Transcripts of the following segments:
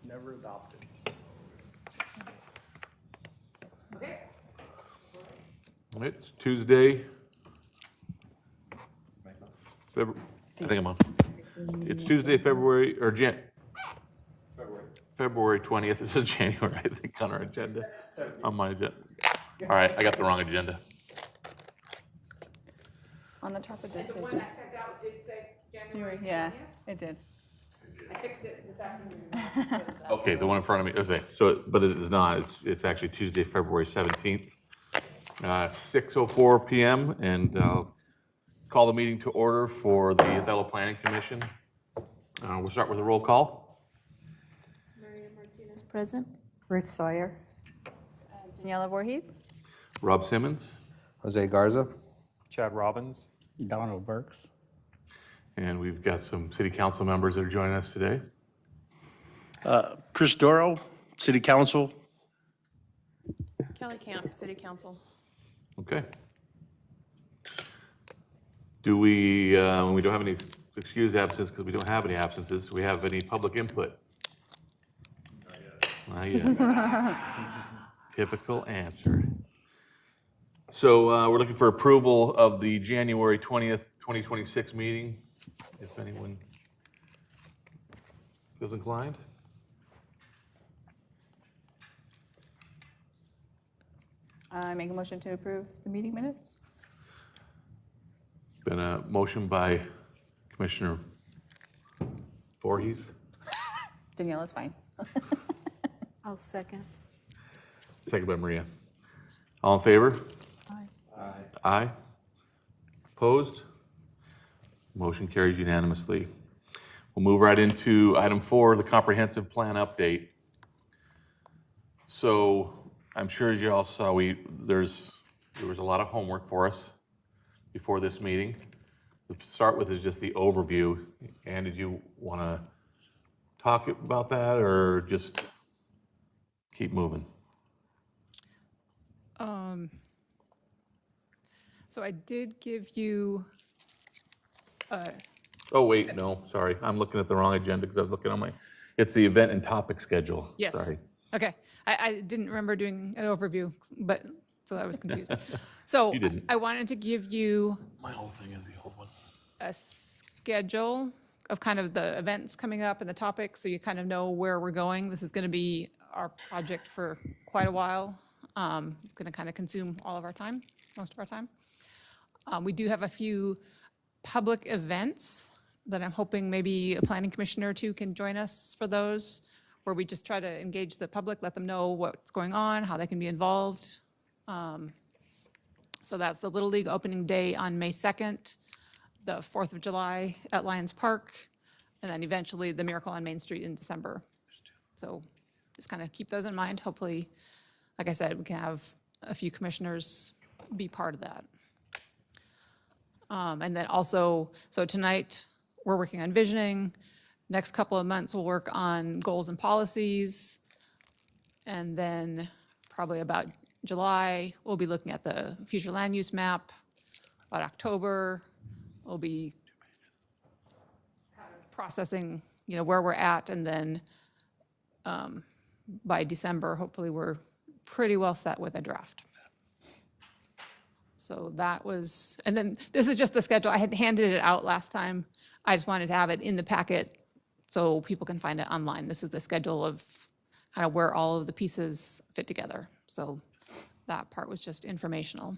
Never adopted. Okay. It's Tuesday, I think I'm on. It's Tuesday, February 20th. This is January, I think, on our agenda. On my agenda. All right, I got the wrong agenda. On the top of this. And the one I sent out did say January 20th? Yeah, it did. I fixed it this afternoon. Okay, the one in front of me. Okay, so but it is not. It's actually Tuesday, February 17th, 6:04 p.m. and call the meeting to order for the Othello Planning Commission. We'll start with a roll call. Maria Martinez. Present. Ruth Sawyer. Daniela Voorhees. Rob Simmons. Jose Garza. Chad Robbins. Donald Burks. And we've got some city council members that are joining us today. Chris Doro, City Council. Kelly Camp, City Council. Okay. Do we, when we don't have any excused absences, because we don't have any absences, do we have any public input? Not yet. Typical answer. So we're looking for approval of the January 20th, 2026 meeting, if anyone feels inclined. I make a motion to approve the meeting minutes. Been a motion by Commissioner Voorhees, Daniela's fine. I'll second. second by Maria. All in favor? Aye. Aye. Opposed? Motion carries unanimously. We'll move right into item 4, the comprehensive plan update. So I'm sure as you all saw, there was a lot of homework for us before this meeting. To start with is just the overview. Ann, did you want to talk about that or just keep moving? So I did give you, Oh, wait, no, sorry. I'm looking at the wrong agenda because I was looking on it's the event and topic schedule. yes. Sorry. Okay. I didn't remember doing an overview, but, so I was confused. So You didn't. I wanted to give you My whole thing is the old one. a schedule of kind of the events coming up and the topics, so you kind of know where we're going. This is going to be our project for quite a while. It's going to kind of consume all of our time, most of our time. We do have a few public events that I'm hoping maybe a planning commissioner or two can join us for those, where we just try to engage the public, let them know what's going on, how they can be involved. So that's the Little League opening day on May 2nd, the 4th of July at Lions Park, and then eventually the Miracle on Main Street in December. So just kind of keep those in mind. Hopefully, like I said, we can have a few commissioners be part of that. And then also, so tonight we're working on visioning. Next couple of months we'll work on goals and policies. And then probably about July, we'll be looking at the future land use map. About October, we'll be kind of processing, where we're at. And then by December, hopefully we're pretty well set with a draft. So that was, and then this is just the schedule. I had handed it out last time. I just wanted to have it in the packet so people can find it online. This is the schedule of kind of where all of the pieces fit together. So that part was just informational.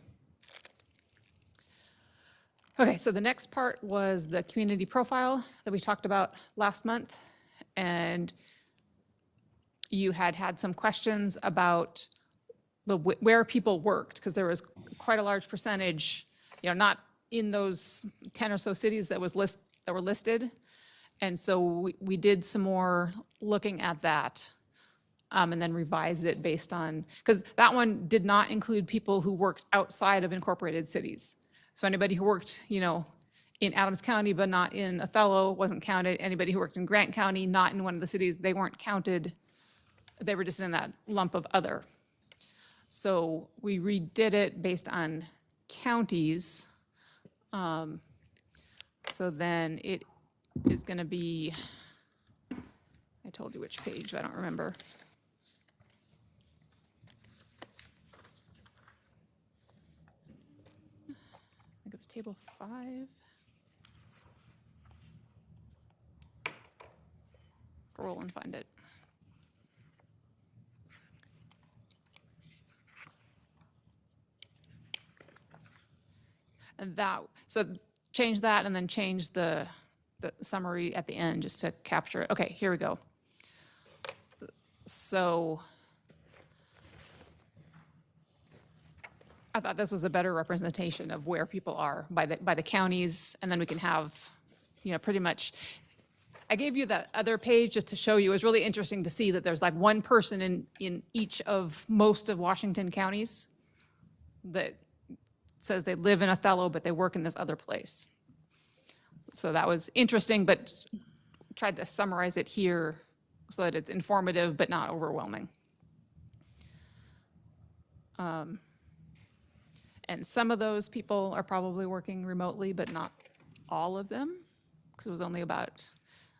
Okay, so the next part was the community profile that we talked about last month. And you had some questions about where people worked, because there was quite a large percentage, not in those 10 or so cities that were listed. And so we did some more looking at that and then revised it based on, because that one did not include people who worked outside of incorporated cities. So anybody who worked, in Adams County but not in Othello wasn't counted. Anybody who worked in Grant County, not in one of the cities, they weren't counted. They were just in that lump of other. So we redid it based on counties. So then it is going to be, I told you which page, but I don't remember. I think it was table 5. Scroll and find it. And that, so change that and then change the summary at the end just to capture it. Okay, here we go. So I thought this was a better representation of where people are by the counties, and then we can have, pretty much. I gave you that other page just to show you. It was really interesting to see that there's like one person in each of most of Washington counties that says they live in Othello, but they work in this other place. So that was interesting, but tried to summarize it here so that it's informative but not overwhelming. And some of those people are probably working remotely, but not all of them, because it was only about,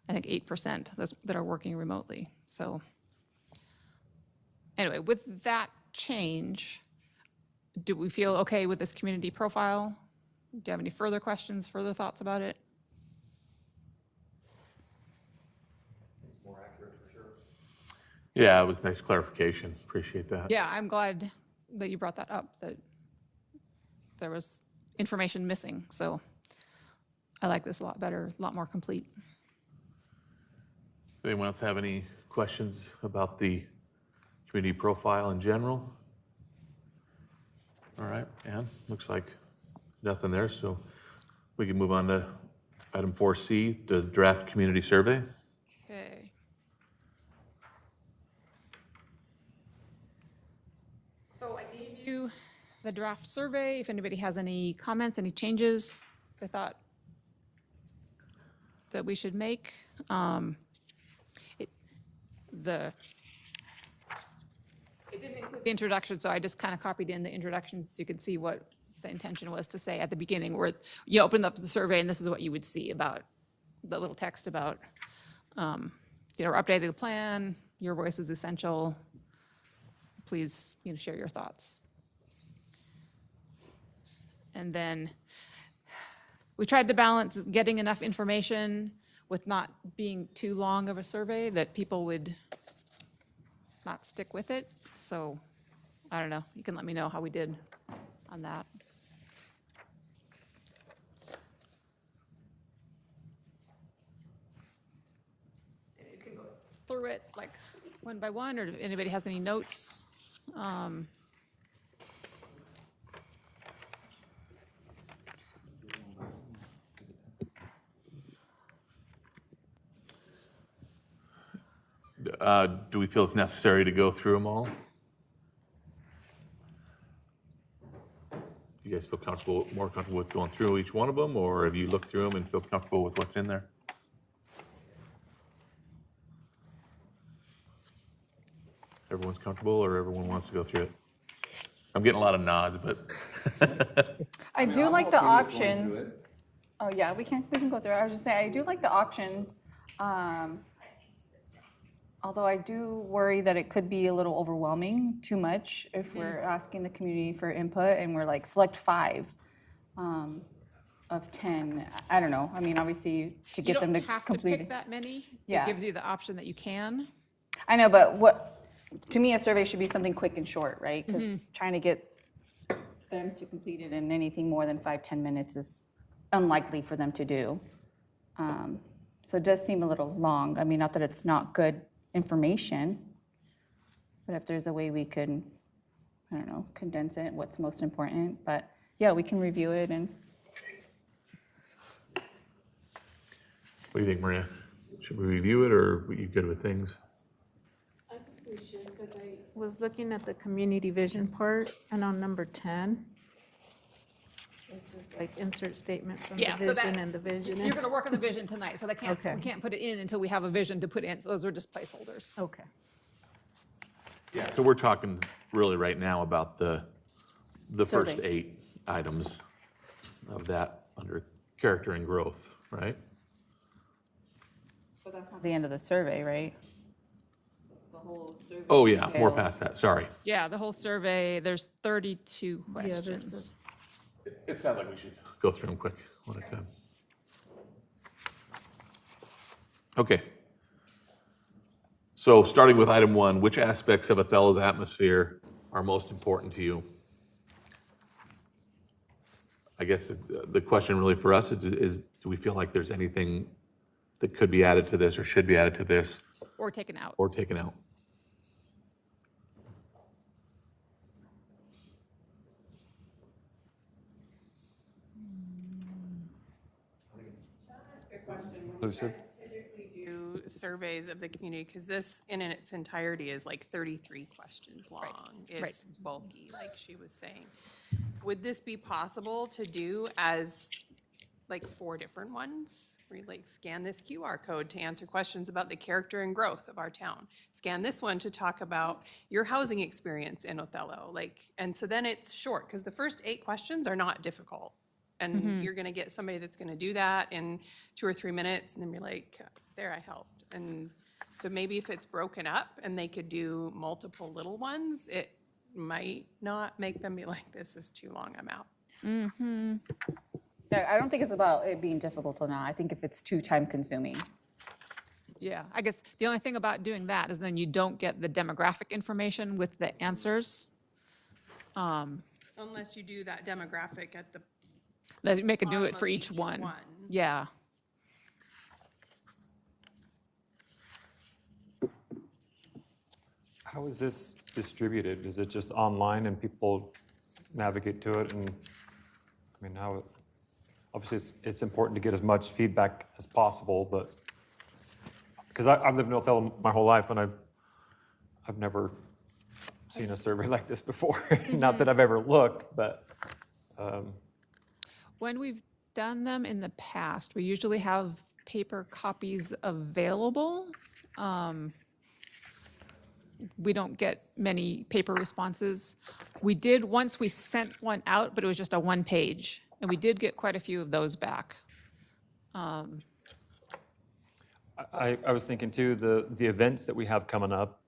I think, 8% that are working remotely. So anyway, with that change, do we feel okay with this community profile? Do you have any further questions, further thoughts about it? More accurate for sure. Yeah, it was nice clarification. Appreciate that. Yeah, I'm glad that you brought that up, that there was information missing. So I like this a lot better, a lot more complete. Anyone else have any questions about the community profile in general? All right, Ann, looks like nothing there, so we can move on to item 4C, the draft community survey. Okay. So I gave you the draft survey. If anybody has any comments, any changes they thought that we should make. It didn't include the introduction, so I just kind of copied in the introduction so you could see what the intention was to say at the beginning, where you opened up the survey and this is what you would see about the little text about, we're updating the plan, your voice is essential. Please, share your thoughts. And then we tried to balance getting enough information with not being too long of a survey that people would not stick with it. So I don't know. You can let me know how we did on that. And you can go through it like one by one, or if anybody has any notes. Do we feel it's necessary to go through them all? You guys feel more comfortable with going through each one of them, or have you looked through them and feel comfortable with what's in there? Everyone's comfortable, or everyone wants to go through it? I'm getting a lot of nods, but I do like the options. Oh, yeah, we can go through it. I was just saying, I do like the options. Although I do worry that it could be a little overwhelming, too much, if we're asking the community for input and we're like, select 5 of 10. I don't know. I mean, obviously, to get them to You don't have to complete pick that many. Yeah. It gives you the option that you can. I know, but to me, a survey should be something quick and short, right? Because trying to get them to complete it in anything more than 5-10 minutes is unlikely for them to do. So it does seem a little long. I mean, not that it's not good information, but if there's a way we could, I don't know, condense it, what's most important. But yeah, we can review it. And what do you think, Maria? Should we review it, or are you good with things? I think we should, because I was looking at the community vision part, and on number 10, it's just like insert statement from the Yeah, so vision that, and the vision. you're going to work on the vision tonight, so we Okay. can't put it in until we have a vision to put in. So those are just placeholders. Okay. Yeah. So we're talking really right now about the first Survey. 8 items of that under character and growth, right? But that's not the end of the survey, right? The whole survey. Oh, yeah, we're details. past that, sorry. Yeah, the whole survey, there's 32 Yeah, there's questions. It sounds like we should go through them quick, one at a time. Okay. So starting with item 1, which aspects of Othello's atmosphere are most important to you? I guess the question really for us is do we feel like there's anything that could be added to this or should be added to this Or taken out. or taken out? Inclusive. Typically do surveys of the community, because this in its entirety is like 33 questions long. right. It's bulky, like she was saying. Would this be possible to do as like 4 different ones? Where you like scan this QR code to answer questions about the character and growth of our town. Scan this one to talk about your housing experience in Othello. Like, and so then it's short, because the first 8 questions are not difficult. And you're gonna get somebody that's gonna do that in 2 or 3 minutes and then be like, there, I helped. And so maybe if it's broken up and they could do multiple little ones, it might not make them be like, this is too long, I'm out. Yeah, I don't think it's about it being difficult or not. I think if it's too time consuming. Yeah, I guess the only thing about doing that is then you don't get the demographic information with the answers. Unless you do that demographic at the That you make it do bottom it for of each one. one. Yeah. How is this distributed? Is it just online and people navigate to it? And I mean, how, obviously it's important to get as much feedback as possible, but because I've lived in Othello my whole life and I've never seen a survey like this before. Not that I've ever looked, but When we've done them in the past, we usually have paper copies available. We don't get many paper responses. We did, once we sent one out, but it was just a 1-page, and we did get quite a few of those back. I was thinking too, the events that we have coming up,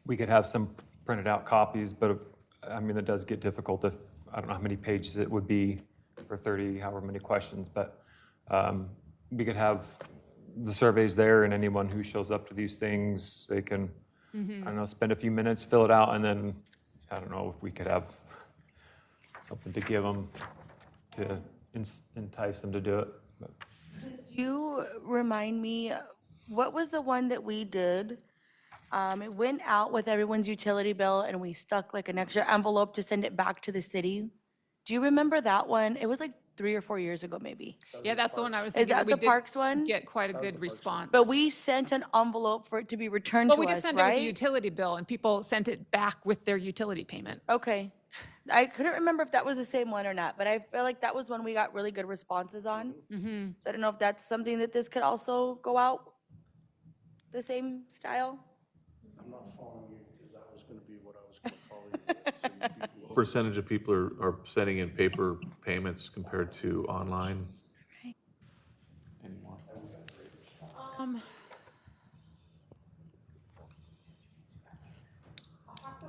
we could have some printed out copies, but I mean, it does get difficult if, I don't know how many pages it would be for 30, however many questions, but we could have the surveys there and anyone who shows up to these things, they can, I don't know, spend a few minutes, fill it out, and then, I don't know, if we could have something to give them to entice them to do it. But You remind me, what was the one that we did? It went out with everyone's utility bill and we stuck like an extra envelope to send it back to the city. Do you remember that one? It was like 3 or 4 years ago, maybe. Yeah, that's the one I was Is thinking. that we the did Parks one? Get quite a good response. But we sent an envelope for it to be returned Well, to we just us, sent it with the right? utility bill, and people sent it back with their utility payment. Okay. I couldn't remember if that was the same one or not, but I feel like that was one we got really good responses on. So I don't know if that's something that this could also go out, the same style? I'm not following you because that was going to be what I was going to follow you with. So you'd be- What percentage of people are sending in paper payments compared to online? Anymore?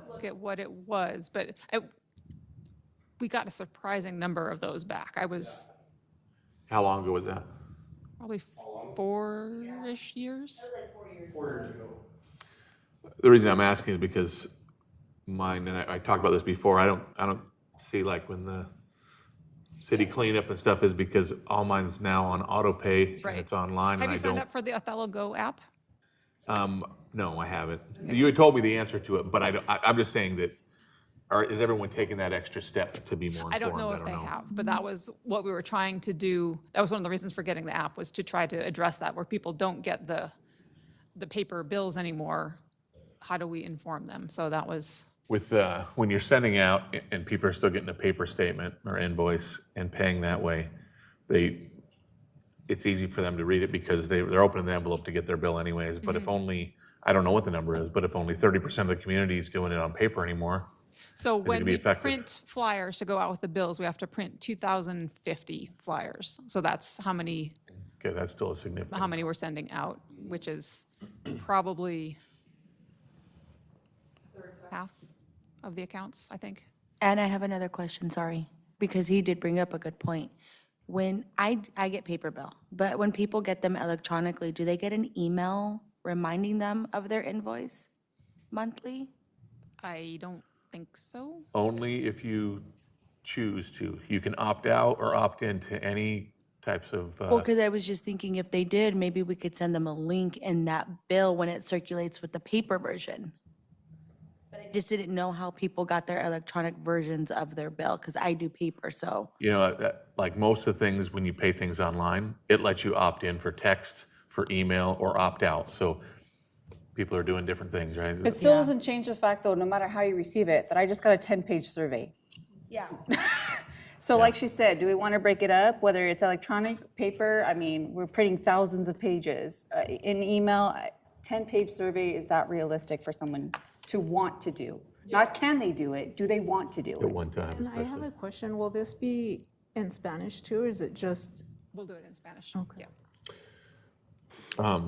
Look at what it was, but we got a surprising number of those back. I was How long ago was that? probably 4-ish years. The reason I'm asking is because mine, and I talked about this before, I don't see like when the city cleanup and stuff is because all mine's now on auto pay and Right. it's online Have and I you signed don't. up for the Othello Go app? No, I haven't. You had told me the answer to it, but I'm just saying that, is everyone taking that extra step to be more informed? I don't know if they have, but that was what we were trying to do. That was one of the reasons for getting the app, was to try to address that, where people don't get the paper bills anymore. How do we inform them? So that was, With, when you're sending out and people are still getting a paper statement or invoice and paying that way, it's easy for them to read it because they're opening the envelope to get their bill anyways. But if only, I don't know what the number is, but if only 30% of the community is doing it on paper anymore, So it when can be we effective. print flyers to go out with the bills, we have to print 2,050 flyers. So that's how many Okay, that's still a significant. we're sending out, which is probably half of the accounts, I think. And I have another question, sorry, because he did bring up a good point. When I get paper bill, but when people get them electronically, do they get an email reminding them of their invoice monthly? I don't think so. Only if you choose to. You can opt out or opt into any types of, Well, because I was just thinking if they did, maybe we could send them a link in that bill when it circulates with the paper version. But I just didn't know how people got their electronic versions of their bill, because I do paper, so. you know, like most of the things, when you pay things online, it lets you opt in for text, for email, or opt out. So people are doing different things, right? It still Yeah. doesn't change the fact, though, no matter how you receive it, that I just got a 10-page survey. Yeah. So like she said, do we want to break it up, whether it's electronic, paper? I mean, we're printing thousands of pages. In email, 10-page survey, is that realistic for someone to want to do? Not can they do it, do they want to do At it? one time, And I have especially. a question. Will this be in Spanish too, or is it just? We'll do it in Spanish. Okay. Yeah.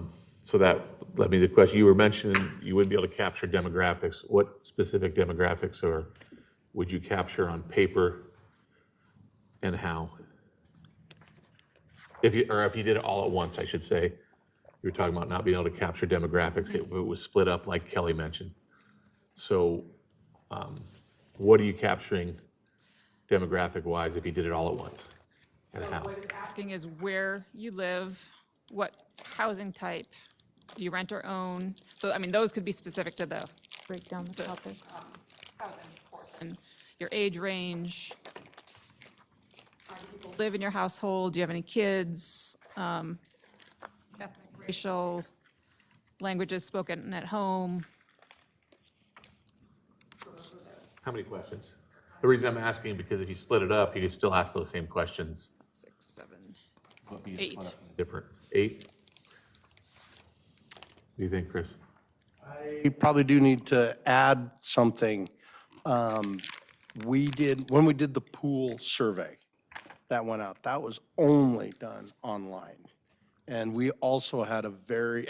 So that led me to the question, you were mentioning you wouldn't be able to capture demographics. What specific demographics or would you capture on paper and how? If you did it all at once, I should say. You were talking about not being able to capture demographics. It was split up like Kelly mentioned. So what are you capturing demographic-wise if you did it all at once? And how? Asking is where you live, what housing type, do you rent or own? So, I mean, those could be specific to the Break down the topics. housing portion. Your age range, how many people live in your household, do you have any kids? Ethnic, racial, languages spoken at home. How many questions? The reason I'm asking, because if you split it up, you can still ask those same questions. 6, 7, 8. Different. 8? What do you think, Chris? I probably do need to add something. When we did the pool survey that went out, that was only done online. And we also had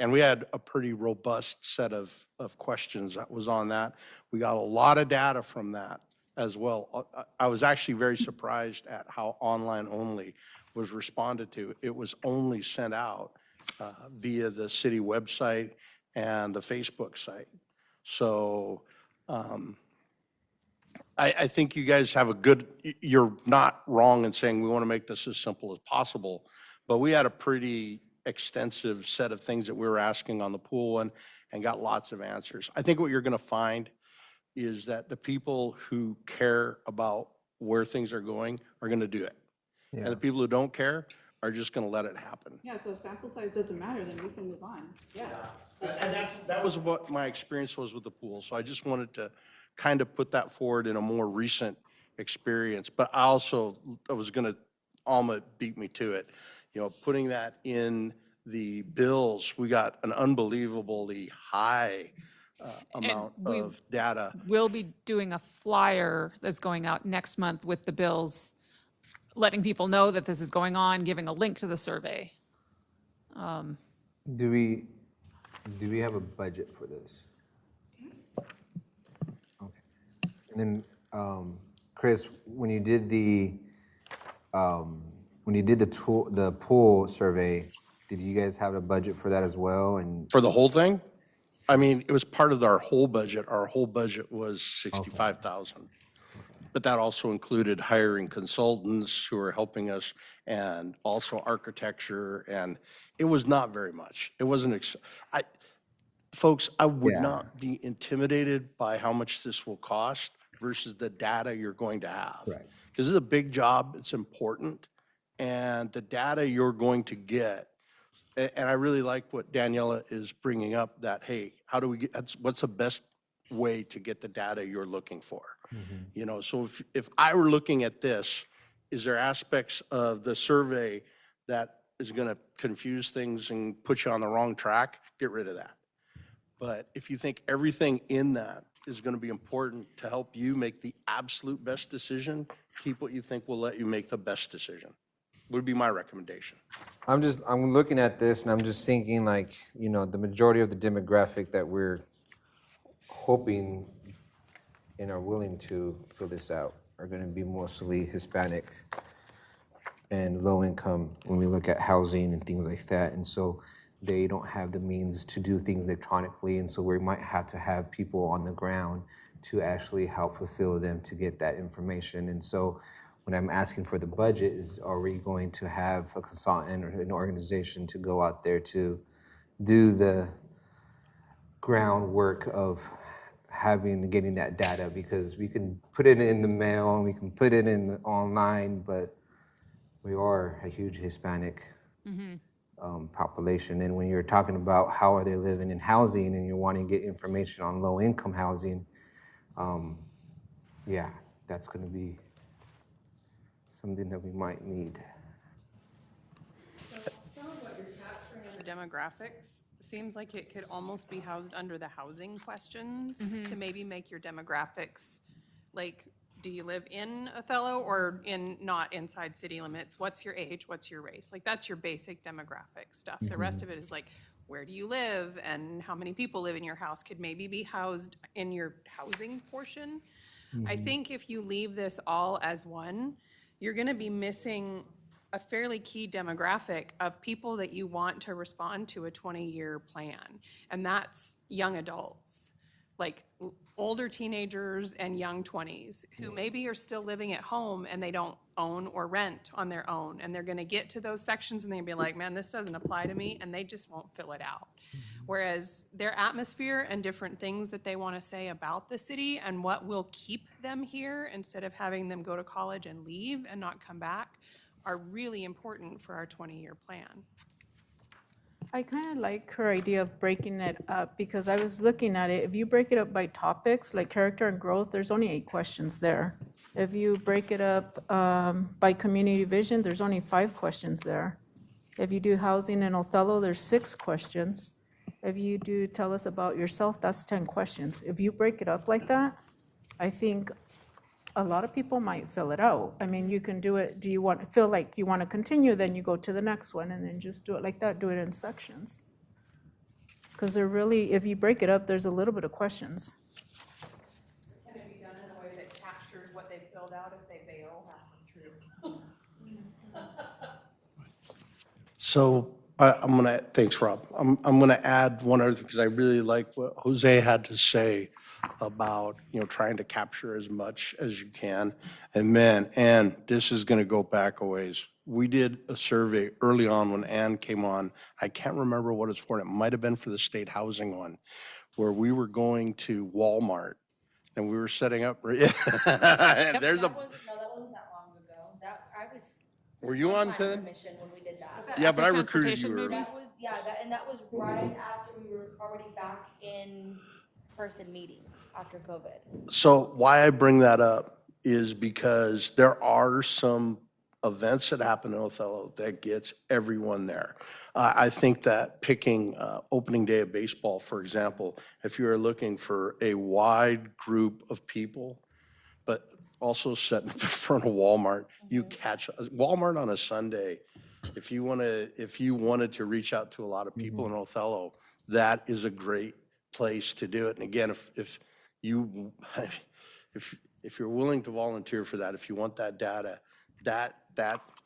we had a pretty robust set of questions that was on that. We got a lot of data from that as well. I was actually very surprised at how online only was responded to. It was only sent out via the city website and the Facebook site. So I think you guys have you're not wrong in saying we want to make this as simple as possible, but we had a pretty extensive set of things that we were asking on the pool one and got lots of answers. I think what you're going to find is that the people who care about where things are going are going to do it. And the people who don't care are just going to let it happen. Yeah, so if sample size doesn't matter, then we can move on. Yeah. And that was what my experience was with the pool. So I just wanted to kind of put that forward in a more recent experience. But I was going to, Alma beat me to it. You know, putting that in the bills, we got an unbelievably high amount we- of data. We'll be doing a flyer that's going out next month with the bills, letting people know that this is going on, giving a link to the survey. Do we have a budget for this? Okay. And then, Chris, when you did the pool survey, did you guys have a budget for that as well? And For the whole thing? I mean, it was part of our whole budget. Our whole budget was 65,000. But that also included hiring consultants who are helping us and also architecture, and it was not very much. It wasn't, folks, I would Yeah. not be intimidated by how much this will cost versus the data you're going to have. Right. Because this is a big job, it's important, and the data you're going to get, and I really like what Daniela is bringing up, that, hey, how do we get, what's the best way to get the data you're looking for? You know, so if I were looking at this, is there aspects of the survey that is going to confuse things and put you on the wrong track? Get rid of that. But if you think everything in that is going to be important to help you make the absolute best decision. Keep what you think will let you make the best decision, would be my recommendation. I'm looking at this and I'm just thinking like, you know, the majority of the demographic that we're hoping and are willing to fill this out are going to be mostly Hispanic and low income when we look at housing and things like that. And so they don't have the means to do things electronically. And so we might have to have people on the ground to actually help fulfill them to get that information. And so when I'm asking for the budget is, are we going to have a consultant or an organization to go out there to do the groundwork of getting that data? Because we can put it in the mail and we can put it in online, but we are a huge Hispanic population. And when you're talking about how are they living in housing and you're wanting to get information on low income housing, yeah, that's going to be something that we might need. Some of what you're capturing in the demographics seems like it could almost be housed under the housing questions to maybe make your demographics, like, do you live in Othello or not inside city limits? What's your age? What's your race? Like, that's your basic demographic stuff. The rest of it is like, where do you live and how many people live in your house could maybe be housed in your housing portion. I think if you leave this all as one, you're going to be missing a fairly key demographic of people that you want to respond to a 20-year plan, and that's young adults, like older teenagers and young 20s who maybe are still living at home and they don't own or rent on their own, and they're going to get to those sections and they'll be like, man, this doesn't apply to me, and they just won't fill it out. Whereas their atmosphere and different things that they want to say about the city and what will keep them here instead of having them go to college and leave and not come back are really important for our 20-year plan. I kind of like her idea of breaking it up because I was looking at it. If you break it up by topics, like character and growth, there's only 8 questions there. If you break it up by community vision, there's only 5 questions there. If you do housing in Othello, there's 6 questions. If you do tell us about yourself, that's 10 questions. If you break it up like that, I think a lot of people might fill it out. I mean, you can do it, do you feel like you want to continue, then you go to the next one and then just do it like that, do it in sections. Because they're really, if you break it up, there's a little bit of questions. Can it be done in a way that captures what they filled out if they bail halfway through? So I'm gonna, thanks, Rob. I'm gonna add one other thing, because I really like what Jose had to say about, trying to capture as much as you can. And man, Ann, this is gonna go back a ways. We did a survey early on when Ann came on. I can't remember what it's for. It might have been for the state housing one, where we were going to Walmart and we were setting up. There's a, No, that wasn't that long ago. I was. were you on planning 10? commission when we did that. Yeah, but I Active recruited you transportation, early. maybe? That was, and that was right after we were already back in person meetings after COVID. So why I bring that up is because there are some events that happen in Othello that gets everyone there. I think that picking opening day of baseball, for example, if you're looking for a wide group of people, but also setting up in front of Walmart, you catch Walmart on a Sunday. If you wanted to reach out to a lot of people in Othello, that is a great place to do it. And again, if you're willing to volunteer for that, if you want that data, that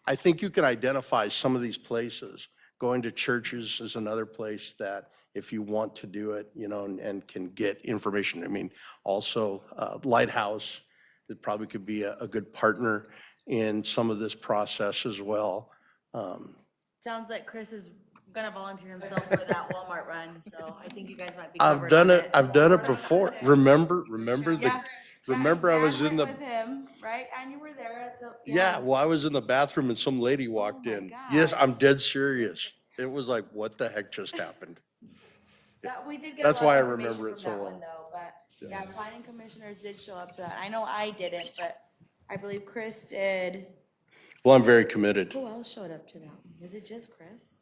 I think you can identify some of these places. Going to churches is another place that if you want to do it, and can get information. I mean, also Lighthouse, it probably could be a good partner in some of this process as well. Sounds like Chris is gonna volunteer himself for that Walmart run, so I think you guys might be I've covered done on it. I've done it before. Remember Yeah. remember I was Dan in the, went with him, right? And you were there at the. yeah, well, I was in the bathroom and some lady walked my in. Yes, gosh. I'm dead serious. It was like, what the heck just happened? That, we did get That's a lot why I of information remember it from so that well. one though, but yeah, planning commissioners did show up to that. I know I didn't, but I believe Chris did. Well, I'm very committed. Who else showed up to that one? Was it just Chris?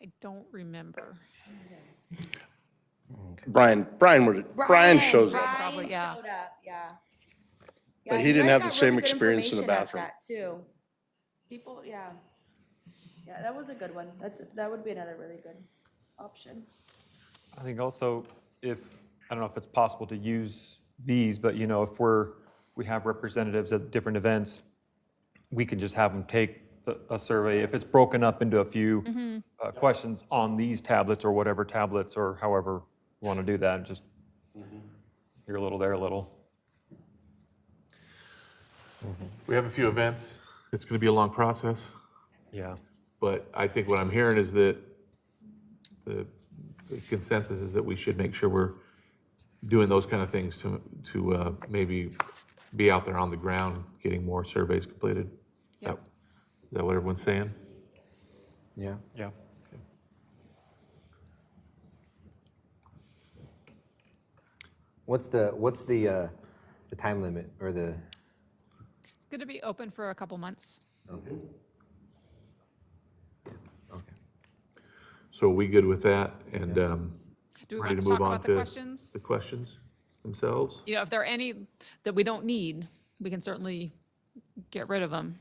I don't remember. Brian shows up, Probably, yeah. showed up, yeah. but Yeah, he you didn't guys have the got same really good experience in the information at bathroom. that, too. People, yeah. Yeah, that was a good one. That would be another really good option. I think also if, I don't know if it's possible to use these, but you know, if we have representatives at different events, we can just have them take a survey. If it's broken up into a few questions on these tablets or whatever tablets or however you want to do that, just here a little, there a little. We have a few events. It's going to be a long process. Yeah. But I think what I'm hearing is that the consensus is that we should make sure we're doing those kind of things to maybe be out there on the ground, getting more surveys completed. Is that what everyone's saying? Yeah. Yeah. What's the time limit or the? It's going to be open for a couple months. Okay. So are we good with that and Do we ready want to to talk move on about the to questions? the questions themselves? You know, if there are any that we don't need, we can certainly get rid of them.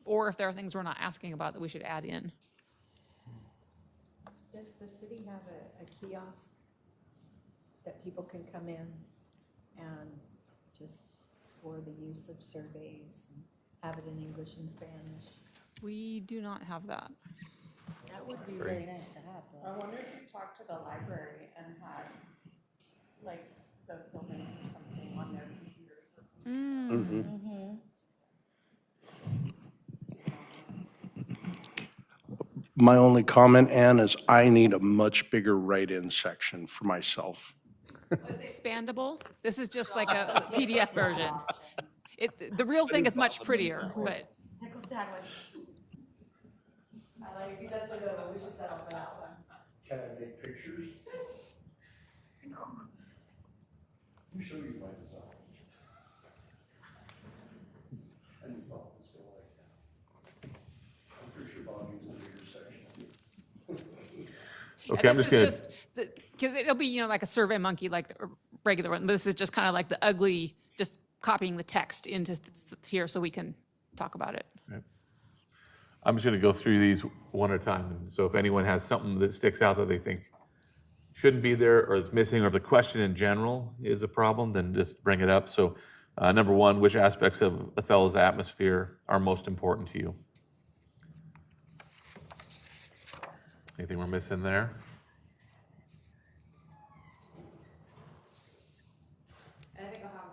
Or if there are things we're not asking about that we should add in. Does the city have a kiosk that people can come in and just for the use of surveys and have it in English and Spanish? We do not have that. That would be really nice to have, though. I wonder if you talked to the library and had, like, the link or something on their computers. My only comment, Ann, is I need a much bigger write-in section for myself. Expandable. This is just like a PDF version. The real thing is much prettier, but Pickle sandwich. I like, if that's like a, we should settle for that one. Can I make pictures? Let me show you my design. And you probably still like that. I'm pretty sure Bob needs a bigger section. Okay, I'm this just is gonna, just, because it'll be, you know, like a Survey Monkey, like the regular one. But this is just kind of like the ugly, just copying the text into here so we can talk about it. I'm just gonna go through these one at a time. And so if anyone has something that sticks out that they think shouldn't be there or is missing, or if the question in general is a problem, then just bring it up. So number one, which aspects of Othello's atmosphere are most important to you? Anything we're missing there?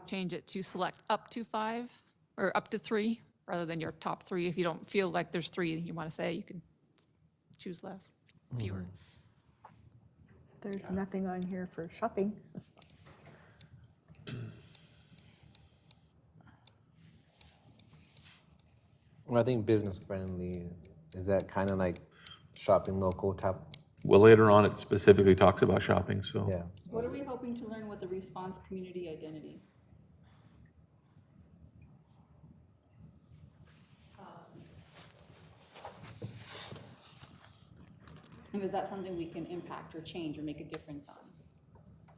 Change it to select up to 5 or up to 3 rather than your top 3. If you don't feel like there's 3 you want to say, you can choose less, fewer. There's nothing on here for shopping. Well, I think business friendly, is that kind of like shopping local type? Well, later on, it specifically talks about shopping, so. Yeah. What are we hoping to learn with the response community identity? And is that something we can impact or change or make a difference on?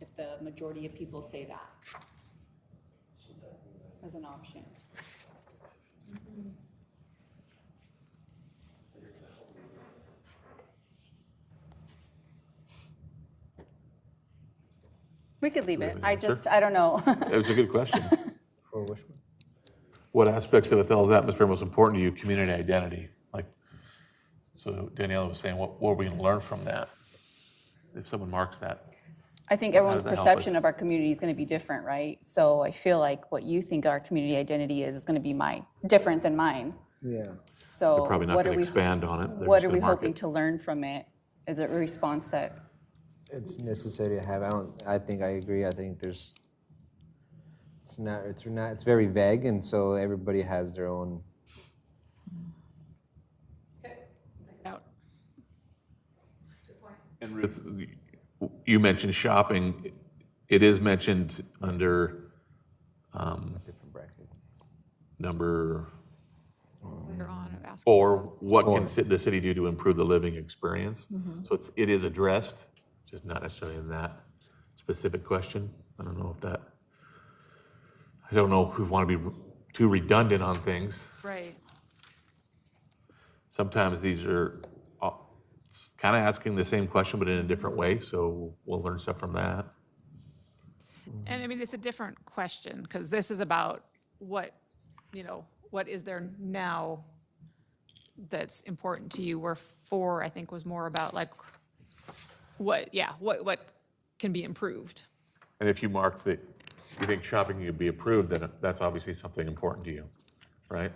If the majority of people say that as an option. We could leave it. I don't know. It was a good question. For which one? What aspects of Othello's atmosphere are most important to you? Community identity. Like, so Daniela was saying, what are we going to learn from that? If someone marks that. I think How everyone's does that help perception us? of our community is going to be different, right? So I feel like what you think our community identity is going to be different than mine. Yeah. So They're probably not what going are to we, expand on it. They're what just are we gonna mark hoping it. to learn from it? Is it a response that, It's necessary to have. I think I agree. I think it's very vague, and so everybody has their own. Out. And Ruth, you mentioned shopping. It is mentioned under Different bracket. number Later on, of asking 4, about- what can the city do to improve the living experience? So it is addressed just not necessarily in that specific question. I don't know if we want to be too redundant on things. Right. Sometimes these are kind of asking the same question, but in a different way, so we'll learn stuff from that. And I mean, it's a different question, because this is about what is there now that's important to you, where 4, I think, was more about like, what can be improved. And if you mark that you think shopping could be approved, then that's obviously something important to you, right?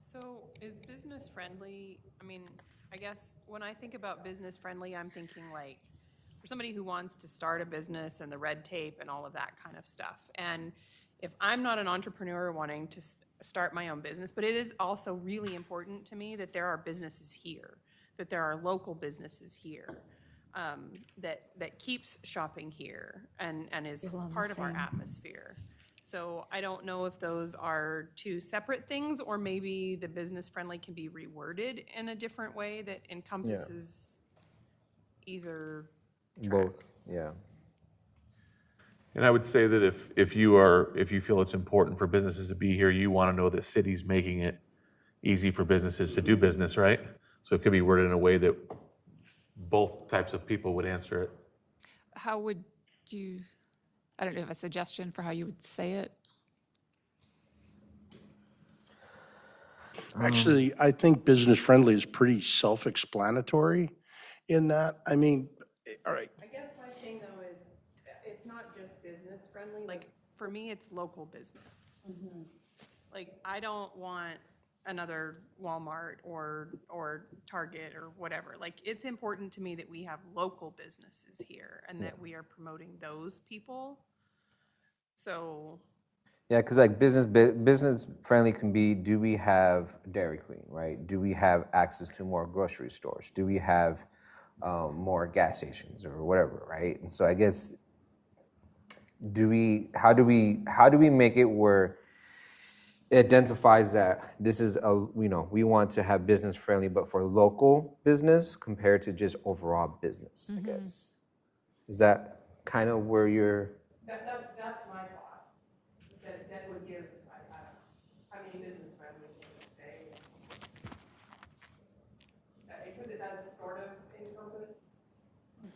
So is business friendly, I mean, I guess when I think about business friendly, I'm thinking like, for somebody who wants to start a business and the red tape and all of that kind of stuff. And if I'm not an entrepreneur wanting to start my own business, but it is also really important to me that there are businesses here, that there are local businesses here, that keeps shopping here and is part of our atmosphere. So I don't know if those are two separate things, or maybe the business friendly can be reworded in a different way that encompasses either track. Both, yeah. And I would say that if you feel it's important for businesses to be here, you want to know that city's making it easy for businesses to do business, right? So it could be worded in a way that both types of people would answer it. How would you, I don't know, have a suggestion for how you would say it? Actually, I think business-friendly is pretty self-explanatory in that. I mean, all right, I guess my thing though is, it's not just business friendly, like, for me, it's local business. Like, I don't want another Walmart or Target or whatever. Like, it's important to me that we have local businesses here and that we are promoting those people. So, Yeah, because like business friendly can be, do we have Dairy Queen, right? Do we have access to more grocery stores? Do we have more gas stations or whatever, right? And so I guess, how do we make it where it identifies that this is we want to have business friendly, but for local business compared to just overall business, I guess. Is that kind of where you're? that's my thought. That would give, I mean, business friendly can stay. Because it does sort of encompass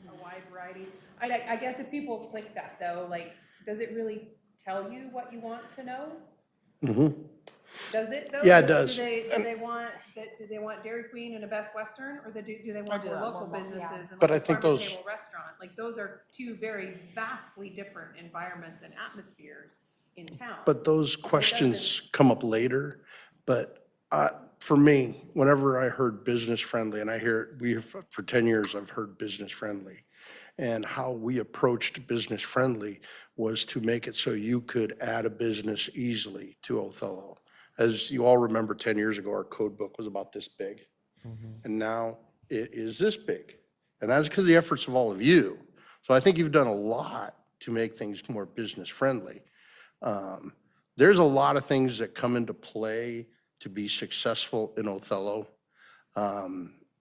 a wide variety. I guess if people click that though, like, does it really tell you what you want to know? Does it though? Yeah, it does. Do they want Dairy Queen and a Best Western, or do they want more local businesses and But like I a think farm to those- table restaurant? Like, those are two very vastly different environments and atmospheres in town. But those questions come up later. But for me, whenever I heard business friendly, and I hear, for 10 years, I've heard business friendly. And how we approached business friendly was to make it so you could add a business easily to Othello. As you all remember, 10 years ago, our code book was about this big. And now it is this big. And that's because of the efforts of all of you. So I think you've done a lot to make things more business friendly. There's a lot of things that come into play to be successful in Othello.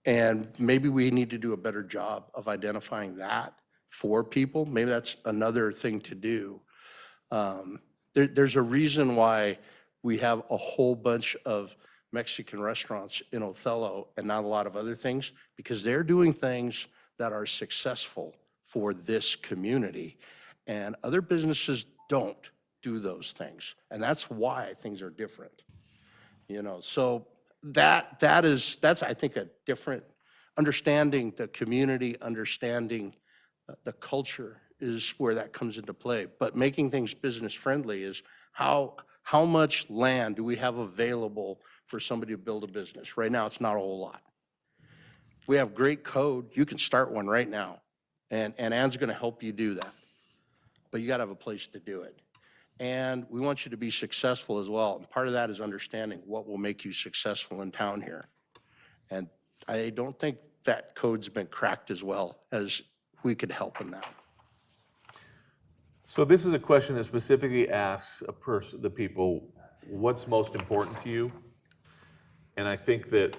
And maybe we need to do a better job of identifying that for people. Maybe that's another thing to do. There's a reason why we have a whole bunch of Mexican restaurants in Othello and not a lot of other things, because they're doing things that are successful for this community. And other businesses don't do those things. And that's why things are different. So that's I think a different understanding the community, understanding the culture is where that comes into play. But making things business friendly is how much land do we have available for somebody to build a business? Right now, it's not a whole lot. We have great code. You can start one right now. And Ann's going to help you do that. But you got to have a place to do it. And we want you to be successful as well. And part of that is understanding what will make you successful in town here. And I don't think that code's been cracked as well as we could help in that. So this is a question that specifically asks the people, what's most important to you? And I think that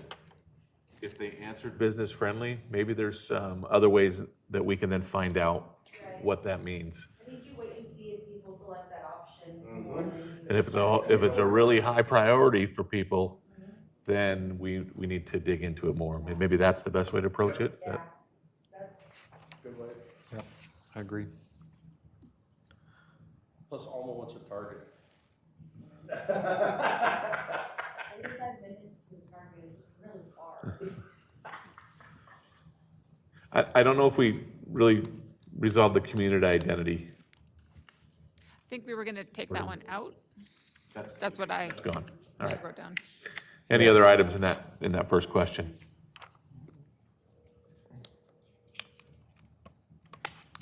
if they answered business friendly, maybe there's other ways that we can then find out what that means. I think you wait and see if people select that option more than you. And if it's a really high priority for people, then we need to dig into it more. Maybe that's the best way to approach it. Good way. Yep, I agree. Plus, Alma wants a target. 45 minutes to Target is really far. I don't know if we really resolved the community identity. I think we were going to take that one out. That's what I Gone. All right. wrote down. Any other items in that first question?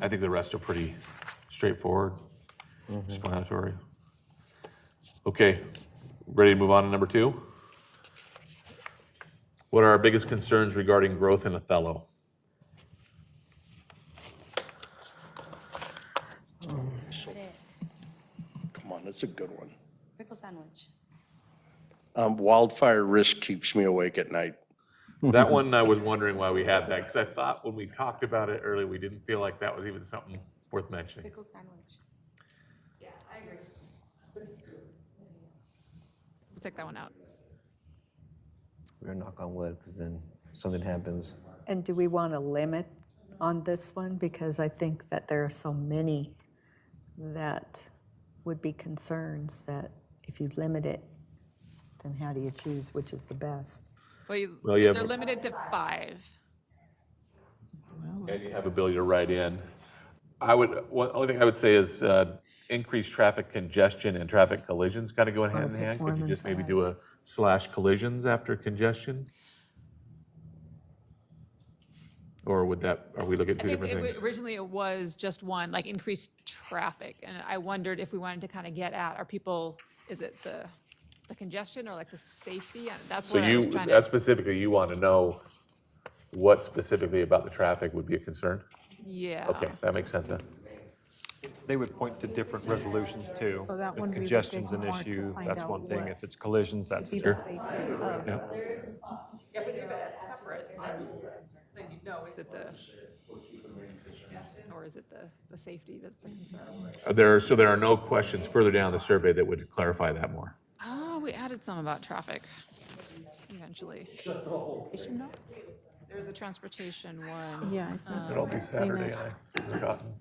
I think the rest are pretty straightforward, explanatory. Okay, ready to move on to number 2? What are our biggest concerns regarding growth in Othello? Come on, it's a good one. Pickle sandwich. Wildfire risk keeps me awake at night. That one, I was wondering why we had that, because I thought when we talked about it earlier, we didn't feel like that was even something worth mentioning. Pickle sandwich. We'll take that one out. We're gonna knock on wood, because then something happens. And do we want a limit on this one? Because I think that there are so many that would be concerns that if you limit it, then how do you choose which is the best? Well, yeah, They're but- limited to 5. And you have ability to write in. Only thing I would say is increased traffic congestion and traffic collisions kind of going hand in Okay, hand. more Could you than just maybe 5. do a / collisions after congestion? Or would that, are we looking at I two think different things? originally it was just one, like increased traffic. And I wondered if we wanted to kind of get at, is it the congestion or like the safety? And that's So where I was trying that to, specifically, you want to know what specifically about the traffic would be a concern? yeah. Okay, that makes sense then. They would point to different resolutions too. So that one If we would congestion's dig an more to issue, find that's out one thing. what If it's collisions, that's a be the different. safety of. Yeah. If we do it as separate, then you know, is it the, or is it the safety that's the concern? So there are no questions further down the survey that would clarify that more. Oh, we added some about traffic eventually. There's a transportation one. Yeah, I think It'll be I've seen Saturday, it. I forgotten.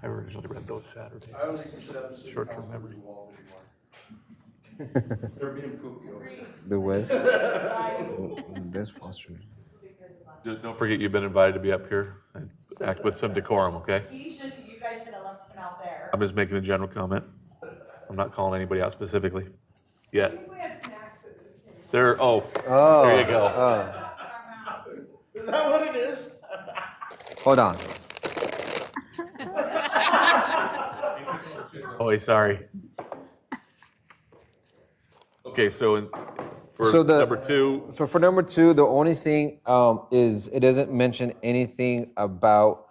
I originally read those Saturdays. I don't think we should have the city Short-term council memory. do wall anymore. They're being poopy over there. The West. Best foster. Don't forget you've been invited to be up here. Act with some decorum, okay? You guys should have left him out there. I'm just making a general comment. I'm not calling anybody out specifically yet. There you go. Is that what it is? Hold on. Oh, sorry. Okay, so for So the- number 2, So for number 2, the only thing is it doesn't mention anything about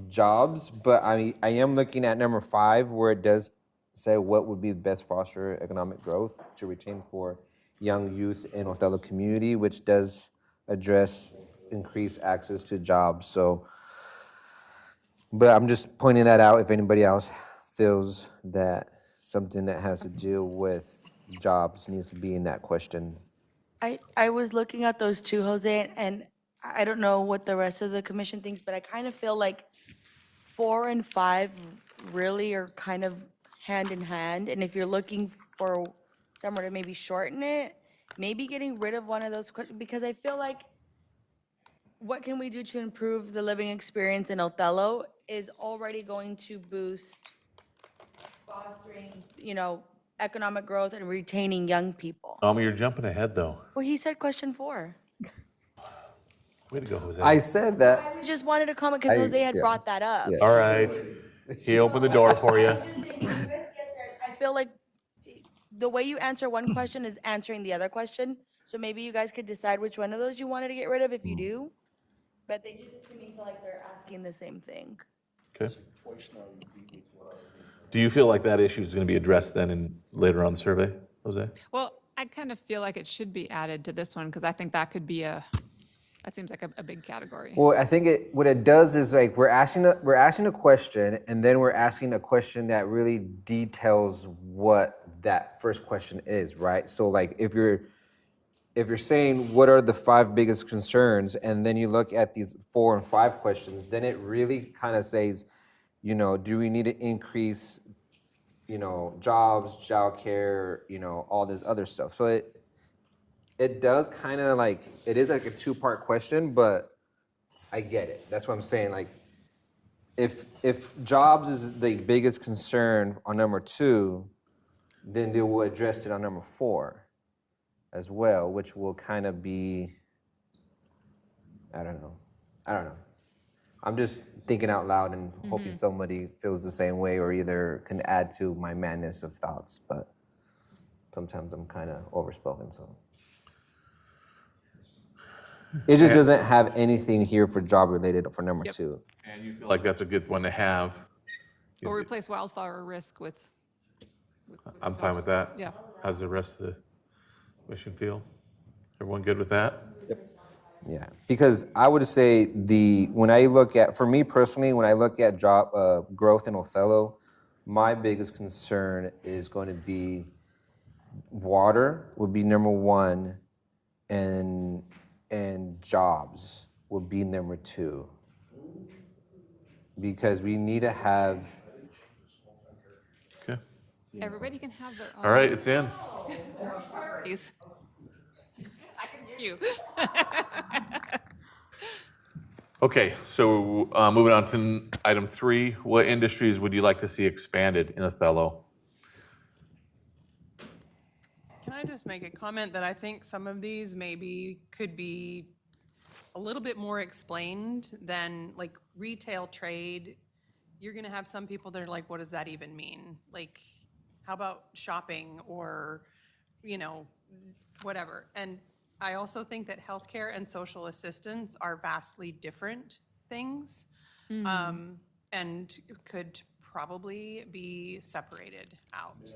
jobs, but I am looking at number 5 where it does say what would be the best foster economic growth to retain for young youth in Othello community, which does address increased access to jobs. So, but I'm just pointing that out if anybody else feels that something that has to do with jobs needs to be in that question. I was looking at those too, Jose, and I don't know what the rest of the commission thinks, but I kind of feel like 4 and 5 really are kind of hand in hand. And if you're looking for somewhere to maybe shorten it, maybe getting rid of one of those questions, because I feel like what can we do to improve the living experience in Othello is already going to boost fostering, economic growth and retaining young people. you're jumping ahead though. Well, he said question 4. Way to go, Jose. I said that. I just wanted to comment because Jose had yeah. brought that up. Yeah. All right. He opened the door for you. I'm just saying, you guys get there. I feel like the way you answer one question is answering the other question. So maybe you guys could decide which one of those you wanted to get rid of if you do. But they just, to me, feel like they're asking the same thing. Okay. Do you feel like that issue is going to be addressed then later on the survey, Jose? Well, I kind of feel like it should be added to this one because I think that could be that seems like a big category. Well, I think what it does is like we're asking a question, and then we're asking a question that really details what that first question is, right? So like if you're saying what are the 5 biggest concerns, and then you look at these 4 and 5 questions, then it really kind of says, do we need to increase, jobs, childcare, all this other stuff. So it does kind of like, it is like a 2-part question, but I get it. That's what I'm saying. Like, if jobs is the biggest concern on number 2, then they will address it on number 4 as well, which will kind of be, I don't know. I'm just thinking out loud and hoping somebody feels the same way or either can add to my madness of thoughts, but sometimes I'm kind of overspoken, so. It just doesn't have anything here for job related for number 2. And you feel like that's a good one to have. Or replace wildfire risk with I'm fine with that. Yeah. How's the rest of the mission feel? Everyone good with that? Yeah, because I would say for me personally, when I look at job growth in Othello, my biggest concern is going to be water would be number 1, and jobs would be number 2. Because we need to have. Okay. Everybody can have their own. All right, it's in. Please. I can hear you. Okay, so moving on to item 3, what industries would you like to see expanded in Othello? Can I just make a comment that I think some of these maybe could be a little bit more explained than like retail trade? You're gonna have some people that are like, what does that even mean? Like, how about shopping or, whatever. And I also think that healthcare and social assistance are vastly different things, and could probably be separated out.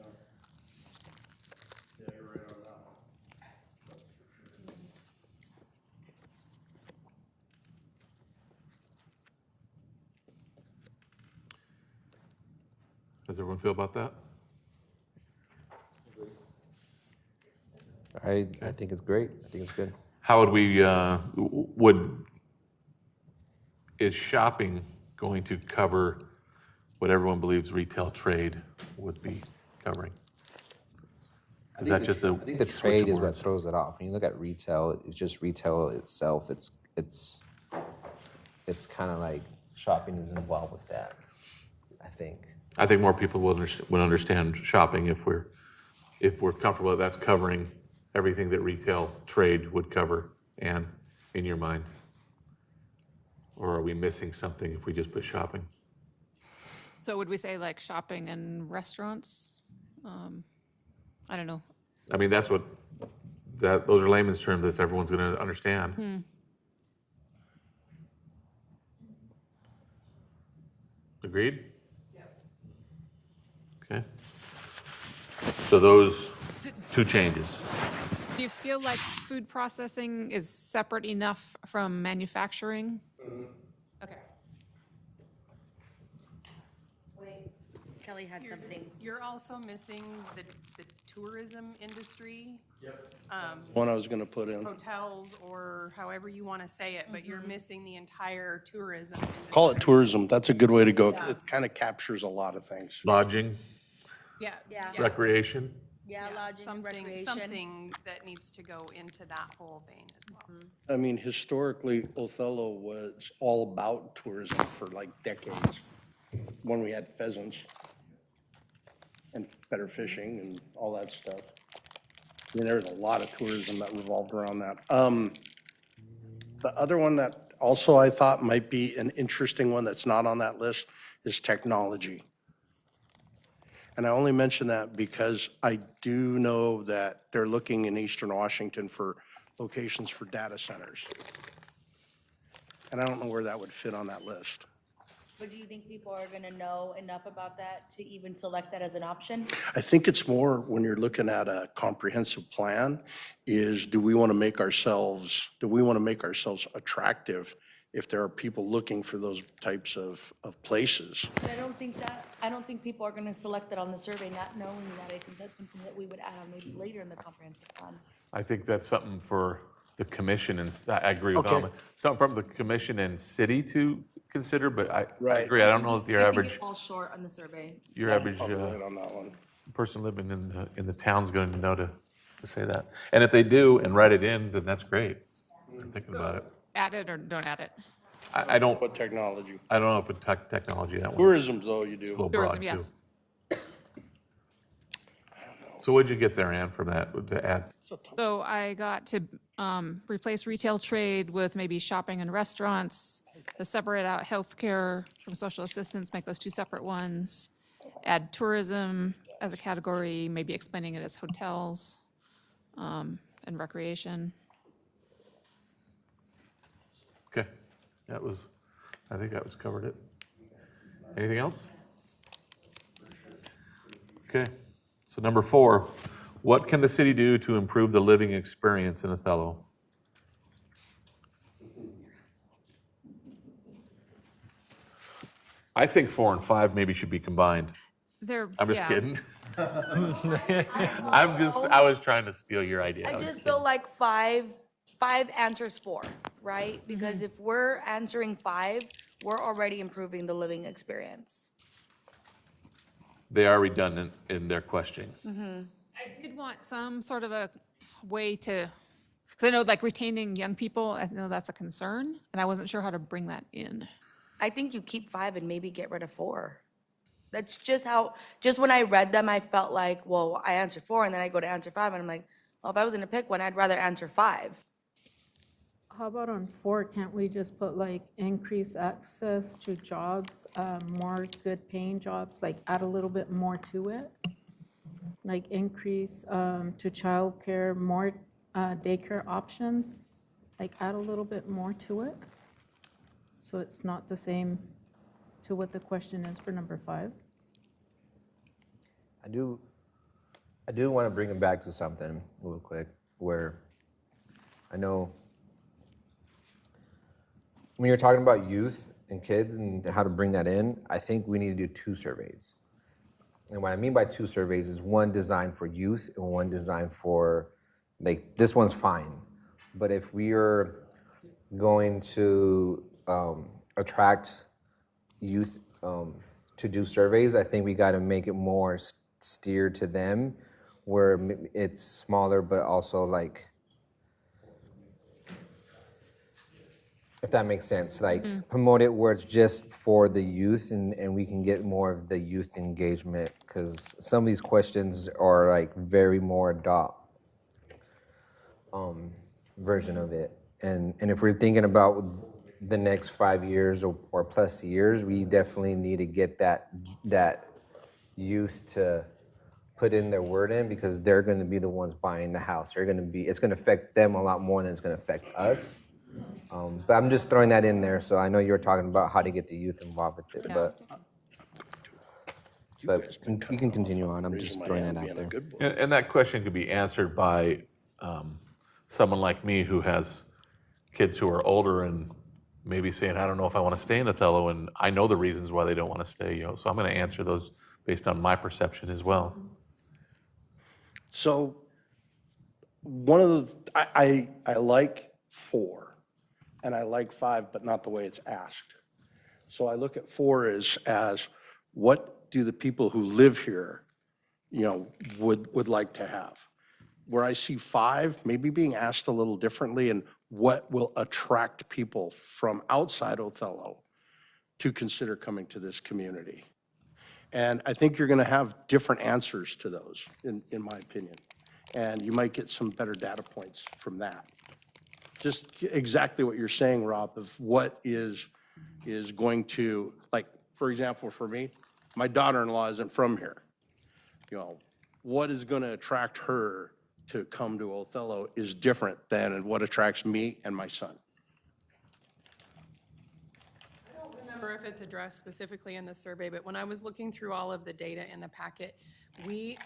How does everyone feel about that? I think it's great. I think it's good. How would we, is shopping going to cover what everyone believes retail trade would be covering? Is that just a I think the switch trade of is what words? throws it off. When you look at retail, it's just retail itself. It's kind of like shopping is involved with that, I think. I think more people would understand shopping if we're comfortable that that's covering everything that retail trade would cover. And in your mind, or are we missing something if we just put shopping? So would we say like shopping and restaurants? I don't know. I mean, those are layman's terms that everyone's going to understand. Agreed? Okay. So those 2 changes. Do you feel like food processing is separate enough from manufacturing? Okay. Kelly had something. You're also missing the tourism industry. One I was gonna put in. Hotels or however you want to say it, but you're missing the entire tourism industry. Call it tourism. That's a good way to go. It kind of captures a lot of things. Lodging, Yeah. Yeah. recreation. Yeah, lodging and recreation. Something that needs to go into that whole vein as well. I mean, historically, Othello was all about tourism for like decades, when we had pheasants and better fishing and all that stuff. I mean, there's a lot of tourism that revolved around that. The other one that also I thought might be an interesting one that's not on that list is technology. And I only mention that because I do know that they're looking in Eastern Washington for locations for data centers. And I don't know where that would fit on that list. But do you think people are gonna know enough about that to even select that as an option? I think it's more when you're looking at a comprehensive plan is do we want to make ourselves attractive if there are people looking for those types of places? But I don't think people are gonna select that on the survey, not knowing that. I think that's something that we would add on maybe later in the comprehensive plan. I think that's something for the commission, and I agree with Okay. Alma. Something from the commission and city to consider, but I Right. agree. I don't know if your I think average, it falls short on the survey. your average Probably right on that one. person living in the town's going to know to say that. And if they do and write it in, then that's great. I'm thinking about it. Add it or don't add it? I don't What technology? know if with technology that one. Tourism, though, you A do. little broad, Tourism, too. yes. So what'd you get there, Ann, from that to add? So I got to replace retail trade with maybe shopping and restaurants, to separate out healthcare from social assistance, make those two separate ones, add tourism as a category, maybe explaining it as hotels and recreation. Okay, I think that was covered it. Anything else? Okay, so number 4, what can the city do to improve the living experience in Othello? I think 4 and 5 maybe should be combined. I'm just Yeah. kidding. I was trying to steal your idea. I was just kidding. feel like five answers 4, right? Because if we're answering 5, we're already improving the living experience. They are redundant in their questioning. I did want some sort of a way to, because I know like retaining young people, I know that's a concern, and I wasn't sure how to bring that in. I think you keep 5 and maybe get rid of 4. That's just when I read them, I felt like, well, I answered 4 and then I go to answer 5 and I'm like, well, if I was gonna pick one, I'd rather answer 5. How about on 4, can't we just put like increase access to jobs, more good paying jobs, like add a little bit more to it? Like increase to childcare, more daycare options, like add a little bit more to it? So it's not the same to what the question is for number 5? I do want to bring it back to something real quick where I know when you're talking about youth and kids and how to bring that in, I think we need to do 2 surveys. And what I mean by 2 surveys is one designed for youth and one designed for, like, this one's fine. But if we are going to attract youth to do surveys, I think we got to make it more steered to them, where it's smaller, but also like, if that makes sense, like promote it where it's just for the youth and we can get more of the youth engagement, because some of these questions are like very more adult version of it. And if we're thinking about the next 5 years or plus years, we definitely need to get that youth to put in their word in, because they're going to be the ones buying the house. It's going to affect them a lot more than it's going to affect us. But I'm just throwing that in there, so I know you were talking about how to get the youth involved with it, but you can continue on. I'm just throwing that out there. And that question could be answered by someone like me who has kids who are older and maybe saying, I don't know if I want to stay in Othello, and I know the reasons why they don't want to stay, so I'm going to answer those based on my perception as well. So I like 4 and I like 5, but not the way it's asked. So I look at 4 as what do the people who live here, would like to have? Where I see 5 maybe being asked a little differently, and what will attract people from outside Othello to consider coming to this community. And I think you're going to have different answers to those, in my opinion. And you might get some better data points from that. Just exactly what you're saying, Rob, of what is going to, like, for example, for me, my daughter-in-law isn't from here. What is going to attract her to come to Othello is different than what attracts me and my son. remember if it's addressed specifically in the survey, but when I was looking through all of the data in the packet, we,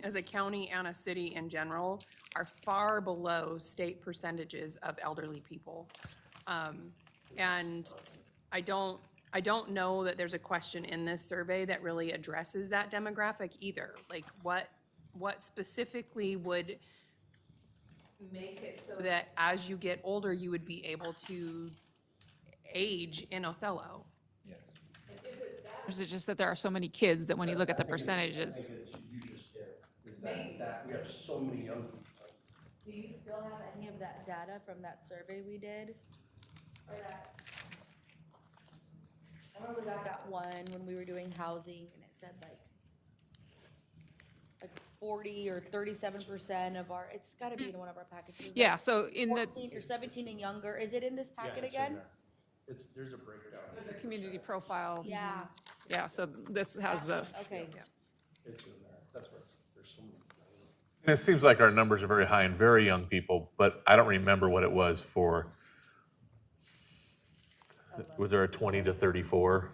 as a county and a city in general, are far below state percentages of elderly people. And I don't know that there's a question in this survey that really addresses that demographic either. Like what specifically would make it so that as you get older, you would be able to age in Othello? Or is it just that there are so many kids that when you look at the percentages? We have so many young people. Do you still have any of that data from that survey we did? Or that? I remember that got one when we were doing housing and it said like 40 or 37% of our, it's gotta be in one of our packages. Yeah, so in the 14 or 17 and younger, is it in this packet again? There's a breakdown. community profile. Yeah, Yeah, so this has the, okay. It's in there. That's where there's so many. And it seems like our numbers are very high in very young people, but I don't remember what it was for. Was there a 20 to 34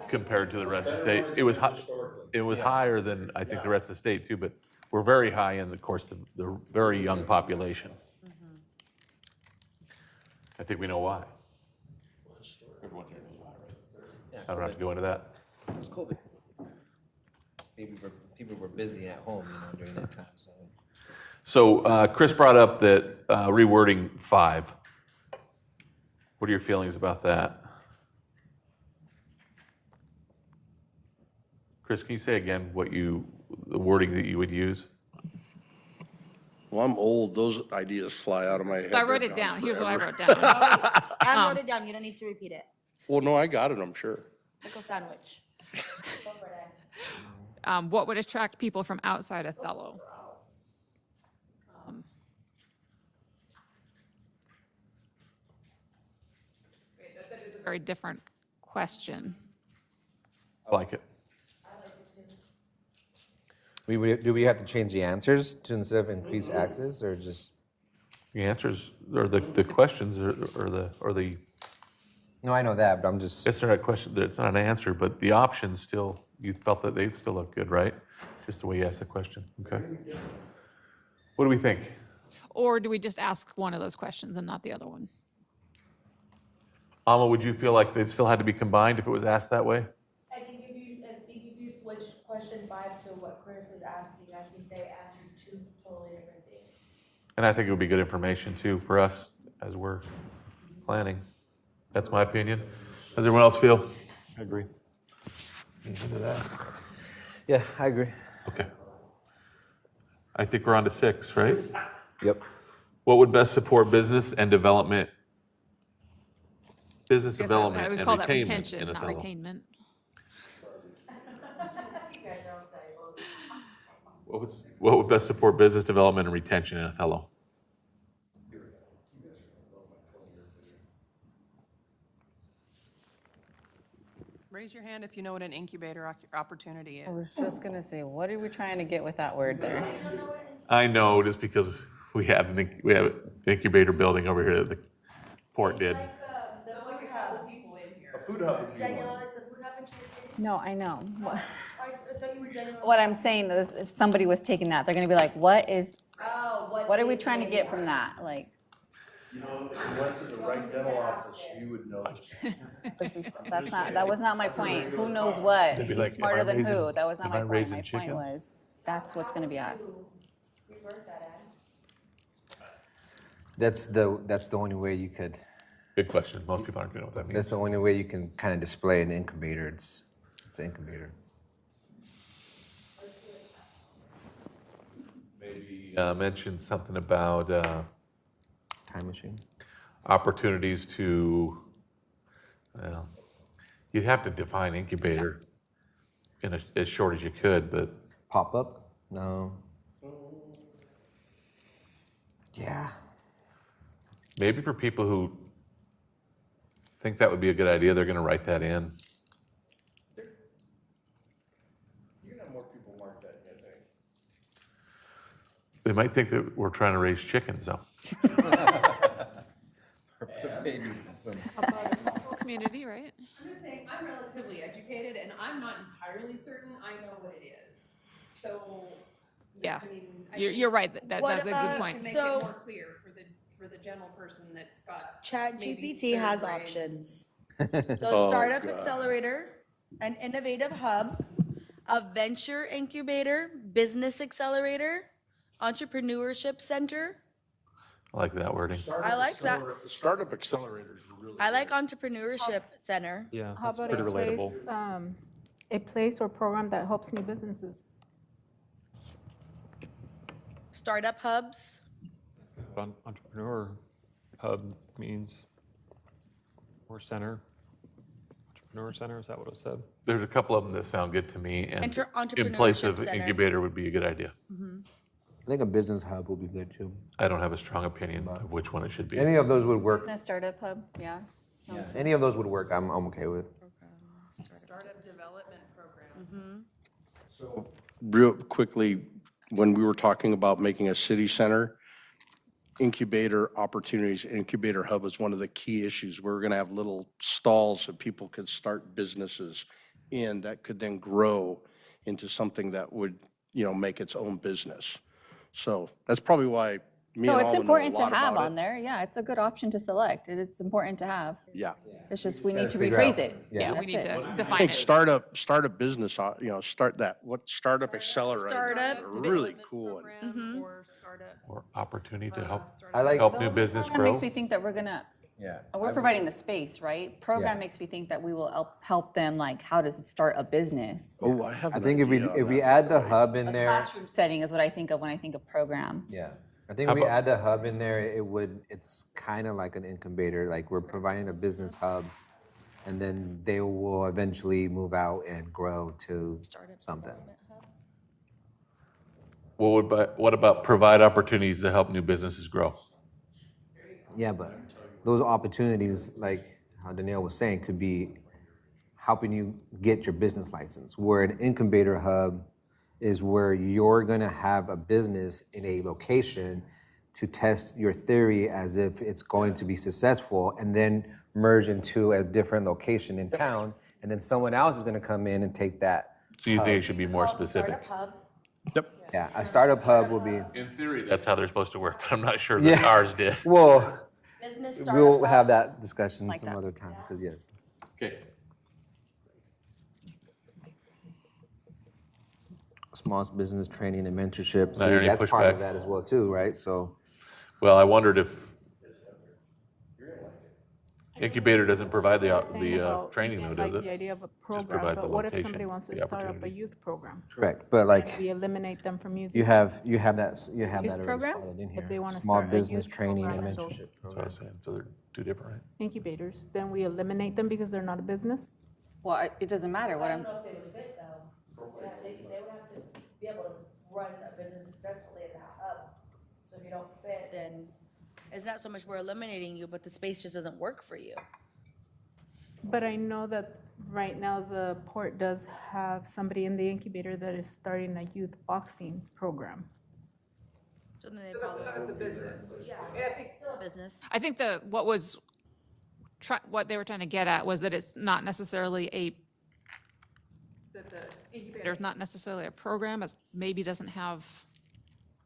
compared to the rest of the state? It was high, it was higher than I think the rest of the state too, but we're very high in the course of the very young population. I think we know why. I don't have to go into that. It was COVID. People were busy at home, during that time, so. So Chris brought up that rewording 5. What are your feelings about that? Chris, can you say again the wording that you would use? Well, I'm old. Those ideas fly out of my head. I wrote They're it down. gone Here's what I forever. wrote down. I wrote it down, you don't need to repeat it. Well, no, I got it, I'm sure. Pickle sandwich. What would attract people from outside Othello? Very different question. I like it. Do we have to change the answers to instead of increase access or just? The answers, or the questions, or the, No, I know that, but I'm just, it's not a question, it's not an answer, but the options still, you felt that they still look good, right? Just the way you asked the question, okay? What do we think? Or do we just ask one of those questions and not the other one? Alma, would you feel like they still had to be combined if it was asked that way? I think if you switch question 5 to what Chris is asking, I think they answered 2 totally different things. And I think it would be good information too for us as we're planning. That's my opinion. Does everyone else feel? I agree. Into that? yeah, I agree. Okay. I think we're on to 6, right? Yep. What would best support business and development? Business I guess development I would and call that retainment in retention, not Othello. retainment. What would best support business development and retention in Othello? Raise your hand if you know what an incubator opportunity I is. was just gonna say, what are we trying to get with that word there? I know, just because we have an incubator building over here that the port did. A food hub would be one. Daniela, like the food hub in Chase City? No, I know. I thought you were Daniela. What I'm saying is, if somebody was taking that, they're gonna be like, what are we is trying to get it? from that? Like, If you went to the right dental office, you would know. that was not my point. Who knows what? They'd be Who's like, am I smarter than who? raising- That was not am my I point. raising My point chickens? was, that's what's gonna be asked. That's the only way you could, Good question. Most people aren't going to know what that means. that's the only way you can kind of display an incubator. It's an incubator. Maybe mention something about Time machine. opportunities to, well, you'd have to define incubator in as short as you could, but Pop up? No. Yeah. maybe for people who think that would be a good idea, they're going to write that in. You're gonna have more people mark that, I think. They might think that we're trying to raise chickens, though. Babies and some. community, right? I'm just saying, I'm relatively educated and I'm not entirely certain I know what it is. So, Yeah. I mean, I You're think right, What that's a good about- to point. make So- it more clear for the general person that's got. maybe ChatGPT third has grade. options. Oh, So Startup God. Accelerator, an innovative hub, a venture incubator, business accelerator, entrepreneurship center. I like that wording. I like that. Startup Accelerator is really. I like entrepreneurship center. Yeah, How that's about pretty a place, relatable. a place or program that helps new businesses? Startup hubs. Entrepreneur hub means, or center. Entrepreneur center, is that what it said? There's a couple of them that sound good to me, and Entrepreneurship in place of center. incubator would be a good idea. I think a business hub would be good too. I don't have a strong opinion of which one it should be. Any of those would work. Business startup hub, yeah. Sounds Any of those would work. I'm okay with. Startup development program. So, real quickly, when we were talking about making a city center, incubator opportunities, incubator hub is one of the key issues. We're going to have little stalls that people could start businesses in that could then grow into something that would, make its own business. So that's probably why me No, and it's Alma know a important to lot have about on it. there. Yeah, it's a good option to select. It's important to have. Yeah. It's just, we need to figure out- rephrase it. yeah. Yeah, We need that's it. to I define think it. startup business, start that, startup accelerator. Startup. is a Really cool one. Program or startup. Or opportunity to help, I like. help new business Program grow. makes me think that we're gonna, Yeah. we're providing the space, right? Program Yeah. makes me think that we will help them like how to start a business. Oh, I have I an think if we idea on if we that. add the hub in A there. classroom setting is what I think of when I think of program. Yeah. I think How if we about- add the hub in there, it's kind of like an incubator, like we're providing a business hub, and then they will eventually move out and grow to something. What about provide opportunities to help new businesses grow? Yeah, but those opportunities, like how Danielle was saying, could be helping you get your business license, where an incubator hub is where you're gonna have a business in a location to test your theory as if it's going to be successful, and then merge into a different location in town, and then someone else is gonna come in and take that. So you think it should be more Startup specific? hub. Yep. Yeah, a startup hub will be, In theory, that's how they're supposed to work, but I'm not sure that Yeah. ours did. well, Business startup we'll hub. have that discussion Like some that. other time, because yes. Okay. Small business training and mentorship, Now, any that's part of pushback? that as well too, right? So, Well, I wondered if incubator doesn't provide the training though, does Like the it? idea of a program, provides but a what if location, somebody wants to the start up a opportunity. youth program? correct, but like, We eliminate them from using. you it? have that Youth already program? started in If they here. wanna Small start a business youth training and program, so- mentorship. That's what I was saying, so they're two different, right? Incubators, then we eliminate them because they're not a business? Well, it doesn't matter what I I'm, don't know if they would fit though. Yeah, they would have to be able to run a business successfully in that hub. So if you don't fit, then it's not so much we're eliminating you, but the space just doesn't work for you. But I know that right now the port does have somebody in the incubator that is starting a youth boxing program. So then they probably. That's a business. Yeah, still a business. I think what they were trying to get at was that it's not necessarily that the incubator is not necessarily a program, it maybe doesn't have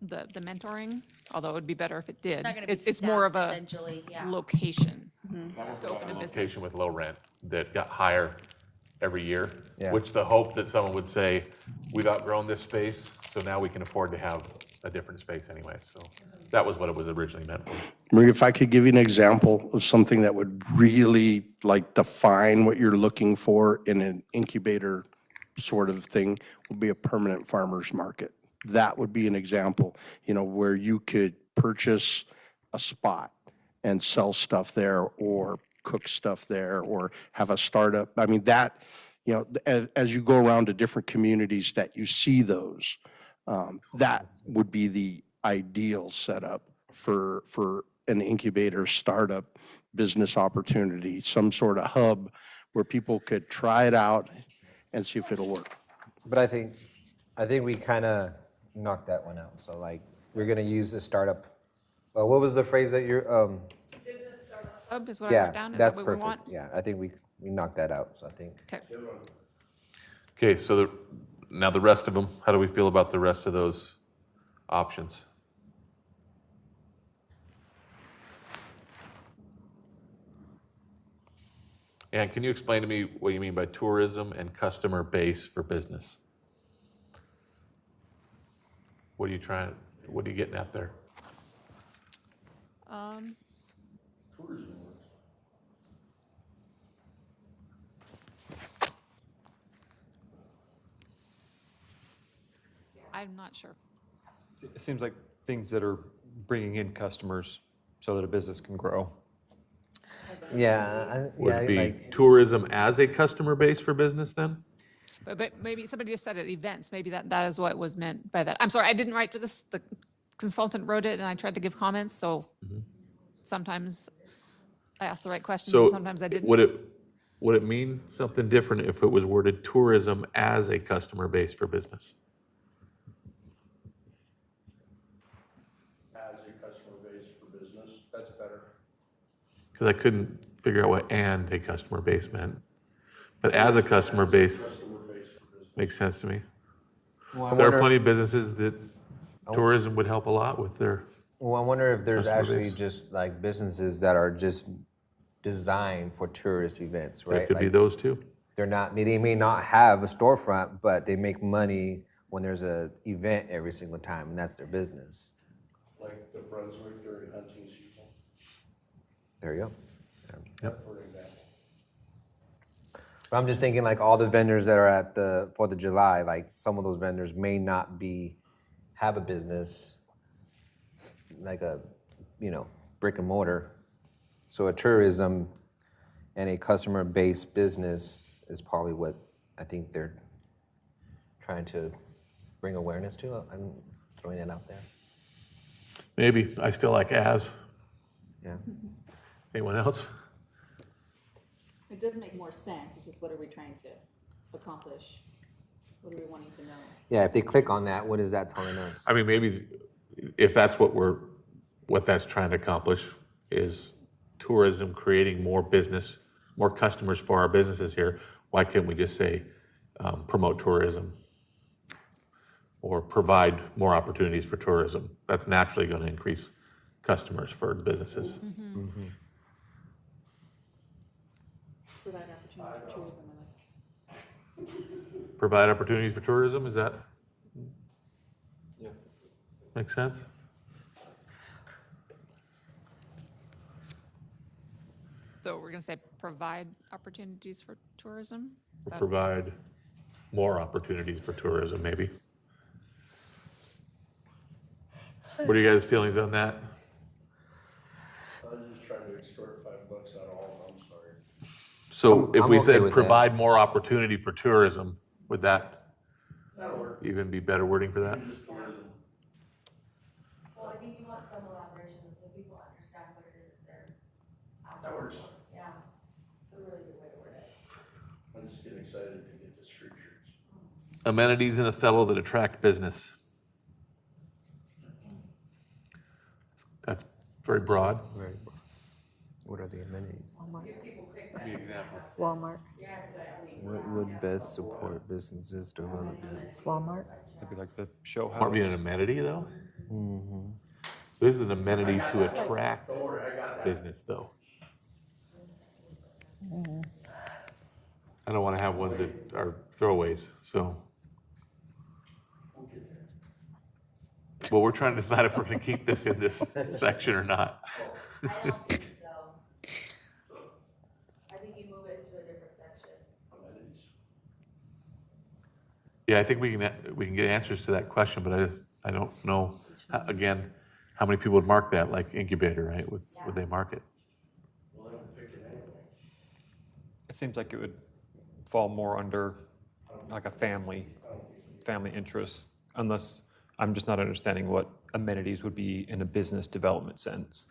the mentoring, although it would be better if it did. Not gonna be It's more of staffed, a essentially, yeah. location to open a business. Location with low rent that got higher every year, Yeah. which the hope that someone would say, we've outgrown this space, so now we can afford to have a different space anyway. So that was what it was originally meant for. Marie, if I could give you an example of something that would really define what you're looking for in an incubator sort of thing, would be a permanent farmer's market. That would be an example, where you could purchase a spot and sell stuff there or cook stuff there or have a startup. I mean, that, as you go around to different communities that you see those, that would be the ideal setup for an incubator startup business opportunity, some sort of hub where people could try it out and see if it'll work. But I think we kind of knocked that one out. So like, we're gonna use the startup. What was the phrase that you're? Is what I Yeah, wrote down. Is that's that what we want? perfect. Yeah, I think we knocked that out, so I think. Okay. Okay, so now the rest of them, how do we feel about the rest of those options? And can you explain to me what you mean by tourism and customer base for business? What are you getting at there? I'm not sure. It seems like things that are bringing in customers so that a business can grow. Yeah, Would yeah, it be like, tourism as a customer base for business then? But maybe somebody just said at events, maybe that is what was meant by that. I'm sorry, I didn't write to this, the consultant wrote it and I tried to give comments, so sometimes I asked the right questions and So sometimes I didn't. would it mean something different if it was worded tourism as a customer base for business? As a customer base for business, that's better. Because I couldn't figure out what "and a customer base" meant. But as a customer base Customer base for business. makes sense to me. well, I There are wonder, plenty of businesses that tourism would help a lot with their, well, I wonder if there's customer actually base. just like businesses that are just designed for tourist events, right? it could be Like, those two. they're not, they may not have a storefront, but they make money when there's a event every single time, and that's their business. Like the Brunswick during hunting season, There you go. for example. But I'm just thinking like all the vendors that are at the 4th of July, like some of those vendors may not have a business, like a, brick and mortar. So a tourism and a customer-based business is probably what I think they're trying to bring awareness to. I'm throwing that out there. Maybe. I still like as. Yeah. Anyone else? It does make more sense, it's just what are we trying to accomplish? What are we wanting to know? Yeah, if they click on that, what is that telling us? I mean, maybe if that's what that's trying to accomplish is tourism, creating more business, more customers for our businesses here, why can't we just say promote tourism? Or provide more opportunities for tourism? That's naturally going to increase customers for the businesses. Provide opportunities for tourism. Provide opportunities for tourism, is that? Yeah. Make sense? So we're gonna say provide opportunities for tourism? Is that- Provide more opportunities for tourism, maybe. What are you guys' feelings on that? I was just trying to extort $5 out of all of them, I'm sorry. So if I'm we okay said with that. provide more opportunity for tourism, would that That'll work. even be better wording for that? Just tourism. Well, I think you want some elaboration so people understand what it is that they're asking. That works. Yeah, it's a really good way to word it. I'm just getting excited to get the street shirts. Amenities in Othello that attract business. That's very broad. Right. What are the amenities? Walmart, What would best support businesses develop business? Walmart. Maybe like the show house. Might be an amenity, though. This is an amenity to attract business, though. I don't want to have ones that are throwaways, so. Well, we're trying to decide if we're going to keep this in this section or not. I don't think so. I think you move it to a different section. Yeah, I think we can get answers to that question, but I don't know, again, how many people would mark that, like incubator, right? Would they mark it? Well, I don't pick it anyway. It seems like it would fall more under like a family interest, unless I'm just not understanding what amenities would be in a business development sense.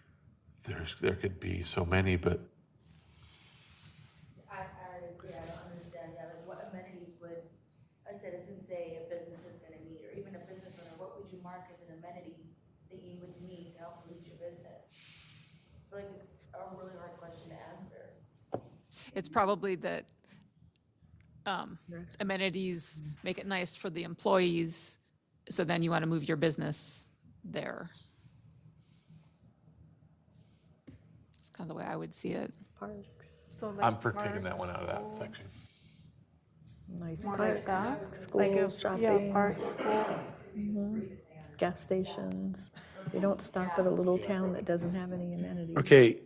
There could be so many, but I agree, I don't understand, yeah, like what amenities would a citizen say a business is gonna need, or even a business owner, what would you mark as an amenity that you would need to help boost your business? I feel like it's a really hard question to answer. It's probably that amenities make it nice for the employees, so then you want to move your business there. It's kind of the way I would see it. Parks, So like I'm for taking that parks, one out of that schools, section. nice More like parks, that? Like schools, if, shopping. yeah, parks, schools. Gas stations. You don't stop at a little town that doesn't have any amenities. Okay,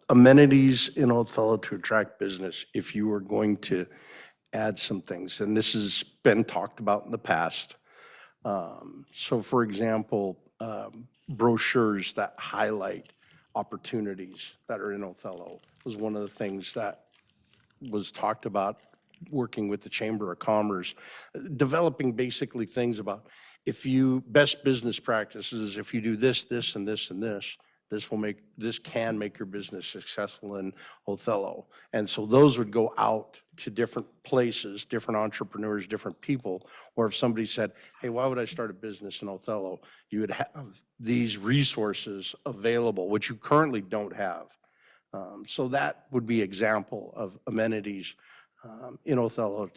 amenities in Othello to attract business, if you were going to add some things, and this has been talked about in the past. So for example, brochures that highlight opportunities that are in Othello was one of the things that was talked about, working with the Chamber of Commerce, developing basically things about if you, best business practices, if you do this, this, and this, and this, this can make your business successful in Othello. And so those would go out to different places, different entrepreneurs, different people. Or if somebody said, hey, why would I start a business in Othello? You would have these resources available, which you currently don't have. So that would be example of amenities in Othello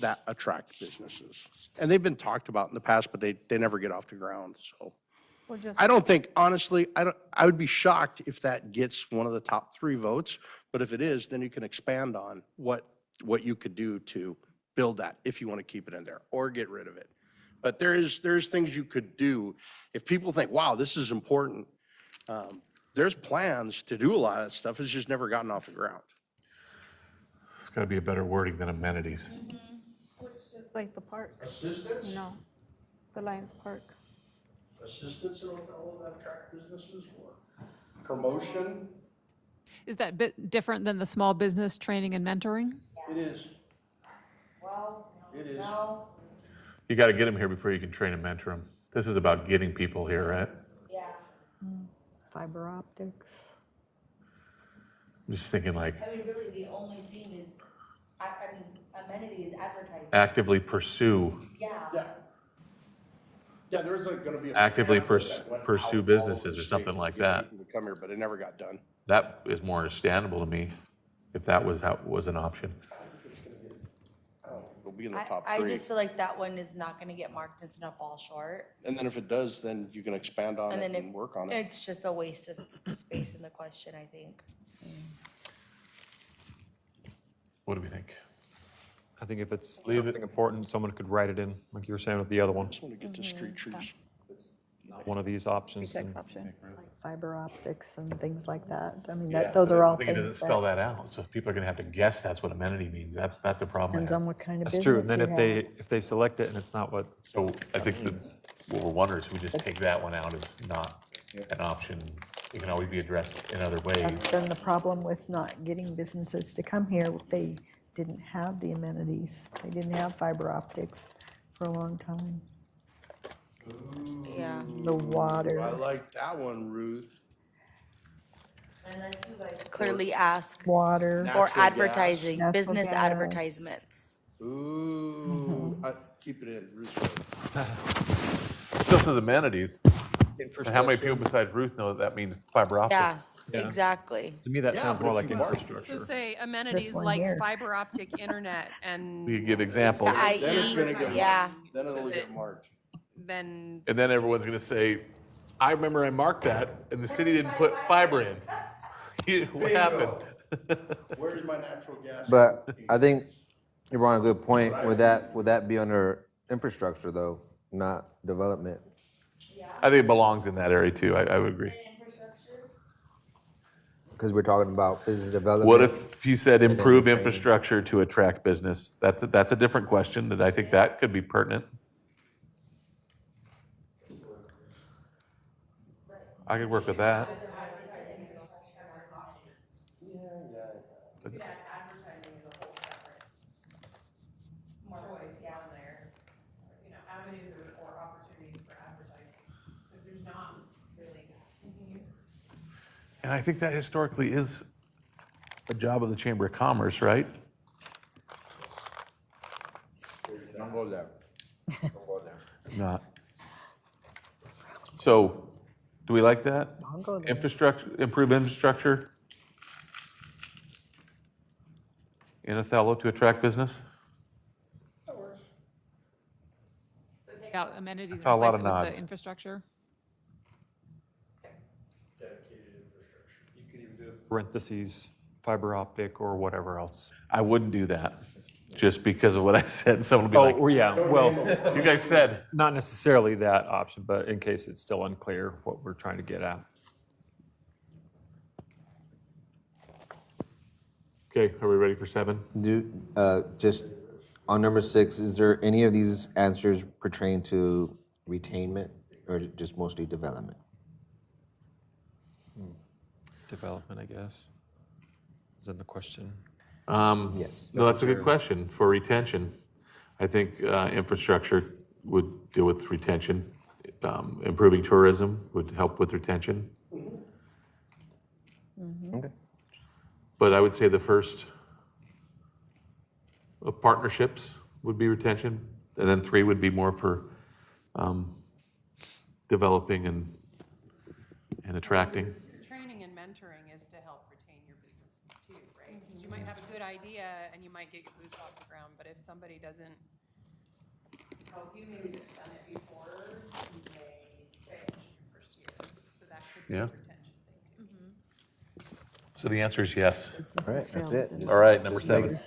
that attract businesses. And they've been talked about in the past, but they never get off the ground, so. Or just I don't think, honestly, I would be shocked if that gets one of the top 3 votes, but if it is, then you can expand on what you could do to build that, if you want to keep it in there, or get rid of it. But there's things you could do. If people think, wow, this is important, there's plans to do a lot of that stuff, it's just never gotten off the ground. It's got to be a better wording than amenities. Just like the park. Assistance? No, the Lions Park. Assistance in Othello that attract businesses, or promotion? Is that a bit different than the small business training and mentoring? It is. Well, It is. no, You got to get them here before you can train and mentor them. This is about getting people here, right? yeah. Fiber optics. I'm just thinking like I mean, really, the only thing is, I mean, amenity is advertising. actively pursue, Yeah. Yeah, there is like gonna be. Actively pursue businesses or something like that. People to come here, but it never got done. that is more understandable to me, if that was an option. I don't think it'll be in the I, top I 3. just feel like that one is not gonna get marked, it's gonna fall short. And then if it does, then you can expand on And it then and work on it. it's just a waste of space in the question, I think. What do we think? I think if it's Leave it. something important, someone could write it in, like you were saying with the other one, Just want to get to street trees. one of these options. Pretext and- option. Fiber optics and things like that. I mean, those are all I think it things doesn't spell that that out, so if people are going to have to guess that's what amenity means, that's a problem. I depends have. on what kind of That's true, and business then you have. if they select it and it's not what, So I think that what we're wondering is we just take that one out as not an option. It can always be addressed in other ways. That's been the problem with not getting businesses to come here. They didn't have the amenities. They didn't have fiber optics for a long time. Yeah. The water. I like that one, Ruth. Unless you guys clearly ask Water. Natural for gas. advertising, Natural business gas. advertisements. Ooh, keep it in, Ruth. It still says amenities. And how many people besides Ruth know that means fiber Yeah, optics? exactly. to me, that Yeah, sounds but more if like you mark it- So infrastructure. say amenities one like here. fiber optic internet and We could give examples, I.e., Then it's gonna get yeah. Then it'll So get that- marked. then and then everyone's going to say, I remember I marked that, and the city didn't put fiber in. What happened? Where's my natural gas? But I think you're on a good point. Would that be under infrastructure though, not development? I think it belongs in that area too, I would agree. Because we're talking about business development. What if you said improve training. infrastructure to attract business? That's a different question, that I think that could be pertinent. I could work with that. advertising is a whole separate choice on there. You know, avenues or opportunities for advertising, because there's not really. And I think that historically is a job of the Chamber of Commerce, right? Don't go there. Don't go there. Not. So, Do we like that? I'll go there. Infrastructure, improve infrastructure in Othello to attract business? Take out amenities and saw a lot replace of it with nods. the infrastructure. Parentheses, fiber optic or whatever else. I wouldn't do that, just because of what I said. Someone will be Oh, like, well, yeah, well, you guys said. not necessarily that option, but in case it's still unclear what we're trying to get at. Okay, are we ready for 7? Just on number 6, is there any of these answers pertain to retainment or just mostly development? Development, I guess, is in the question. Yes. No, that's a good question for retention. I think infrastructure would deal with retention. Improving tourism would help with retention. Okay. But I would say the first partnerships would be retention, and then 3 would be more for developing and attracting. Training and mentoring is to help retain your businesses too, right? Because you might have a good idea and you might get your boots off the ground, but if somebody doesn't help you, maybe that's done it before, you may fail your first year. So that could be a Yeah. retention thing too. So the answer is yes. All right, that's it. All right, number 7.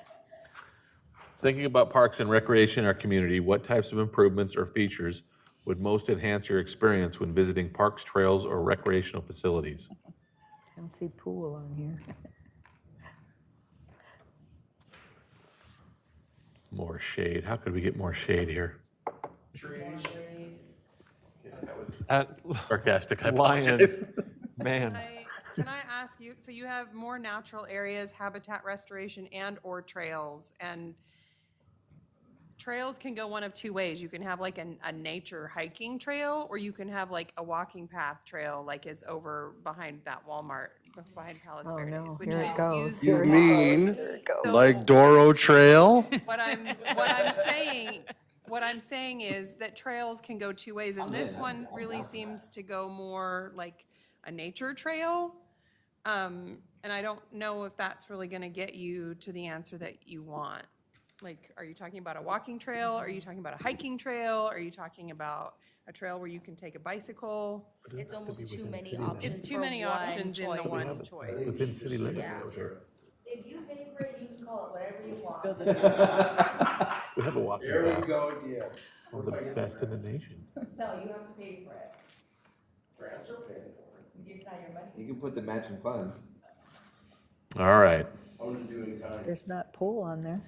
Thinking about parks and recreation in our community, what types of improvements or features would most enhance your experience when visiting parks, trails, or recreational facilities? I don't see pool on here. More shade. How could we get more shade here? At Sarcastic, I Lions, apologize. man, Can I ask you, so you have more natural areas, habitat restoration and/or trails, and trails can go one of 2 ways. You can have like a nature hiking trail, or you can have like a walking path trail, like is over behind that Walmart, behind Palos Oh, Verdes, no, which here it gets goes. used. You mean So- like Doro Trail? What I'm saying is that trails can go 2 ways, and this one really seems to go more like a nature trail. And I don't know if that's really gonna get you to the answer that you want. Like, are you talking about a walking trail? Are you talking about a hiking trail? Are you talking about a trail where you can take a bicycle? It's almost too many options It's too for many one options in the choice. one choice. Within city limits, Yeah. though, here. If you pay for it, you can call it whatever you want. We have a walking There we path. go again. One of the best in the nation. No, you have to pay for it. Grants are paying for it. It's not your money. You can put the matching funds. All right. I'm gonna do in kind. There's not pool on there.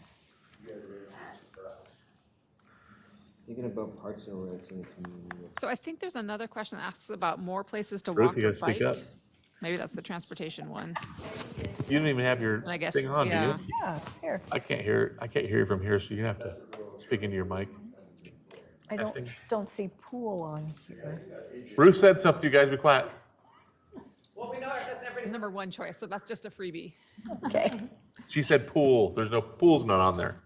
Thinking about parks and recs in the community. So I think there's another question that asks about more places to Ruth, walk you or gotta speak bike. up. Maybe that's the transportation one. You don't even have your And I guess, thing on, do yeah. you? Yeah, it's here. I can't hear you from here, so you have to speak into your mic. I Testing. don't see pool on here. Ruth said something, you guys be quiet. It's number 1 choice, so that's just a freebie. Okay. She said pool. There's no, pool's not on there.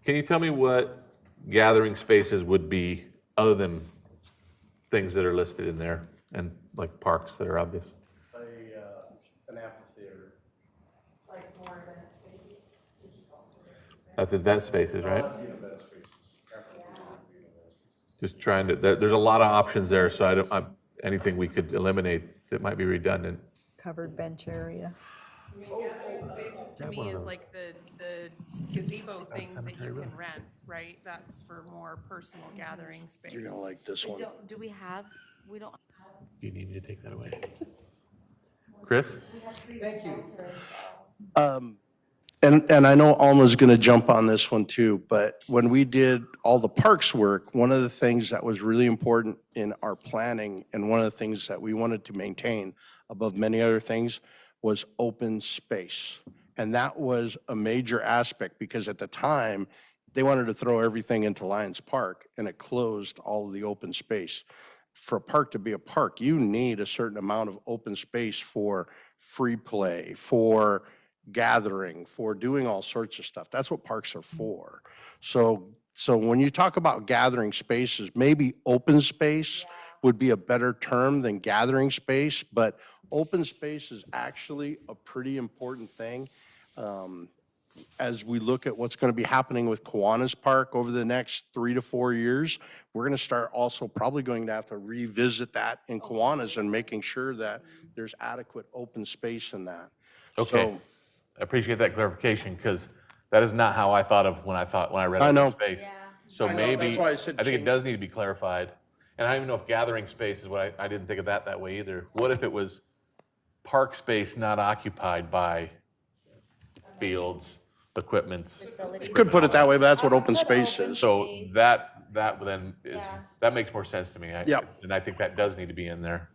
Can you tell me what gathering spaces would be, other than things that are listed in there, and like parks that are obvious? An amphitheater. That's event spaces, right? Event spaces. Just trying to, there's a lot of options there, so anything we could eliminate that might be redundant. Covered bench area. Gathering spaces to me is like the gazebo things that you can rent, right? That's for more personal gathering space. You're gonna like this one. Do we have, we don't. You need me to take that away. Chris? And I know Alma's going to jump on this one too, but when we did all the parks work, one of the things that was really important in our planning and one of the things that we wanted to maintain above many other things was open space. And that was a major aspect because at the time, they wanted to throw everything into Lions Park and it closed all of the open space. For a park to be a park, you need a certain amount of open space for free play, for gathering, for doing all sorts of stuff. That's what parks are for. So So when you talk about gathering spaces, maybe open space would be a better term than gathering space, but open space is actually a pretty important thing. As we look at what's going to be happening with Kiwanis Park over the next 3 to 4 years, we're going to start also probably going to have to revisit that in Kiwanis and making sure that there's adequate open space in that. Okay, So, I appreciate that clarification, because that is not how I thought of when I read I open know. space. So I know, maybe, that's why I said think it change. does need to be clarified. And I don't even know if gathering space is what, I didn't think of that way either. What if it was park space not occupied by fields, equipments? you could put it that way, but that's what open space is. So that then is, that makes more sense to me. Yep. And I think that does need to be in there.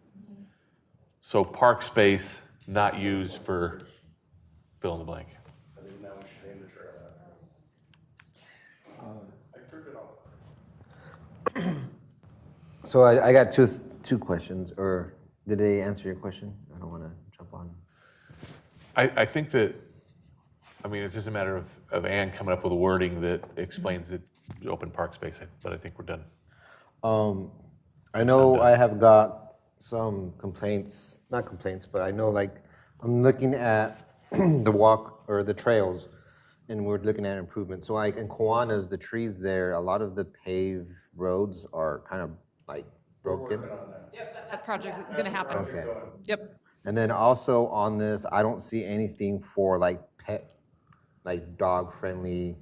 So park space not used for fill in the blank. So I got two questions, or did they answer your question? I don't want to jump on. I think that, I mean, it's just a matter of Ann coming up with a wording that explains the open park space, but I think we're done. I know I have got some complaints, not complaints, but I know like I'm looking at the walk or the trails, and we're looking at improvements. So like in Kiwanis, the trees there, a lot of the paved roads are kind of like broken. That project's gonna happen. Okay. Yep. And then also on this, I don't see anything for like pet, like dog friendly.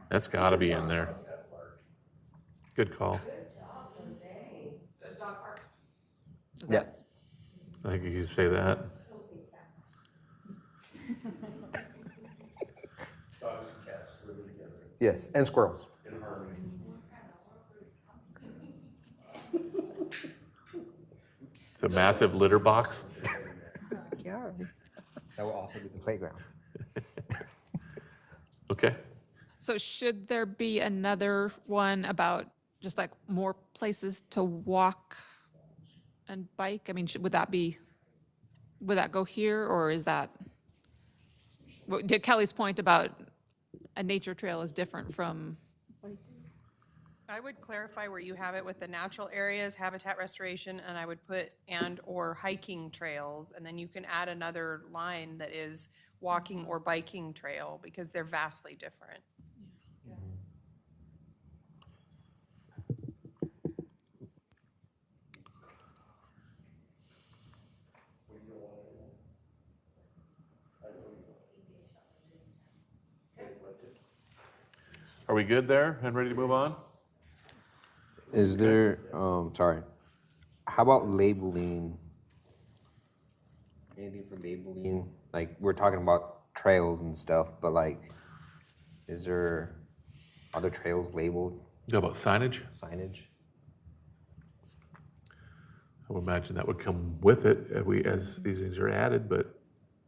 That's gotta be in there. Good call. Yes. I think you could say that. Yes, and squirrels. It's a massive litter box. That will also be the playground. Okay. So should there be another one about just like more places to walk and bike? I mean, would that go here, or is that, did Kelly's point about a nature trail is different from, I would clarify where you have it with the natural areas, habitat restoration, and I would put and/or hiking trails, and then you can add another line that is walking or biking trail, because they're vastly different. Are we good there and ready to move on? Is there, sorry, how about labeling? Anything for labeling? Like, we're talking about trails and stuff, but like, is there other trails labeled How about signage? signage? I would imagine that would come with it as these things are added, but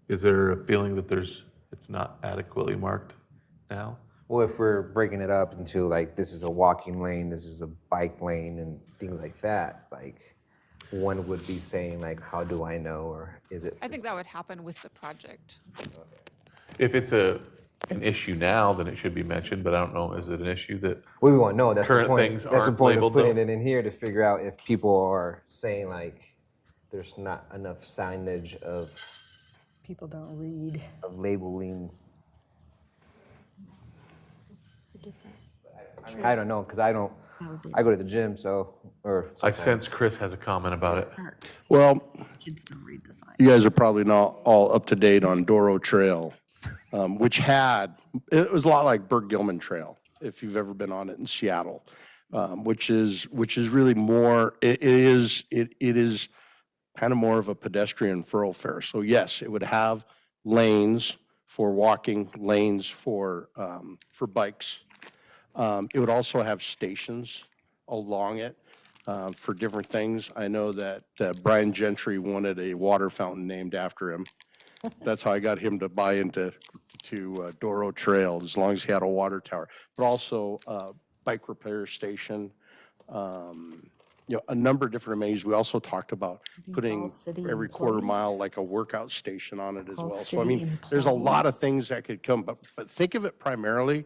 is there a feeling that it's not adequately marked now? Well, if we're breaking it up into like, this is a walking lane, this is a bike lane and things like that, like, one would be saying like, how do I know, or is it? I think that would happen with the project. If it's an issue now, then it should be mentioned, but I don't know, is it an issue that, We won't know, that's the Current point. things That's the aren't point of labeled, putting though? it in here, to figure out if people are saying like, there's not enough signage of People don't read. labeling. I don't know, because I go to the gym, so, or. I sense Chris has a comment about it. Well, Kids don't read the sign. you guys are probably not all up to date on Doro Trail, which it was a lot like Burke Gilman Trail, if you've ever been on it in Seattle, which is really more, it is kind of more of a pedestrian thoroughfare. So yes, it would have lanes for walking, lanes for bikes. It would also have stations along it for different things. I know that Brian Gentry wanted a water fountain named after him. That's how I got him to buy into Doro Trail, as long as he had a water tower. But also bike repair station, a number of different amenities. We also talked about putting all city every quarter mile employees. like a workout station on it as All well. So I city mean, there's a lot of employees. things that could come, but think of it primarily.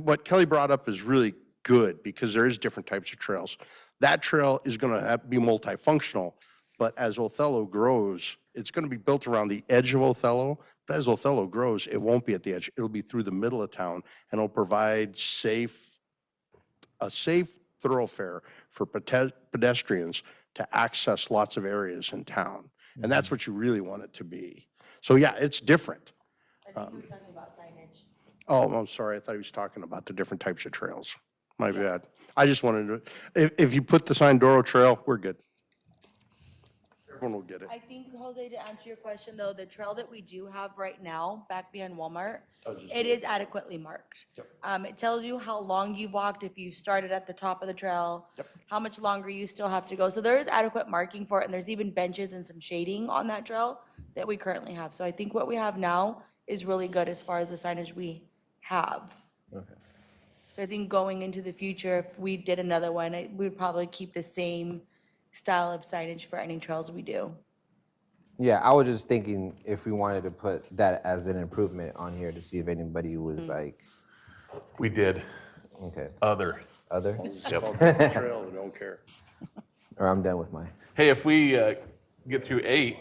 What Kelly brought up is really good because there is different types of trails. That trail is going to be multifunctional, but as Othello grows, it's going to be built around the edge of Othello. But as Othello grows, it won't be at the edge. It'll be through the middle of town, and it'll provide a safe thoroughfare for pedestrians to access lots of areas in town. And that's what you really want it to be. So yeah, it's different. I think he was talking about signage. Oh, I'm sorry. I thought he was talking about the different types of trails. My bad. I just wanted to, if you put the sign Doro Trail, we're good. Everyone will get it. I think, Jose, to answer your question, though, the trail that we do have right now, back behind Walmart, it is adequately marked. It tells you how long you walked, if you started at the top of the trail, how much longer you still have to go. So there is adequate marking for it, and there's even benches and some shading on that trail that we currently have. So I think what we have now is really good as far as the signage we have. So I think going into the future, if we did another one, we'd probably keep the same style of signage for any trails we do. Yeah, I was just thinking if we wanted to put that as an improvement on here to see if anybody was like, We did. okay, Other. other, It's called Doro Trail, I don't care. or I'm done with mine. Hey, if we get through 8,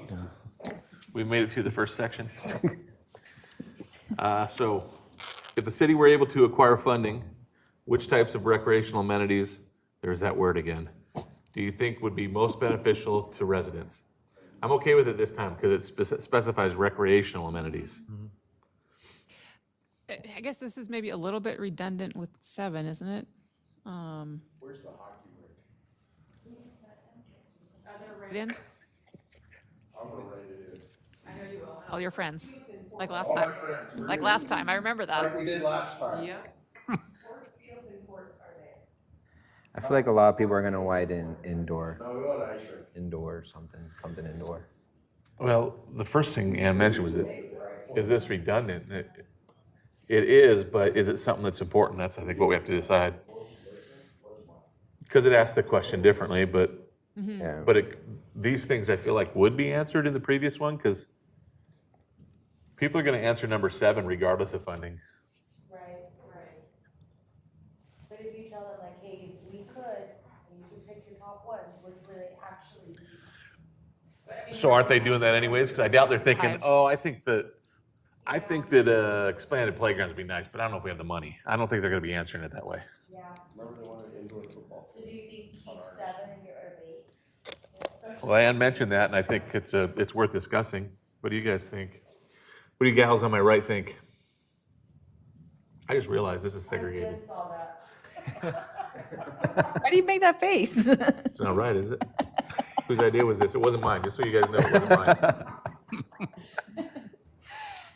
we made it through the first section. So if the city were able to acquire funding, which types of recreational amenities, there's that word again, do you think would be most beneficial to residents? I'm okay with it this time because it specifies recreational amenities. I guess this is maybe a little bit redundant with 7, isn't it? Where's the hockey rink? Right in? I'm gonna write it in. All your friends, like last time. Like last time, I remember that. Like we did last time. Yeah. I feel like a lot of people are gonna widen indoor, No, we want ice rink. indoor something indoor. Well, the first thing Ann mentioned was is this redundant? It is, but is it something that's important? That's, I think, what we have to decide. Because it asked the question differently, but Yeah. these things I feel like would be answered in the previous one, because people are gonna answer number 7 regardless of funding. Right. But if you tell them like, hey, we could, and you could pick your top ones, which really actually. So aren't they doing that anyways? Because I doubt they're thinking, I've- oh, I think that expanded playgrounds would be nice, but I don't know if we have the money. I don't think they're gonna be answering it that way. Yeah. Remember they wanted indoor football? So do you think keep 7 and get rid of 8? Well, Ann mentioned that, and I think it's worth discussing. What do you guys think? What do you gals on my right think? I just realized this is segregated. Just saw that. Why do you make that face? It's not right, is it? Whose idea was this? It wasn't mine, just so you guys know, it wasn't mine.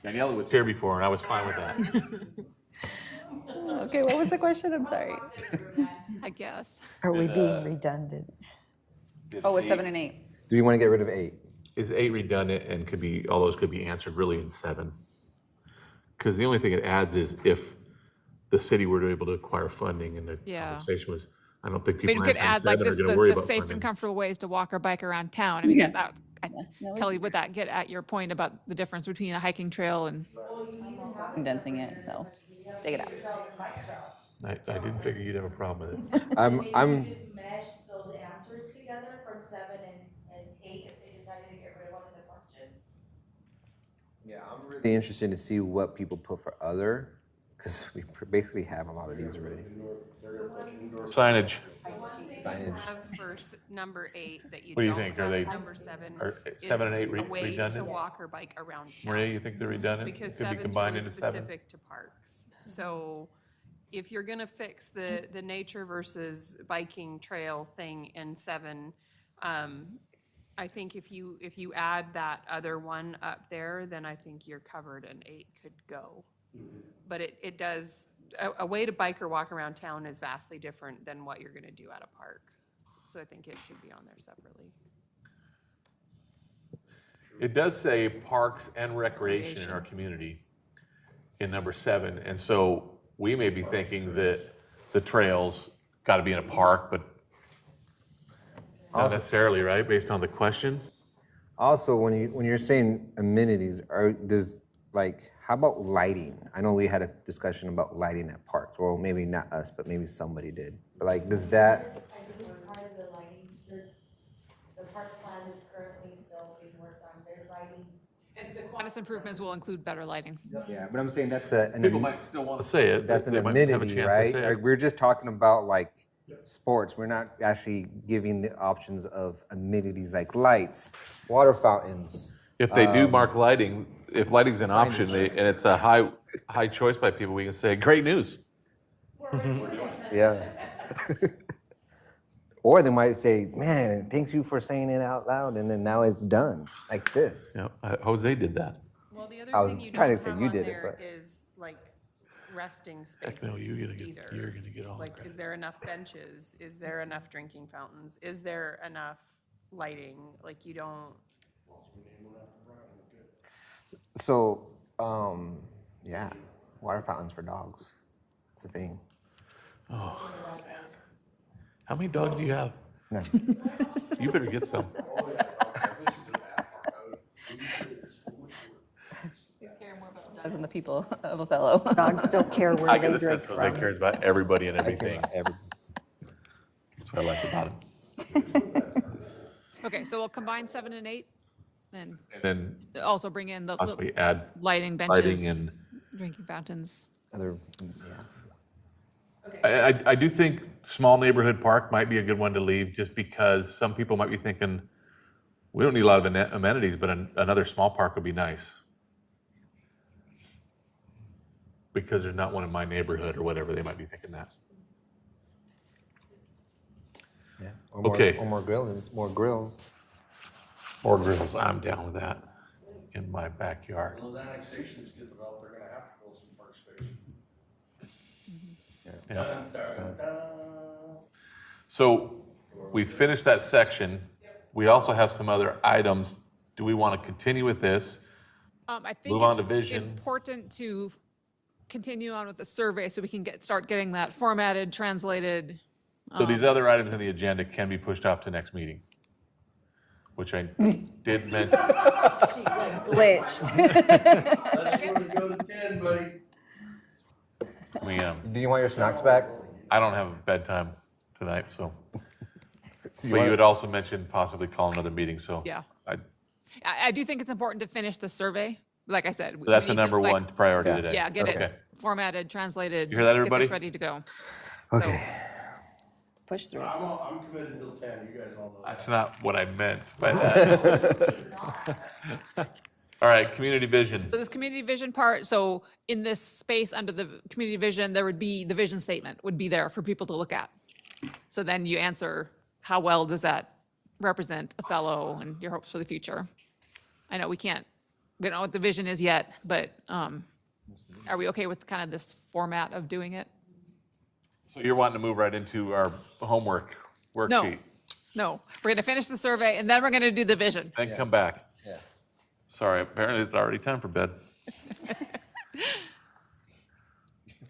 Daniela was here before, and I was fine with that. Okay, what was the question? I'm sorry. I guess. Are we being redundant? Oh, with 7 and 8. Do we want to get rid of 8? Is 8 redundant and all those could be answered really in 7? Because the only thing it adds is if the city were to able to acquire funding, and the Yeah. conversation was, I don't think I mean, people we could in add like 7 are this, gonna worry the about safe and funding. comfortable ways to walk or bike around town. I mean, Yeah. Kelly, would that get at your point about the difference between a hiking trail and? Condensing it, so take it out. I didn't figure you'd have a problem with it. I'm Just mesh those answers together from 7 and 8 if they decided to get rid of one of the questions. Yeah, I'm really interested to see what people put for other, because we basically have a lot of these already. Signage, Signage. Have for number 8 that you What do you don't think? Are have they- at number 7. are is 7 and 8 a way to redundant? walk or bike around town. Maria, you think they're redundant? Because Could be 7's combined really into 7? specific to parks. So if you're gonna fix the nature versus biking trail thing in 7, I think if you add that other one up there, then I think you're covered and 8 could go. But it does, a way to bike or walk around town is vastly different than what you're gonna do at a park. So I think it should be on there separately. It does say parks and recreation in our community in number 7, and so we may be thinking that the trails got to be in a park, but Not necessarily, right, based on the question? Also, when you're saying amenities, how about lighting? I know we had a discussion about lighting at parks. Well, maybe not us, but maybe somebody did. But like, does that? I think it's part of the lighting, the park plan is currently still being worked on, there's lighting. And the Qantas improvements will include better lighting. Yeah, but I'm saying that's an People might still want to say it. that's an they might have a amenity, chance to right? say it. Like, we're just talking about like sports. We're not actually giving the options of amenities like lights, water fountains. If they do mark lighting, if lighting's an option, and it's a high choice by people, we can say, great news. Yeah. Or they might say, man, thank you for saying it out loud, and then now it's done, like this. Yeah, Jose did that. Well, the I other was thing you trying don't to say have you on did it, there but- is like resting spaces No, you're gonna either. get all the Like, is there enough benches? Is there enough drinking fountains? Is there enough lighting? Like, you don't, So, yeah, water fountains for dogs. It's a thing. How many dogs do you have? No. You better get some. Dogs and the people of Othello. Dogs don't care where I they get the drink sense Jose from. cares about everybody and everything. That's what I like about him. Okay, so we'll combine 7 and 8, and And then also bring in the possibly add lighting lighting benches, and, drinking fountains. Other, yeah. I do think small neighborhood park might be a good one to leave, just because some people might be thinking, we don't need a lot of amenities, but another small park would be nice. Because there's not one in my neighborhood or whatever, they might be thinking that. Yeah. Or more, Okay. Or more grills. More grills. More grills, I'm down with that in my backyard. Those annexations get developed, they're gonna have to build some park space. Yeah. So we finished that section. We also have some other items. Do we want to continue with this? I think Move on to it's vision. important to continue on with the survey so we can start getting that formatted, translated. So these other items on the agenda can be pushed off to next meeting, which I did mention. Glitched. Let's go to 10, buddy. Do you want your snacks back? I don't have a bedtime tonight, so. But want- you had also mentioned possibly calling another meeting, so. Yeah. I- I do think it's important to finish the survey. Like I said. That's we the need to, number like, one priority Yeah. today. Yeah, get Okay. it formatted, translated. You hear that, Get everybody? this ready to go. Okay. Push through. I'm committed till 10, you guys all know. That's not what I meant by that. All right, community vision. So this community vision part, so in this space under the community vision, there would be, the vision statement would be there for people to look at. So then you answer, how well does that represent Othello and your hopes for the future? I know we don't know what the vision is yet, but are we okay with kind of this format of doing it? So you're wanting to move right into our homework No, worksheet? no, we're gonna finish the survey and then we're gonna do the vision. Then come back. Yeah. Sorry, apparently it's already time for bed.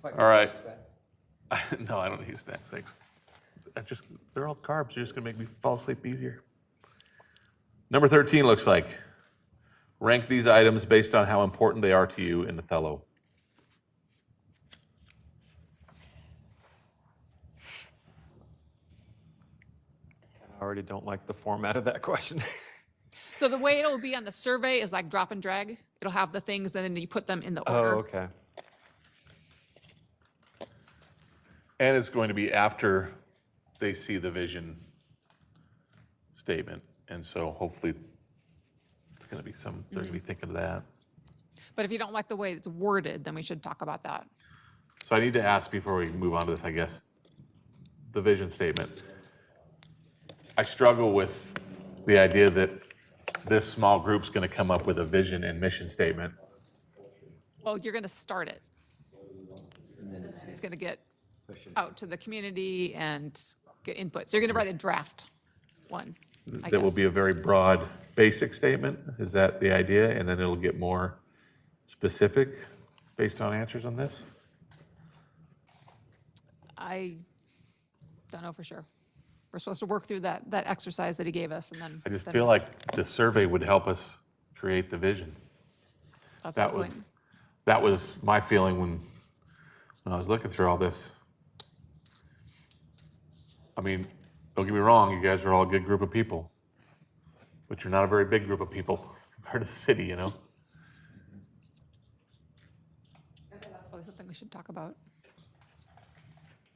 All right. No, I don't need snacks, thanks. They're all carbs, you're just gonna make me fall asleep easier. Number 13 looks like, rank these items based on how important they are to you in Othello. I already don't like the format of that question. So the way it'll be on the survey is like drop and drag. It'll have the things and then you put them in the Oh, order. okay. And it's going to be after they see the vision statement. And so hopefully it's going to be they're going to be thinking of that. But if you don't like the way it's worded, then we should talk about that. So I need to ask before we move on to this, I guess, the vision statement. I struggle with the idea that this small group's going to come up with a vision and mission statement. Well, you're going to start it. It's going to get out to the community and get input. So you're going to write a draft one, I That will guess. be a very broad, basic statement. Is that the idea? And then it'll get more specific based on answers on this? I don't know for sure. We're supposed to work through that exercise that he gave us, and then. I just then feel like the survey would help us create the vision. That's That my was, point. that was my feeling when I was looking through all this. I mean, don't get me wrong, you guys are all a good group of people, but you're not a very big group of people compared to the city, you know? Probably something we should talk about.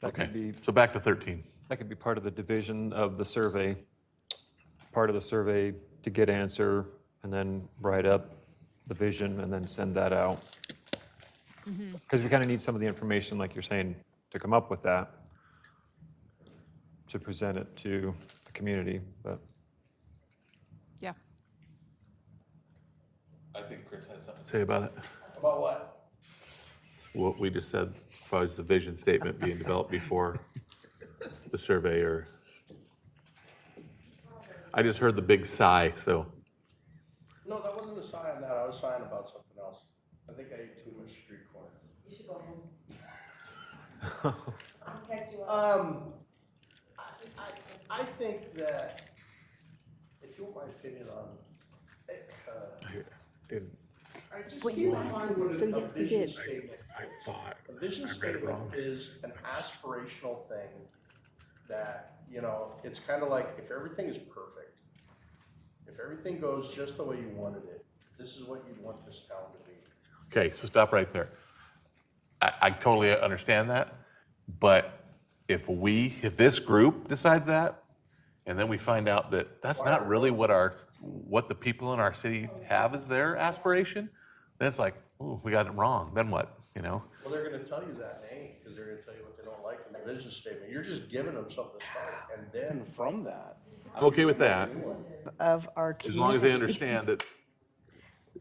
That Okay, could be, so back to 13. that could be part of the division of the survey, part of the survey to get answer, and then write up the vision, and then send that out. Because we kind of need some of the information, like you're saying, to come up with that, to present it to the community, but. Yeah. I think Chris has something to say about it. About what? What we just said, as far as the vision statement being developed before the survey, or I just heard the big sigh, so. No, that wasn't a sign on that. I was sighing about something else. I think I ate too much street corn. You should go home. I'll catch you up. I think that, if you want my opinion on, I just What keep you in asked mind him. what So a yes, you vision did. statement I thought A vision I read it statement wrong. is an aspirational thing that, you know, it's kind of like if everything is perfect, if everything goes just the way you wanted it, this is what you'd want this town to be. Okay, so stop right there. I totally understand that, but if this group decides that, and then we find out that that's not really what the people in our city have as their aspiration, then it's like, ooh, we got it wrong, then what, you know? Well, they're gonna tell you that, ain't, because they're gonna tell you what they don't like in the vision statement. You're just giving them something to start, and then from that. I'm okay with that, Of our as long as they understand that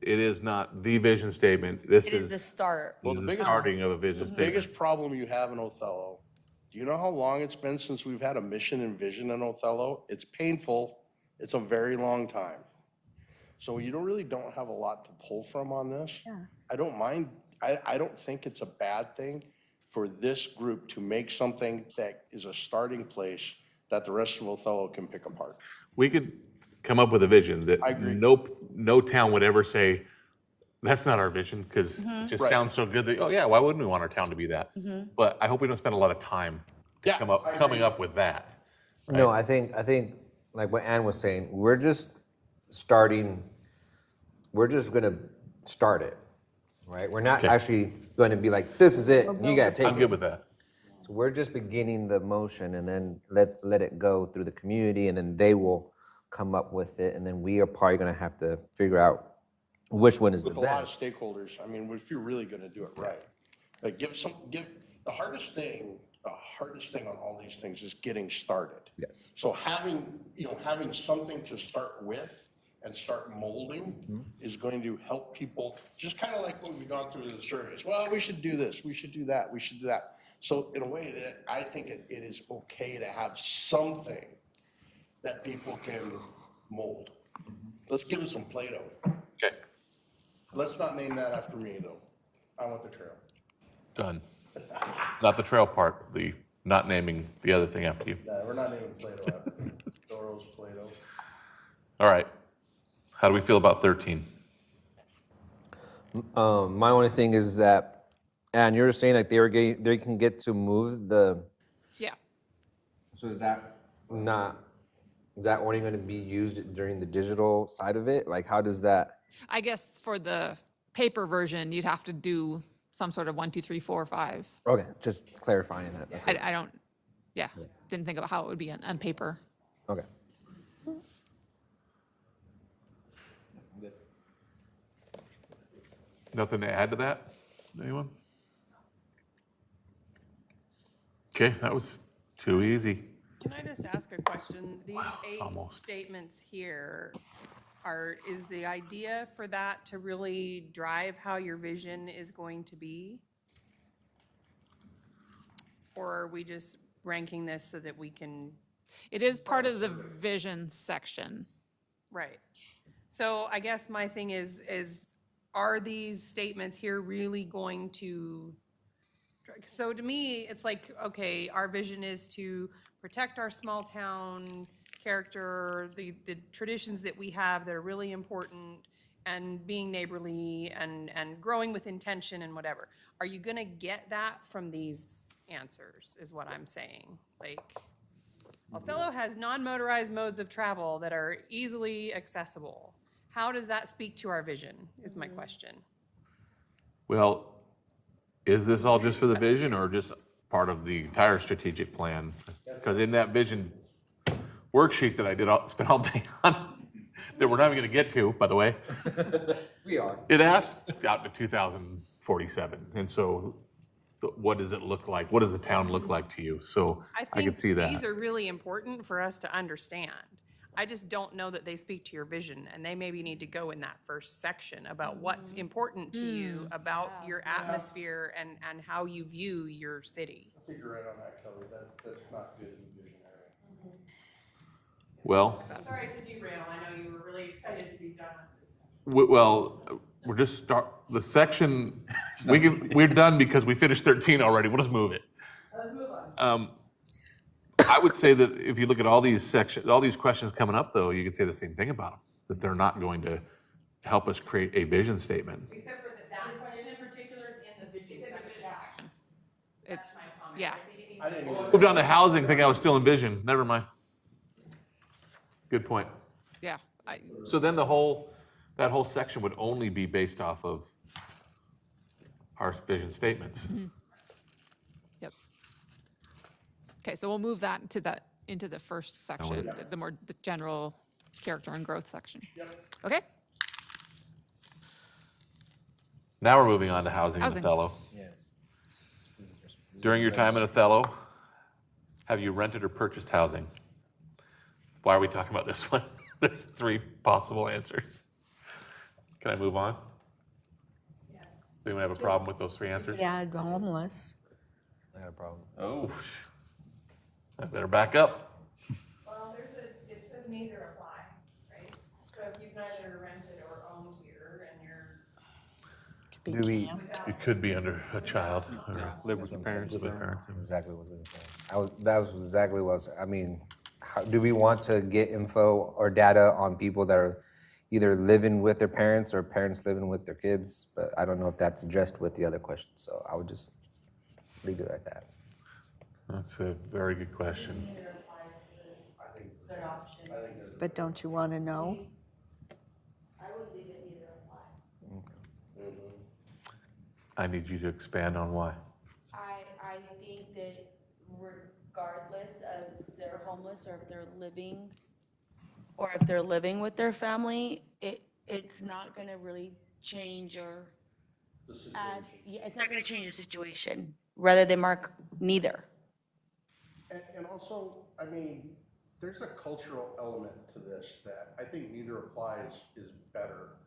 it is not the vision statement, this It is the is start. Well, the the biggest- starting of a vision The statement. biggest problem you have in Othello, do you know how long it's been since we've had a mission and vision in Othello? It's painful. It's a very long time. So you don't have a lot to pull from on this. Yeah. I don't mind, I don't think it's a bad thing for this group to make something that is a starting place that the rest of Othello can pick apart. We could come up with a vision that I agree. no town would ever say, that's not our vision, because it just Right. sounds so good that, oh yeah, why wouldn't we want our town to be that? But I hope we don't spend a lot of time Yeah, I coming agree. up with that. No, I think like what Ann was saying, we're just gonna start it, right? We're not Okay. actually gonna be like, this is it, you gotta take I'm it. good with that. So we're just beginning the motion, and then let it go through the community, and then they will come up with it, and then we are probably gonna have to figure out which one is the With a lot of best. stakeholders, I mean, if you're really gonna do it right. Like the hardest thing on all these things is getting started. Yes. So having something to start with and start molding is going to help people, just kind of like what we've gone through the surveys. Well, we should do this, we should do that, we should do that. So in a way, I think it is okay to have something that people can mold. Let's give them some Play-Doh. Okay, Let's not name that after me, though. I want the trail. done. Not the trail part, the not naming the other thing after you. No, we're not naming Play-Doh after me. Doro's Play-Doh. All right. How do we feel about 13? My only thing is that, and you're saying like they can get to move the, Yeah. so is that only gonna be used during the digital side of it? Like, how does that? I guess for the paper version, you'd have to do some sort of 1, 2, 3, 4, 5. Okay, just clarifying that. That's it. I don't, yeah, didn't think about how it would be on paper. Okay. Nothing to add to that? Anyone? Okay, that was too easy. Can I just ask a question? These eight almost. statements here is the idea for that to really drive how your vision is going to be? Or are we just ranking this so that we can, It is part of the vision section. right? So I guess my thing is are these statements here really going to, So to me, it's like, okay, our vision is to protect our small town character, the traditions that we have that are really important, and being neighborly and growing with intention and whatever. Are you gonna get that from these answers, is what I'm saying? Like, Othello has non-motorized modes of travel that are easily accessible. How does that speak to our vision, is my question. Well, is this all just for the vision or just part of the entire strategic plan? Because in that vision worksheet that I spent all day on, that we're not even gonna get to, by the way, We are. it asks out to 2047. And so what does it look like? What does the town look like to you? So I could see that. These are really important for us to understand. I just don't know that they speak to your vision, and they maybe need to go in that first section about what's important to you about your atmosphere and how you view your city. I think you're right on that, Kelly. That's not good and visionary. Well, Sorry to derail, I know you were really excited to be done with this. well, we're just the section, we're done because we finished 13 already. We'll just move it. Let's move on. I would say that if you look at all these questions coming up, though, you could say the same thing about them, that they're not going to help us create a vision statement. Except for that question in particular is in the vision section. It's, My comment. yeah. I think it needs to Moved on to housing, think I was still in vision. Never mind. Good point. Yeah. So then that whole section would only be based off of our vision statements. Yep. Okay, so we'll move that into the first section, the general character and growth section. Okay? Now we're moving on to housing in Housing. Othello. Yes. During your time in Othello, have you rented or purchased housing? Why are we talking about this one? There's 3 possible answers. Can I move on? Yes. Does anyone have a problem with those 3 answers? Yeah, homeless. I got a problem. Oh, I better back up. Well, it says neither apply, right? So if you've neither rented or owned here and you're Do we, It could be under a child or Live with your parents. with parents. exactly what I was gonna say. That was exactly what I was, I mean, do we want to get info or data on people that are either living with their parents or parents living with their kids? But I don't know if that's addressed with the other questions, so I would just leave it at that. That's a very good question. Good option. But don't you want to know? I would leave it neither apply. I need you to expand on why. I think that regardless of they're homeless or if they're living with their family, it's not gonna really change or it's not gonna change the situation, rather they mark neither. And also, I mean, there's a cultural element to this that I think neither applies is better.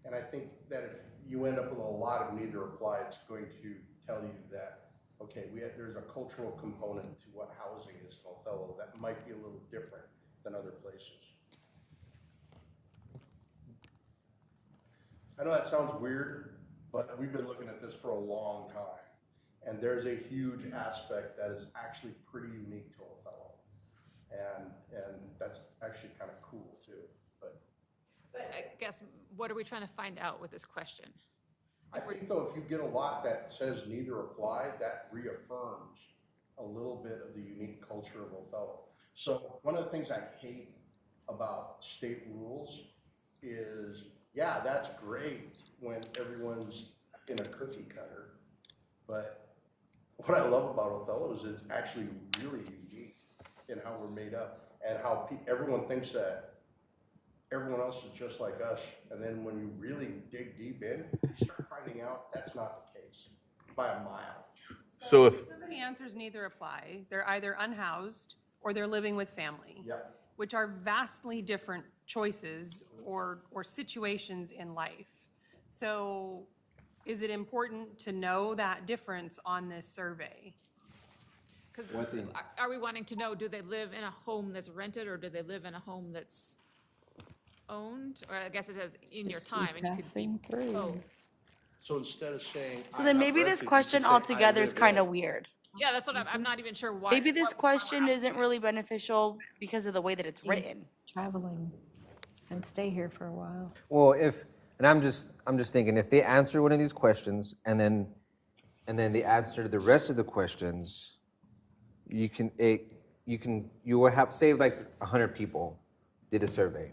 And I think that if you end up with a lot of neither apply, it's going to tell you that, okay, there's a cultural component to what housing is in Othello that might be a little different than other places. I know that sounds weird, but we've been looking at this for a long time. And there's a huge aspect that is actually pretty unique to Othello. And that's actually kind of cool too, but. But I guess, what are we trying to find out with this question? I think though, if you get a lot that says neither apply, that reaffirms a little bit of the unique culture of Othello. So one of the things I hate about state rules is, yeah, that's great when everyone's in a cookie cutter, but what I love about Othello is it's actually really unique in how we're made up and how everyone thinks that everyone else is just like us. And then when you really dig deep in, you start finding out that's not the case by a mile. So if, somebody answers neither apply, they're either unhoused or they're living with family. Yep. Which are vastly different choices or situations in life. So is it important to know that difference on this survey? Because are we wanting to know, do they live in a home that's rented or do they live in a home that's owned? Or I guess it says in your time, and you could be Passing through. both. So instead of saying. So then maybe this question altogether is kind of weird. Yeah, that's what I'm not even sure why. Maybe this question isn't really beneficial because of the way that it's written. Traveling and stay here for a while. Well, and I'm just thinking, if they answer one of these questions and then they answer the rest of the questions, you will have, say like 100 people did a survey.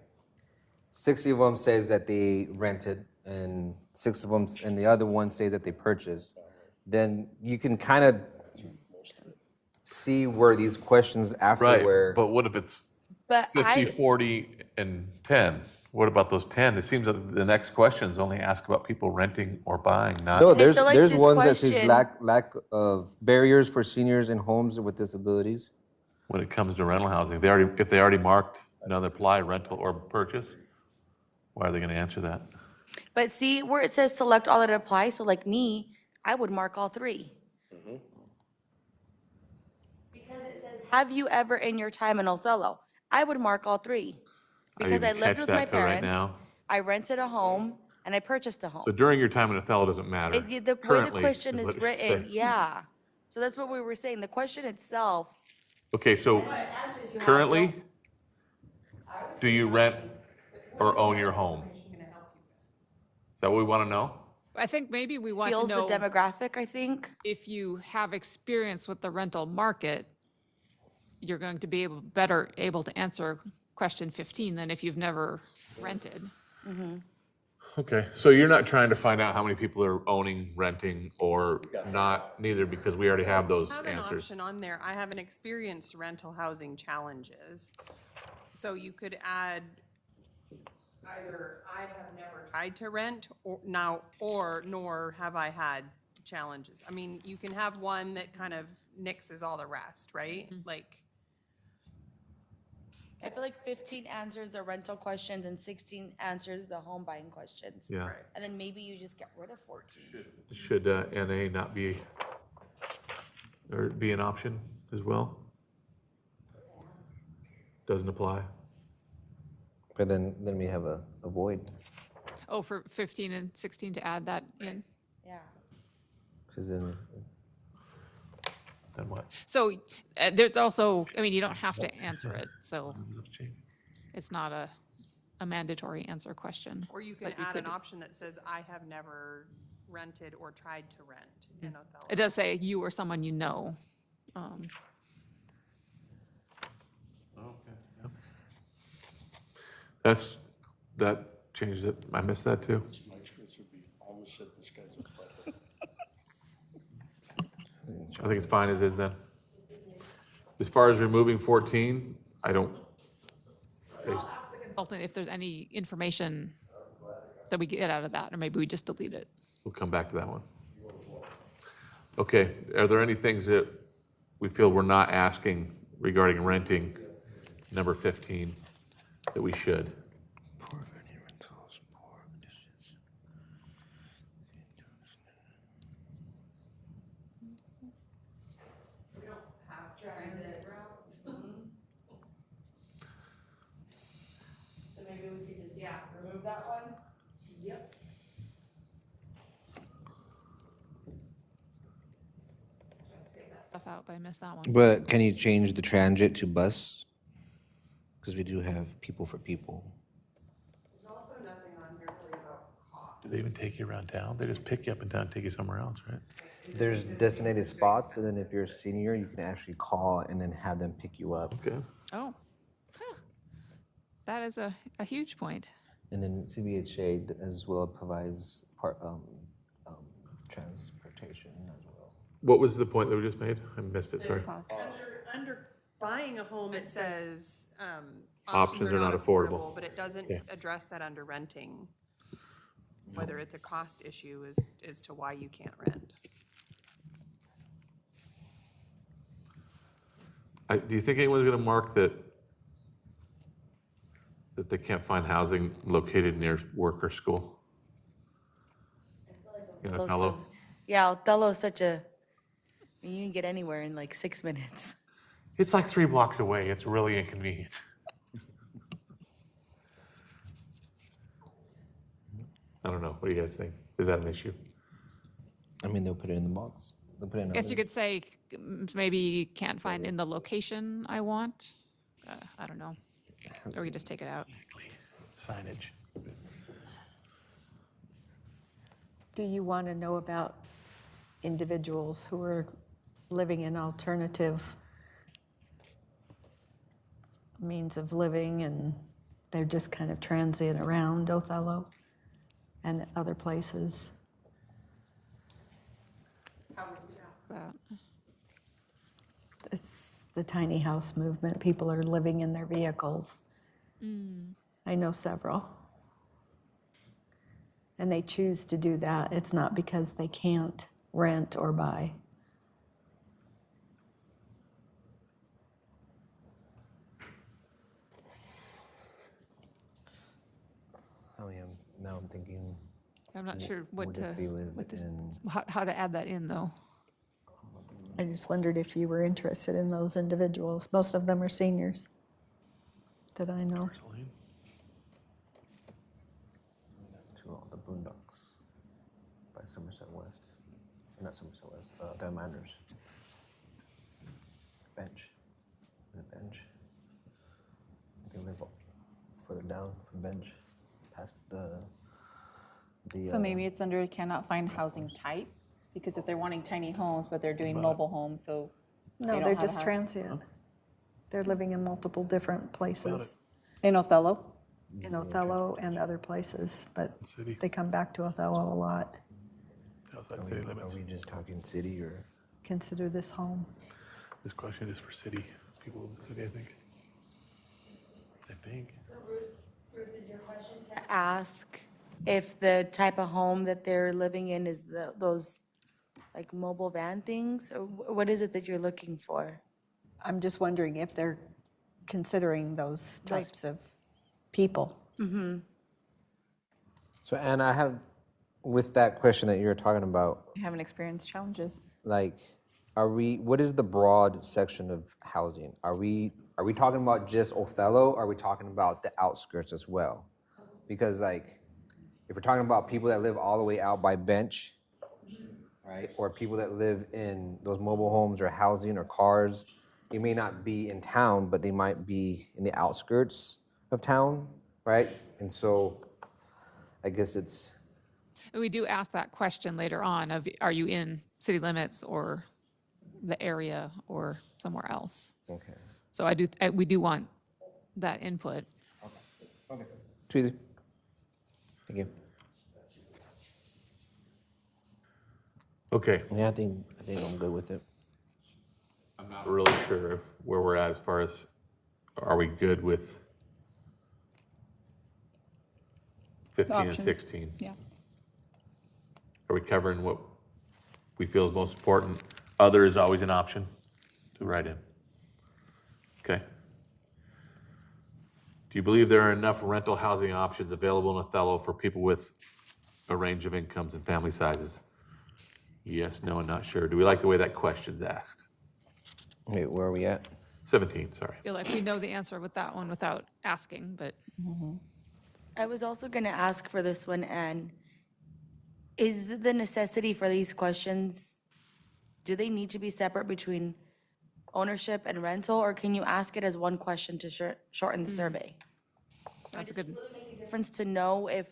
60 of them says that they rented, and 6 of them, and the other one says that they purchased. Then you can kind of see where these questions after Right, where. but what if it's But 50, 40, and 10? What about those 10? It seems that the next questions only ask about people renting or buying, not. No, I there's feel like there's this ones that says question- lack of barriers for seniors in homes with disabilities. When it comes to rental housing, if they already marked another apply, rental or purchase, why are they gonna answer that? But see where it says select all that apply, so like me, I would mark all 3. Because it says, have you ever in your time in Othello? I would mark all 3. Because I even lived catch with that my till right parents, now. I rented a home, and I purchased a home. So during your time in Othello doesn't matter. The way the Currently question is what it written, says. yeah. So that's what we were saying. The question itself. Okay, so you have currently, do you rent or own your home? Is that what we want to know? I think maybe we want to Feels the know demographic, I think. if you have experience with the rental market, you're going to be better able to answer question 15 than if you've never rented. Okay, so you're not trying to find out how many people are owning, renting, or not, neither, because we already have those I have an answers. option on there. I haven't experienced rental housing challenges. So you could add either I have never tried to rent nor have I had challenges. I mean, you can have one that kind of nixes all the rest, right? Like, I feel like 15 answers the rental questions and 16 answers the home buying questions. Yeah. And then maybe you just get rid of 14. Should NA not be, or be an option as well? Doesn't apply? But then we have a void. Oh, for 15 and 16 to add that in? Yeah. 'Cause then, Then what? So there's also, I mean, you don't have to answer it, so it's not a mandatory answer question. or you can But you add an could- option that says I have never rented or tried to rent in Othello. It does say you or someone you know. That changed it. I missed that too. My experience would be almost said this guy's a butthead. I think it's fine as is then. As far as removing 14, I don't. Consultant, if there's any information that we get out of that, or maybe we just delete it. We'll come back to that one. Okay, are there any things that we feel we're not asking regarding renting, number 15, that we should? poor venue rentals, poor conditions. So maybe we could just, remove that one? Yep. Stuff out, but I missed that one. But can you change the transit to bus? Because we do have people for people. Do they even take you around town? They just pick you up in town and take you somewhere else, right? There's designated spots, and then if you're a senior, you can actually call and then have them pick you up. Okay. Oh, huh. That is a huge point. And then CBHA as well provides transportation as well. What was the point that we just made? I missed it, sorry. Under buying a home, it says, Options are not affordable. but it doesn't Okay. address that under renting. Whether it's a cost issue as to why you can't rent. Do you think anyone's gonna mark that they can't find housing located near work or school? In Othello? Yeah, Othello's such a, you can get anywhere in like 6 minutes. It's like 3 blocks away. It's really inconvenient. I don't know. What do you guys think? Is that an issue? I mean, they'll put it in the box. They'll put it in. I guess you could say maybe can't find in the location I want. I don't know. Or we could just take it out. Signage. Do you want to know about individuals who are living in alternative means of living and they're just kind of transient around Othello and other places? That. It's the tiny house movement. People are living in their vehicles. I know several. And they choose to do that. It's not because they can't rent or buy. I mean, now I'm thinking. I'm not sure what What to, if they live what this, in- how to add that in, though. I just wondered if you were interested in those individuals. Most of them are seniors that I know. To all the boondocks by Somerset West. Or not Somerset West, the Manors. Bench. The bench. They live up further down from bench, past the. So maybe it's under cannot find housing type, because if they're wanting tiny homes, but they're doing mobile homes, so. they No, don't they're have a just house. transient. They're living in multiple different places, In Othello? in Othello and other places, but City. they come back to Othello a lot. Outside city Are limits. we just talking city or? Consider this home. This question is for city, people in the city, I think. Ruth, is your question to ask if the type of home that they're living in is those like mobile van things? Or what is it that you're looking for? I'm just wondering if they're considering those types of people. So, Anna, I have, with that question that you're talking about, Haven't experienced challenges. like, what is the broad section of housing? Are we talking about just Othello? Or are we talking about the outskirts as well? Because like, if we're talking about people that live all the way out by bench, right? Or people that live in those mobile homes or housing or cars, they may not be in town, but they might be in the outskirts of town, right? And so I guess it's, We do ask that question later on of, are you in city limits or the area or somewhere else? okay. So we do want that input. Too easy. Thank you. Okay, Yeah, I think I'm good with it. I'm not really sure where we're at as far as, are we good with 15 and Options. 16? Yeah. Are we covering what we feel is most important? Other is always an option to write in. Okay. Do you believe there are enough rental housing options available in Othello for people with a range of incomes and family sizes? Yes, no, and not sure. Do we like the way that question's asked? Wait, where are we at? 17, sorry. Feel like we know the answer with that one without asking, but I was also going to ask for this one, Anne. Is the necessity for these questions, do they need to be separate between ownership and rental, or can you ask it as one question to shorten the survey? that's a good, Difference to know if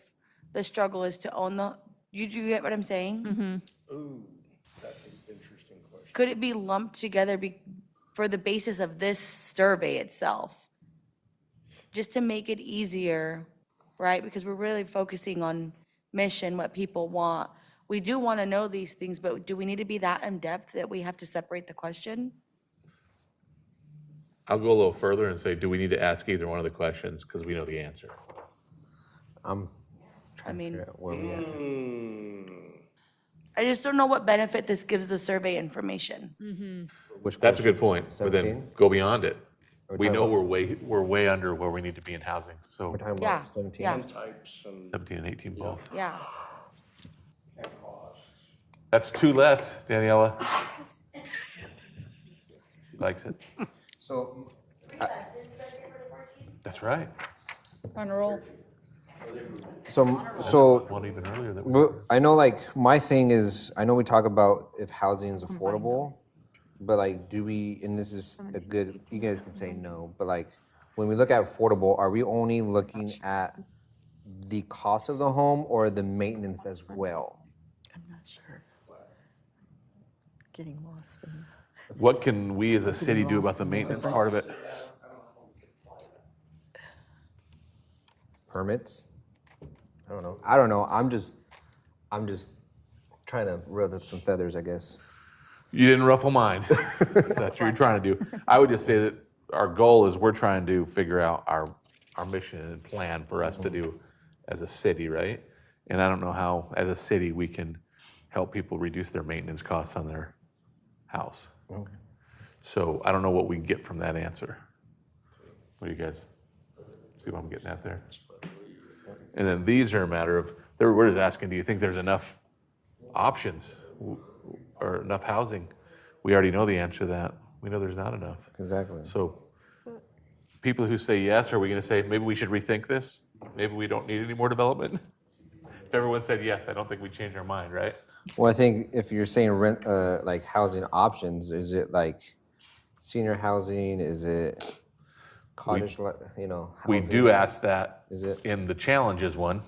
the struggle is to own you get what I'm saying? Ooh, that's an interesting question. Could it be lumped together for the basis of this survey itself? Just to make it easier, right? Because we're really focusing on mission, what people want. We do want to know these things, but do we need to be that in depth that we have to separate the question? I'll go a little further and say, do we need to ask either one of the questions because we know the answer? I'm trying to figure out where we at. I just don't know what benefit this gives the survey information. Which That's a question? good point, but then 17? go beyond it. We talking know about- we're way under where we need to be in housing, so We're talking Yeah, about 17? yeah. Types and 17 and 18 both. Yeah. costs. That's two less, Daniela. She likes it. So, That's right. On a roll. So One even earlier that but I know, like, my thing is, I know we talk about if housing is affordable, but like, do we, and this is a good, you guys can say no, but like, when we look at affordable, are we only looking at the cost of the home or the maintenance as well? I'm not sure. Getting lost in. what can we as a city do about the maintenance part of it? Permits? I don't know. I'm just trying to ruffle some feathers, I guess. You didn't ruffle mine. That's what you're trying to do. I would just say that our goal is we're trying to figure out our mission and plan for us to do as a city, right? And I don't know how, as a city, we can help people reduce their maintenance costs on their house. Okay. So I don't know what we get from that answer. What do you guys see what I'm getting at there? And then these are a matter of, we're just asking, do you think there's enough options or enough housing? We already know the answer to that. We know there's not enough. Exactly. So people who say yes, are we going to say, maybe we should rethink this? Maybe we don't need any more development? If everyone said yes, I don't think we'd change our mind, right? Well, I think if you're saying rent, like housing options, is it like senior housing? Is it cottage, We housing? do ask that Is it? in the challenges one.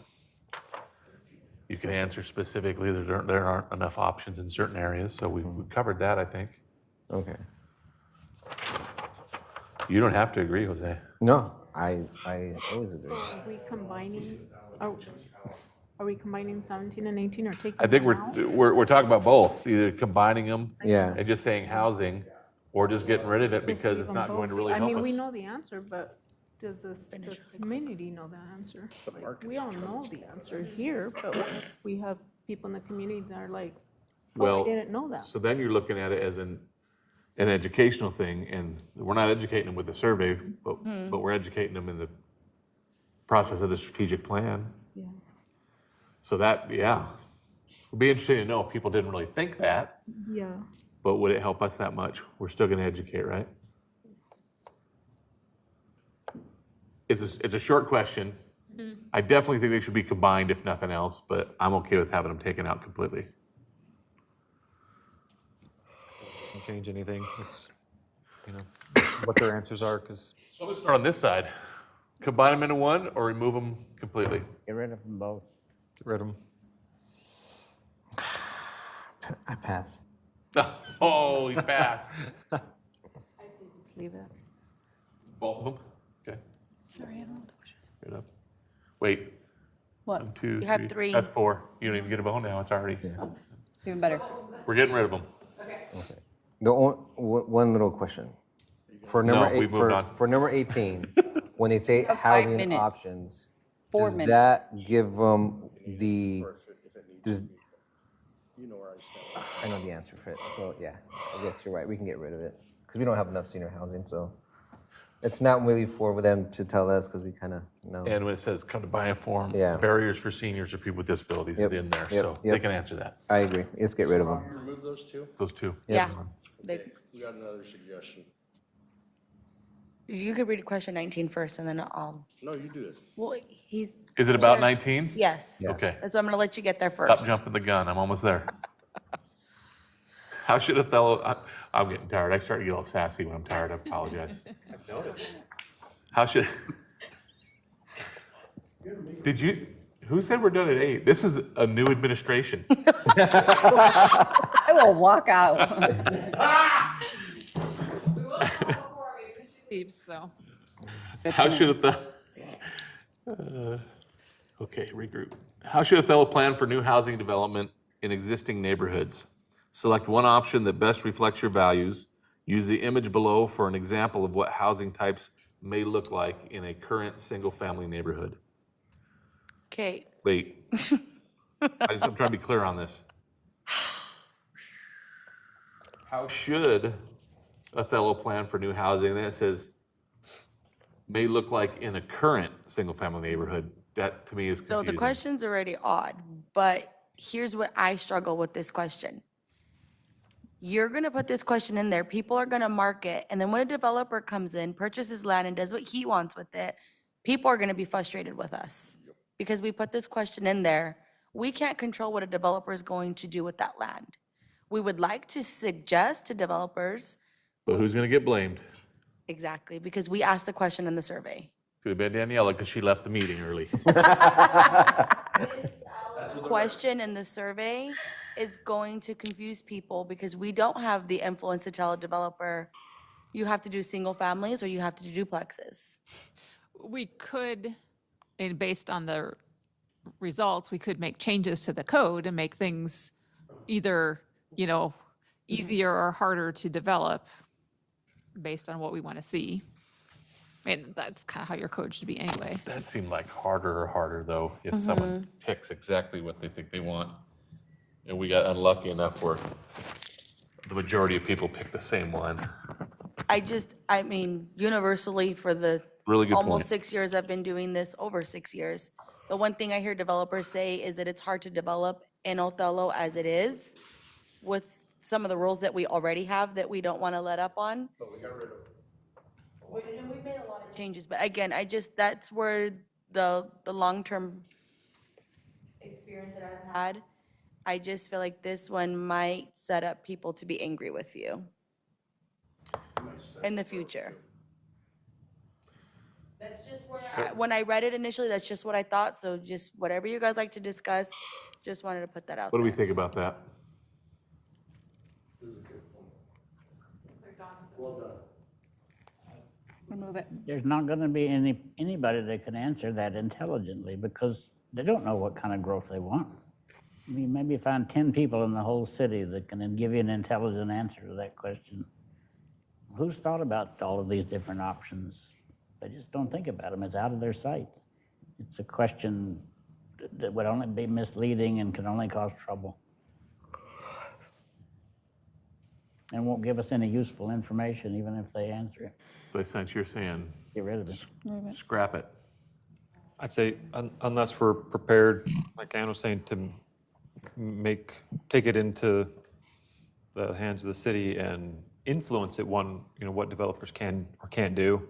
You can answer specifically, there aren't enough options in certain areas, so we've covered that, I think. Okay. You don't have to agree, Jose. No, I always agree. Are we combining, are we combining 17 and 18 or taking I think them out? we're talking about both, either combining them Yeah. and just saying housing, or just getting rid of it Just because leave it's them not going to both. really help I mean, we us. know the answer, but does the community know the answer? Like, we all know the answer here, but what if we have people in the community that are like, oh, Well, I didn't know that. So then you're looking at it as an educational thing, and we're not educating them with the survey, but we're educating them in the process of the strategic plan. Yeah. So that, yeah, it'd be interesting to know if people didn't really think that, Yeah. but would it help us that much? We're still gonna educate, right? It's a short question. I definitely think they should be combined if nothing else, but I'm okay with having them taken out completely. Can change anything. It's, what their answers are, because So let's start on this side. Combine them into one or remove them completely? Get rid of them both. get rid of them. I pass. Oh, he passed. I say just leave it. Both of them? Okay. Sorry, I don't know what the question is. Good enough. Wait, What? 1, 2, You have three. That's 4. You don't even get a bone now, it's already. Even better. We're getting rid of them. One little question. For No, number we've moved on. for number 18, when they say have 5 housing minutes. options, 4 does minutes. that give them does, You know where I stand. I know the answer for it, so yeah, I guess you're right, we can get rid of it. Because we don't have enough senior housing, so it's not really for them to tell us, because we kind of know. And when it says come to buy and form, Yeah. barriers for seniors or people with disabilities is Yep, in there, yep, so yep. they can answer that. I agree, let's get rid of them. Remove those two? Those two. Yeah. They- We got another suggestion. You could read question 19 first, and then I'll, No, you do it. well, he's. Is it about Sure. 19? Yes. Yeah. Okay. That's why I'm gonna let you get there Stop first. jumping the gun, I'm almost there. How should Othello, I'm getting tired, I start to get all sassy when I'm tired, I apologize. I've noticed. How should, who said we're done at 8? This is a new administration. I will walk out. So. How should Othello, okay, regroup. How should Othello plan for new housing development in existing neighborhoods? Select one option that best reflects your values. Use the image below for an example of what housing types may look like in a current single-family neighborhood. Okay, Wait, I'm trying to be clear on this. How should Othello plan for new housing? And then it says, may look like in a current single-family neighborhood. That, to me, is confusing. so the question's already odd, but here's what I struggle with this question. You're gonna put this question in there, people are gonna mark it, and then when a developer comes in, purchases land and does what he wants with it, people are gonna be frustrated with us. because we put this question in there, we can't control what a developer is going to do with that land. We would like to suggest to developers, But who's gonna get blamed? exactly, because we asked the question in the survey. Could have been Daniela, because she left the meeting early. Question in the survey is going to confuse people because we don't have the influence to tell a developer, you have to do single families or you have to do duplexes. We could, and based on the results, we could make changes to the code and make things either, easier or harder to develop based on what we want to see. And that's kind of how your code should be anyway. That seemed like harder, though, if someone picks exactly what they think they want. And we got unlucky enough where the majority of people picked the same one. I mean, universally for the Really good almost point. 6 years I've been doing this, over 6 years, the one thing I hear developers say is that it's hard to develop in Othello as it is with some of the rules that we already have that we don't want to let up on. But we got rid of. And we've made a lot of changes, but again, that's where the long-term experience that I've had, I just feel like this one might set up people to be angry with you in the future. That's just where, when I read it initially, that's just what I thought, so just whatever you guys like to discuss, just wanted to put that out What do we there. think about that? Remove it. There's not going to be anybody that can answer that intelligently because they don't know what kind of growth they want. I mean, maybe find 10 people in the whole city that can give you an intelligent answer to that question. Who's thought about all of these different options? They just don't think about them. It's out of their sight. It's a question that would only be misleading and can only cause trouble. And won't give us any useful information even if they answer it. So since you're saying, Get rid of it. scrap it. I'd say unless we're prepared, like Ann was saying, to take it into the hands of the city and influence it, what developers can or can't do,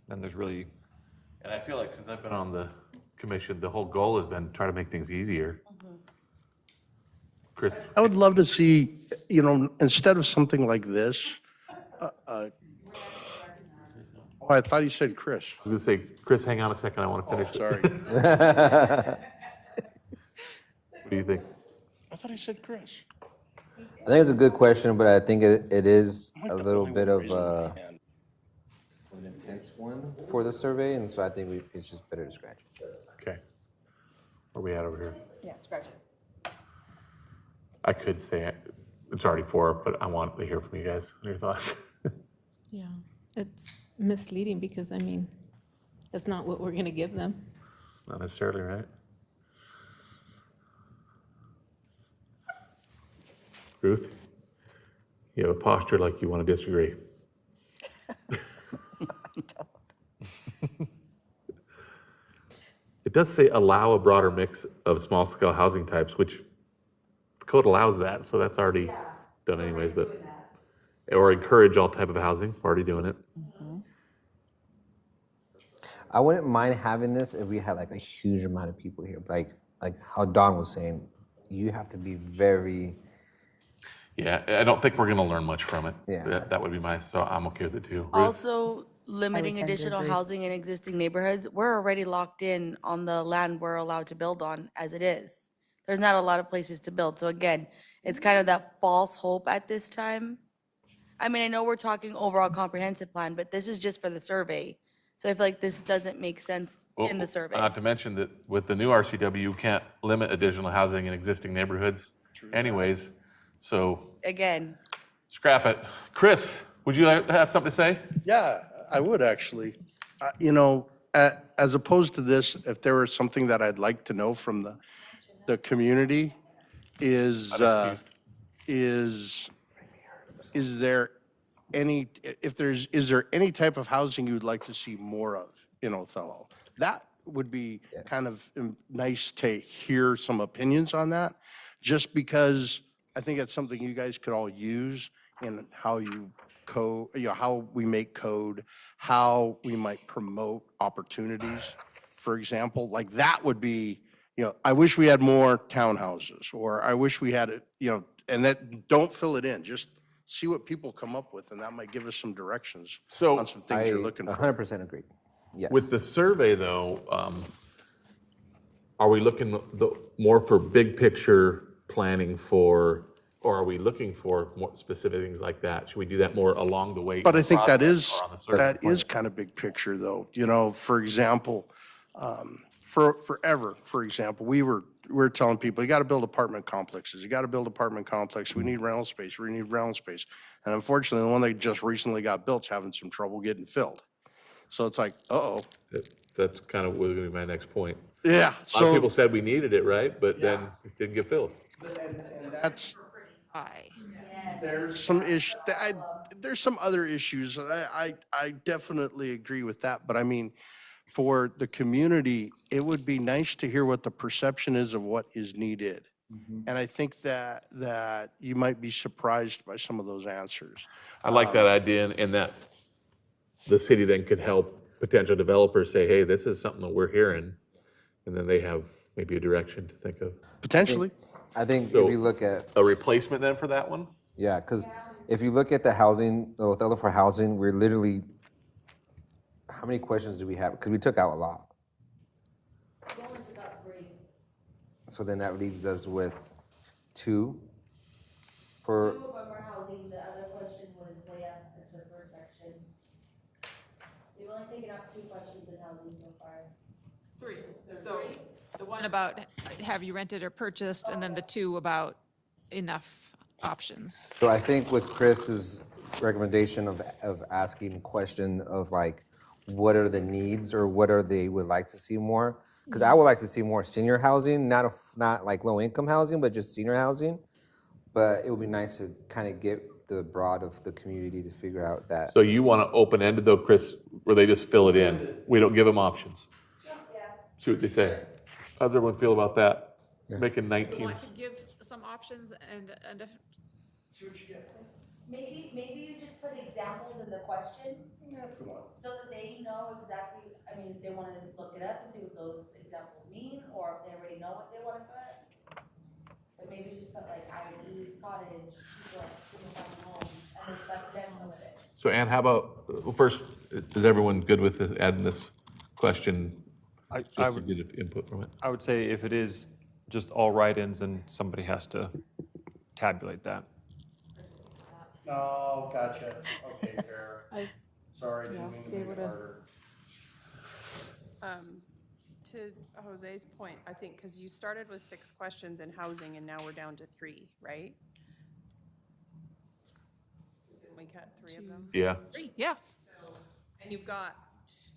then there's really, And I feel like since I've been on the commission, the whole goal has been try to make things easier. Chris, I would love to see, instead of something like this, oh, I thought you said Chris. I was gonna say, Chris, hang on a second, I want to Oh, finish. sorry. What do you think? I thought I said Chris. I think it's a good question, but I think it is I'm a like the little only bit one of raising my hand. an intense one for the survey, and so I think it's just better to scratch it. Okay. Where are we at over here? Yeah, scratch it. I could say it's already 4, but I want to hear from you guys, your thoughts. Yeah, it's misleading because, I mean, that's not what we're going to give them. Not necessarily, right? Ruth, you have a posture like you want to disagree. It does say allow a broader mix of small-scale housing types, which the code allows that, so that's already done anyways, but, or encourage all type of housing, already doing it. I wouldn't mind having this if we had like a huge amount of people here, like how Don was saying, you have to be very. Yeah, I don't think we're gonna learn much from it. Yeah. That would be so I'm okay with it too. Ruth? Also, limiting tend to additional agree. housing in existing neighborhoods, we're already locked in on the land we're allowed to build on as it is. There's not a lot of places to build. So again, it's kind of that false hope at this time. I mean, I know we're talking overall comprehensive plan, but this is just for the survey. So I feel like this doesn't make sense in the survey. Not to mention that with the new RCW, you can't limit additional housing in existing neighborhoods anyways, so Again, scrap it. Chris, would you have something to say? Yeah, I would actually. As opposed to this, if there was something that I'd like to know from the community is there any type of housing you would like to see more of in Othello? That would be kind of nice to hear some opinions on that, just because I think it's something you guys could all use in how you how we make code, how we might promote opportunities for example, like that would be, I wish we had more townhouses, or I wish we had, and that, don't fill it in, just see what people come up with, and that might give us some directions So, on some things you're looking for. 100% agree. Yes. with the survey, though, are we looking more for big picture planning or are we looking for more specific things like that? Should we do that more along the way? But in I the think that process is, or on the survey? that is kind of big picture, though. For example, forever, for example, we were telling people, you got to build apartment complexes. You got to build apartment complexes. We need rental space. We need rental space. And unfortunately, the one that just recently got built's having some trouble getting filled. So it's like, uh-oh. That's kind of going to be my next point. Yeah. A lot of people said we needed it, right? But then it didn't get filled. And that's, Aye. there's some there's some other issues. I definitely agree with that. But I mean, for the community, it would be nice to hear what the perception is of what is needed. And I think that you might be surprised by some of those answers. I like that idea and that the city then could help potential developers say, hey, this is something that we're hearing. And then they have maybe a direction to think of. Potentially. I think So- if you look at, A replacement then for that one? yeah, because if you look at the housing, the Othello for housing, we're literally, how many questions do we have? Because we took out a lot. So then that leaves us with 2 for, Two of them are housing, the other question was way up at the first section. We've only taken out 2 questions in housing so far. 3. So the one about have you rented or purchased, and then the 2 about enough options. so I think with Chris's recommendation of asking a question of like, what are the needs or what are they would like to see more? Because I would like to see more senior housing, not like low income housing, but just senior housing. But it would be nice to kind of get the broad of the community to figure out that. So you want to open-ended though, Chris, where they just fill it in? We don't give them options? See what they say. How's everyone feel about that? Making 19. Want to give some options and if Maybe you just put examples in the question, so that they know exactly, I mean, if they wanna look it up and see what those examples mean, or if they already know what they wanna put. But maybe just put like IE, cottage, single-family home, and then let them know it. So Ann, how about, well, first, is everyone good with adding this question? I Just to would- get input from it? I would say if it is just all write-ins, then somebody has to tabulate that. Oh, gotcha. Okay, fair. Sorry, didn't mean to make it harder. To Jose's point, I think, because you started with 6 questions in housing and now we're down to 3, right? Didn't we cut 3 of them? Yeah. 3, yeah. And you've got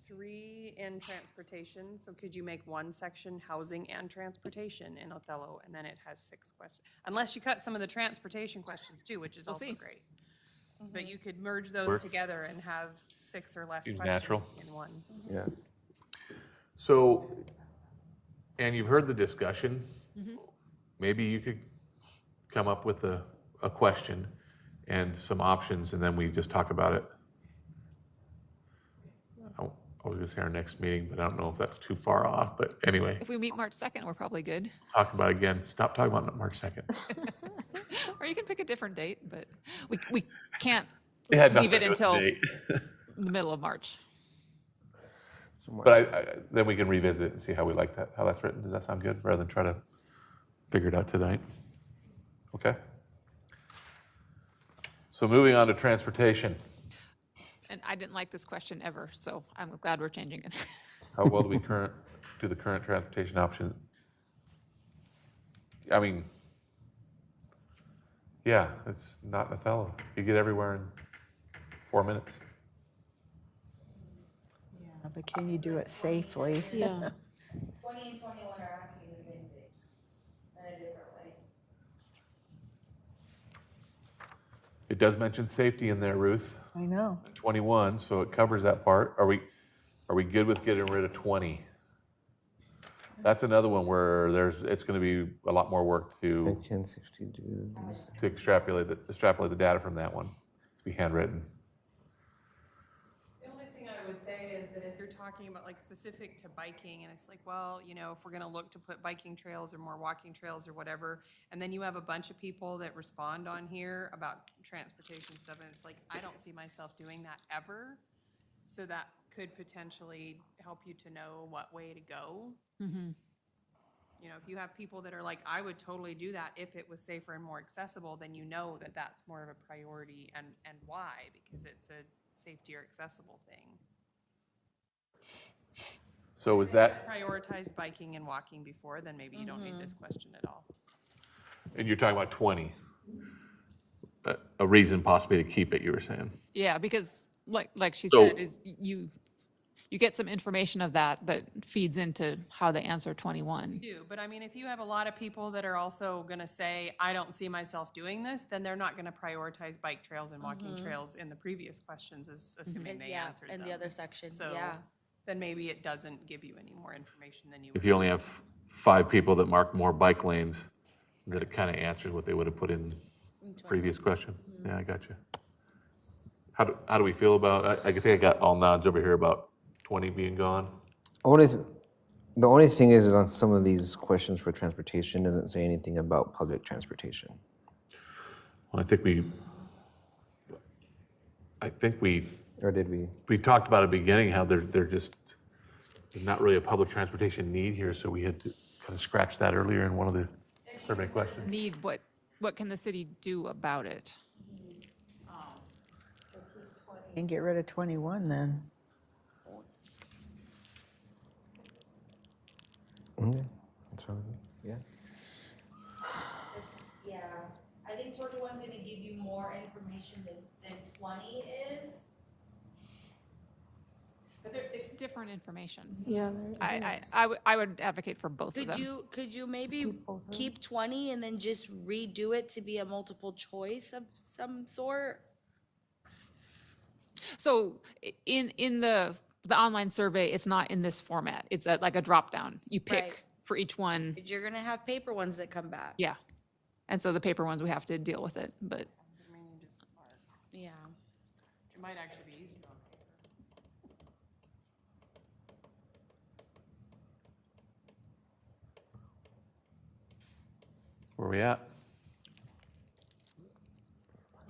3 in transportation, so could you make one section housing and transportation in Othello, and then it has 6 questions? Unless you cut some of the transportation questions too, which is We'll also see. great. But you could merge those Work. together and have 6 or less Seems questions natural. in one. Yeah. So, and you've heard the discussion. Maybe you could come up with a question and some options, and then we just talk about it. I was gonna say our next meeting, but I don't know if that's too far off, but anyway, If we meet March 2nd, we're probably good. talk about it again. Stop talking about March 2nd. Or you can pick a different date, but we can't It had leave nothing it to do with the until date. the middle of March. But then we can revisit it and see how we like that, how that's written. Does that sound good, rather than try to figure it out tonight? Okay. So moving on to transportation. And I didn't like this question ever, so I'm glad we're changing it. How well do we do the current transportation option? I mean, yeah, it's not in Othello. You get everywhere in 4 minutes. Yeah, but can you do it safely? Yeah. 20 and 21 are asking the same thing, in a different way. It does mention safety in there, Ruth, I know. in 21, so it covers that part. Are we good with getting rid of 20? That's another one where it's going to be a lot more work to Can 60 do this? extrapolate the data from that one. It's be handwritten. The only thing I would say is that if you're talking about like specific to biking, and it's like, well, you know, if we're gonna look to put biking trails or more walking trails or whatever, and then you have a bunch of people that respond on here about transportation stuff, and it's like, I don't see myself doing that ever. So that could potentially help you to know what way to go. You know, if you have people that are like, I would totally do that if it was safer and more accessible, then you know that that's more of a priority, and why, because it's a safety or accessible thing. So is that, Prioritize biking and walking before, then maybe you don't need this question at all. and you're talking about 20? A reason possibly to keep it, you were saying? Yeah, because like she So- said, is you get some information of that feeds into how they answer 21. Do, but I mean, if you have a lot of people that are also gonna say, I don't see myself doing this, then they're not gonna prioritize bike trails and walking trails in the previous questions, assuming they Yeah, answered in them. the other section, So yeah. then maybe it doesn't give you any more information than you If would. you only have 5 people that mark more bike lanes, that it kind of answers what they would have put in the previous question. Yeah, I got you. How do we feel about, I think I got all nods over here about 20 being gone. The only thing is on some of these questions for transportation doesn't say anything about public transportation. Well, I think we Or did we? we talked about at the beginning how there's not really a public transportation need here, so we had to kind of scratch that earlier in one of the survey questions. Need, what can the city do about it? And get rid of 21 then. Okay, that's fine. Yeah. Yeah, I think 21's gonna give you more information than 20 is. But it's different information. Yeah. I would advocate for both of them. Could you maybe both of them. keep 20 and then just redo it to be a multiple choice of some sort? So in the online survey, it's not in this format. It's like a drop down. You pick Right. for each one. But you're gonna have paper ones that come back. Yeah. And so the paper ones, we have to deal with it, but I mean, you just mark. Yeah. It might actually be easier on paper. Where we at?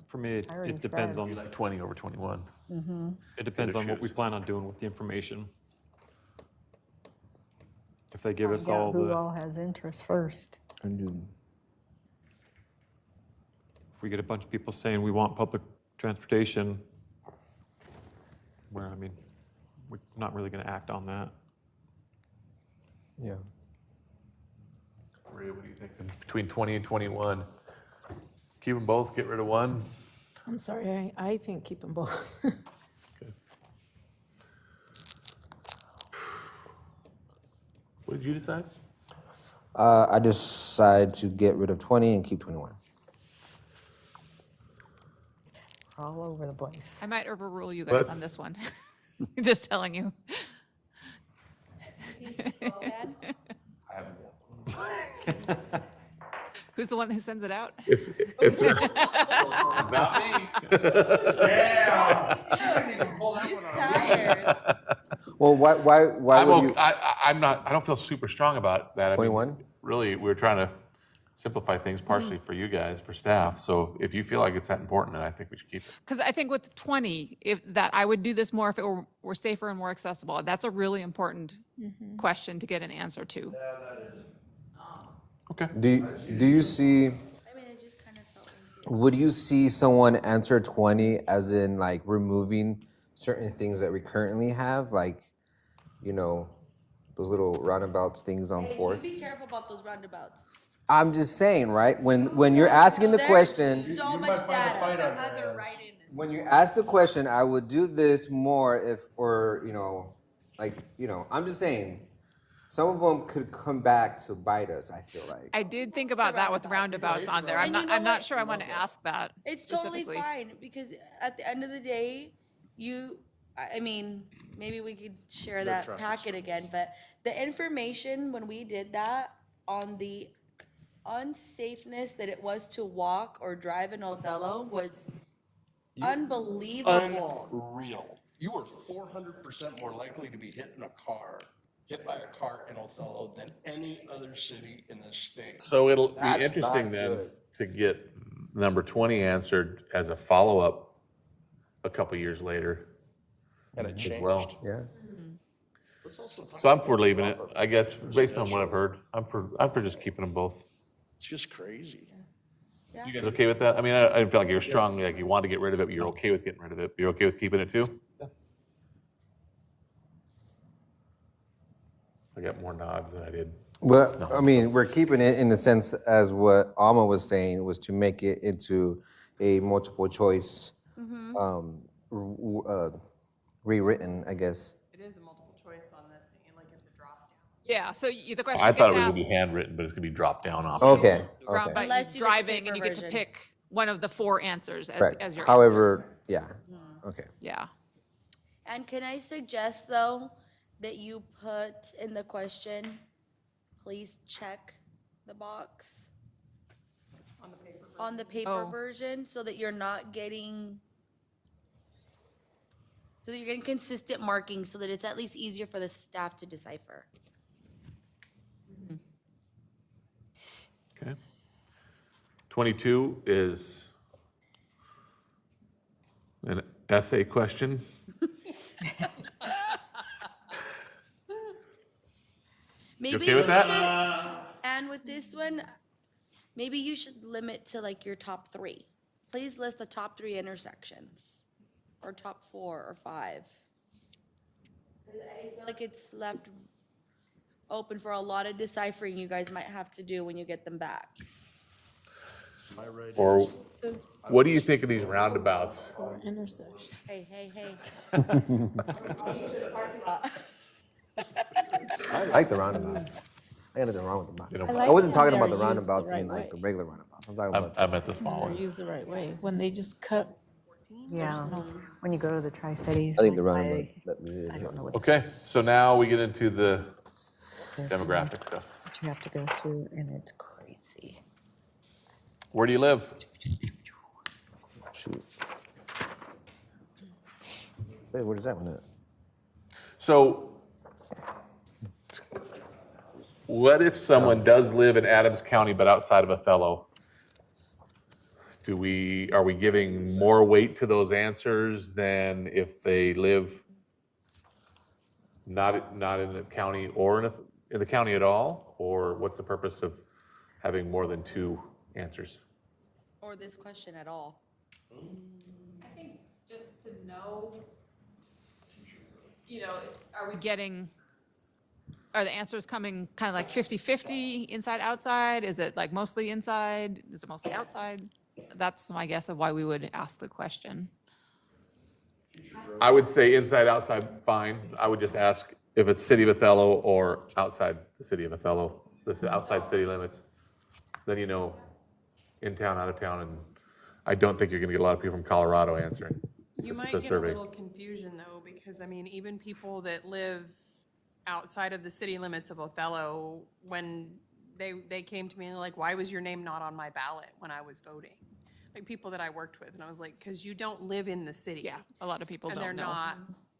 For me, I already it depends said. on, You like 20 over 21? it depends on what we choose. plan on doing with the information. If they give us Find out all who the, all has interest first. if we get a bunch of people saying we want public transportation, where, I mean, we're not really gonna act on that. Yeah. Maria, what are you thinking? Between 20 and 21? Keep them both, get rid of one? I'm sorry, I think keep them both. What did you decide? I decide to get rid of 20 and keep 21. All over the place. I might overrule you guys on Let's- this one. Just telling you. Who's the one who sends it out? It's not me. Tired. Well, why would you? I'm not, I don't feel super strong about that. I mean, 21? Really, we're trying to simplify things partially for you guys, for staff. So if you feel like it's that important, then I think we should keep it. Because I think with 20, I would do this more if it were safer and more accessible. That's a really important question to get an answer to. Okay. Do you see? I mean, it just kind of felt like. Would you see someone answer 20 as in like removing certain things that we currently have, like, you know, those little roundabouts things on Hey, Fourth? you be careful about those roundabouts. I'm just saying, right? When you're asking the There's question, so much data. Other write-in is. when you ask the question, I would do this more if, or you know, like, you know, I'm just saying, some of them could come back to bite us. I feel like. I did think about that with roundabouts on there. I'm And you know I'm not what? sure I want to ask that It's totally specifically. fine, because at the end of the day, I mean, maybe we could share that packet again, but the information, when we did that, on the unsafeness that it was to walk or drive in Othello was unbelievable. Unreal. you were 400% more likely to be hit by a car in Othello than any other city in the state. So it'll be That's interesting not then good. to get number 20 answered as a follow-up a couple years later And it as changed. well. Yeah. Let's also talk So I'm about for the leaving it, drop-off I guess, based on what I've special. heard. I'm for just keeping them both. It's just crazy. You guys okay with that? I mean, I feel like you're strongly, like you want to get rid of it, but you're okay with getting rid of it. You're okay with keeping it too? I got more nods than I did. Well, I mean, we're keeping it in the sense as what Alma was saying, was to make it into a multiple choice, rewritten, I guess. It is a multiple choice on the thing, like it's a drop down. Yeah, so the question I gets thought it was asked. gonna be handwritten, but it's gonna be drop-down options. Okay, Round okay. by Unless you get the driving, and paper you get to version. pick one of the 4 answers as Right. your answer. However, yeah, okay. Yeah. And can I suggest, though, that you put in the question, please check the box on the paper Oh. version, so that you're not getting, so that you're getting consistent marking, so that it's at least easier for the staff to decipher. Okay. 22 is an essay question. Maybe okay with that? should, and with this one, maybe you should limit to like your top 3. Please list the top 3 intersections, or top 4 or 5. I feel like it's left open for a lot of deciphering you guys might have to do when you get them back. My right Or is- what do you think of these roundabouts? Or intersection. Hey, hey, hey. I like the roundabouts. I got nothing wrong with them. You know, I wasn't talking when about the they're used the roundabouts right in like the way. regular roundabouts. I'm talking I'm, about. I'm at the small They're ones. used the right way, when they just cut. Yeah, when you go to the Tri-Cities. I think the like, roundabout. I don't know what. Okay, so now we get into the demographic stuff. What you have to go through, and it's crazy. Where do you live? Shoot. Wait, where does that one at? So what if someone does live in Adams County but outside of Othello? Are we giving more weight to those answers than if they live not in the county or in the county at all? Or what's the purpose of having more than 2 answers? Or this question at all. I think just to know, are we getting, are the answers coming kind of like 50-50, inside, outside? Is it like mostly inside? Is it mostly outside? That's my guess of why we would ask the question. I would say inside, outside, fine. I would just ask if it's city of Othello or outside the city of Othello, the outside city limits. Then you know, in town, out of town, and I don't think you're gonna get a lot of people from Colorado answering You might the get a survey. little confusion though, because I mean, even people that live outside of the city limits of Othello, when they came to me and they're like, why was your name not on my ballot when I was voting? Like people that I worked with, and I was like, because you don't live in the city. Yeah, a lot of people And don't they're know. not,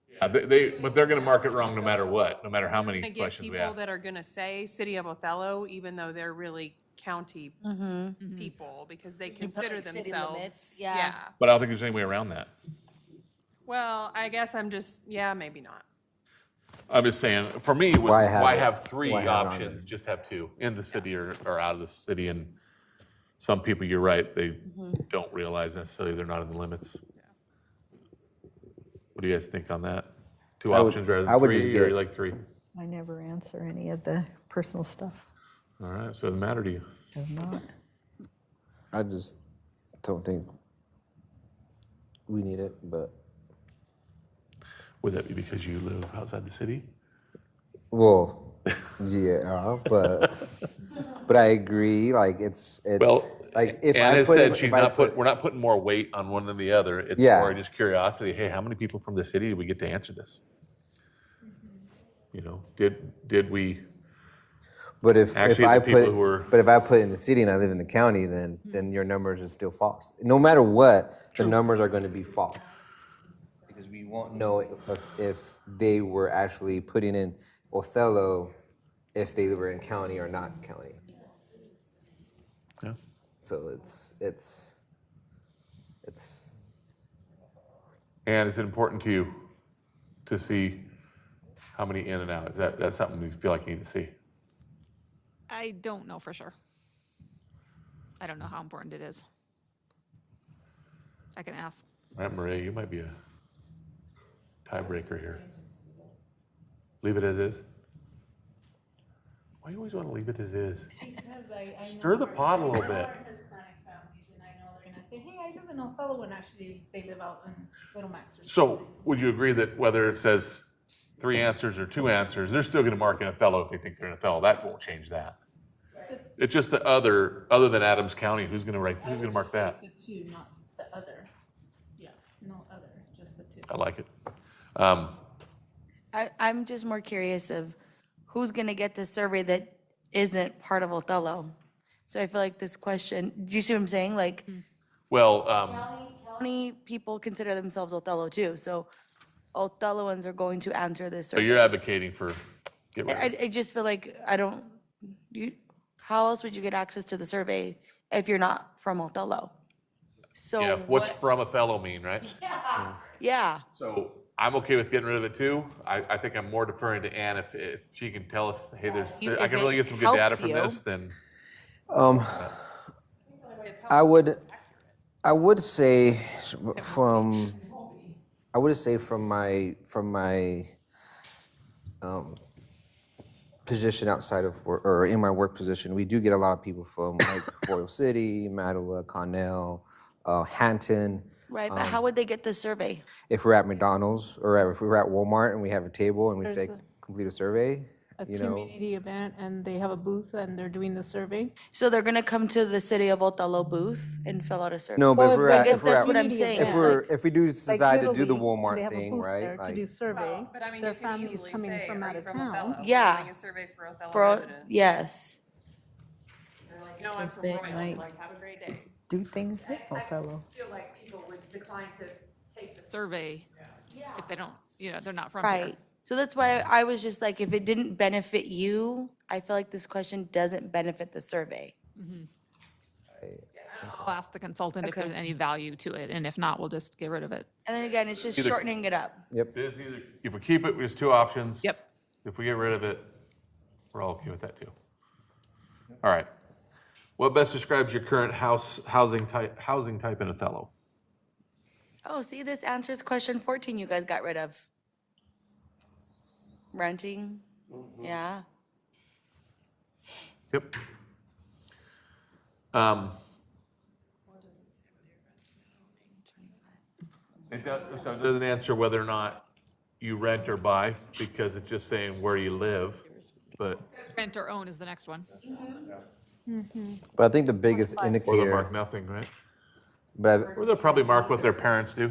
Yeah, but they're gonna mark it wrong no matter what, no matter how many I get questions we people ask. that are gonna say city of Othello, even though they're really county people, because they consider like city themselves. limits, yeah. But I don't think there's any way around that. Well, I guess I'm just, yeah, maybe not. I'm just saying, for me, Why have why it? have 3 Why have it on options? there? Just have 2, in the city or out of the city. And some people, you're right, they don't realize necessarily they're not in the limits. What do you guys think on that? 2 I would- options rather I than would just 3, or get- you like 3? I never answer any of the personal stuff. All right, so it doesn't matter to you. Does not. I just don't think we need it, but Would that be because you live outside the city? well, yeah, but I agree. Like it's Well, like if Anna I has put said in- she's if I not we're not putting more weight on one than the other. It's Yeah. more just curiosity. Hey, how many people from the city did we get to answer this? You know, did we? But if Actually, I the people put who were- but if I put in the city and I live in the county, then your numbers are still false. No matter what, the numbers are going to be false because we won't know if they were actually putting in Othello, if they were in county or not county. Yeah. So it's. And is it important to you to see how many in and out? Is that's something you feel like you need to see? I don't know for sure. I don't know how important it is. I can ask. Right, Maria, you might be a tiebreaker here. Leave it as is? Why do you always want to leave it as is? Because I know Stir the pot a little bit. our Hispanic families, and I know they're gonna say, hey, I live in Othello, and actually they live out in Little Max or something. So would you agree that whether it says 3 answers or 2 answers, they're still going to mark in Othello if they think they're in Othello? That won't change that. It's just the other than Adams County, who's going to mark that? The two, not the other. Yeah, no other, just the two. I like it. I'm just more curious of who's gonna get this survey that isn't part of Othello. So I feel like this question, do you see what I'm saying? Like, Well, county people consider themselves Othello too, so Othelloans are going to answer this so survey. you're advocating for get rid of it. I just feel like how else would you get access to the survey if you're not from Othello? So Yeah, what's from Othello mean, right? yeah, So I'm okay with getting rid of it too. I think I'm more deferring to Ann if she can tell us, hey, I If can really it get some good data helps from you. this, then I would say from my position outside of work, or in my work position, we do get a lot of people from like Royal City, Mattawa, Connell, Hampton. right, but how would they get the survey? If we're at McDonald's or if we're at Walmart and we have a table and we say There's complete a survey, A you know. community event, and they have a booth, and they're doing the survey. So they're gonna come to the city of Othello booth and fill out a survey? No, but Well, if we're I at, guess if we're that's at, what I'm Community saying. event. if we do Like decide to do the Italy, Walmart they have a thing, booth right? there to do Like, survey. But I mean, Their you could families easily coming say, from are out you of from town. Othello? We're Yeah. running a survey for Othello For, residents. yes. They're like, no, I'm Because from they Royal, might- like, have a great day. Do things with Othello. I feel like people would decline to take the Survey, if they don't, they're not from here. Right. So that's why I was just like, if it didn't benefit you, I feel like this question doesn't benefit the survey. I'll ask the consultant if Okay. there's any value to it, and if not, we'll just get rid of it. And then again, it's just shortening it up. There's either, if we keep it, there's 2 options. Yep. If we get rid of it, we're all okay with that too. All right. What best describes your current housing type in Othello? Oh, see, this answers question 14 you guys got rid of. Renting, yeah. Yep. It doesn't answer whether or not you rent or buy, because it's just saying where you live, but, Rent or own is the next one. but I think the biggest or they'll indicator, mark nothing, right? but Or they'll probably mark what their parents do.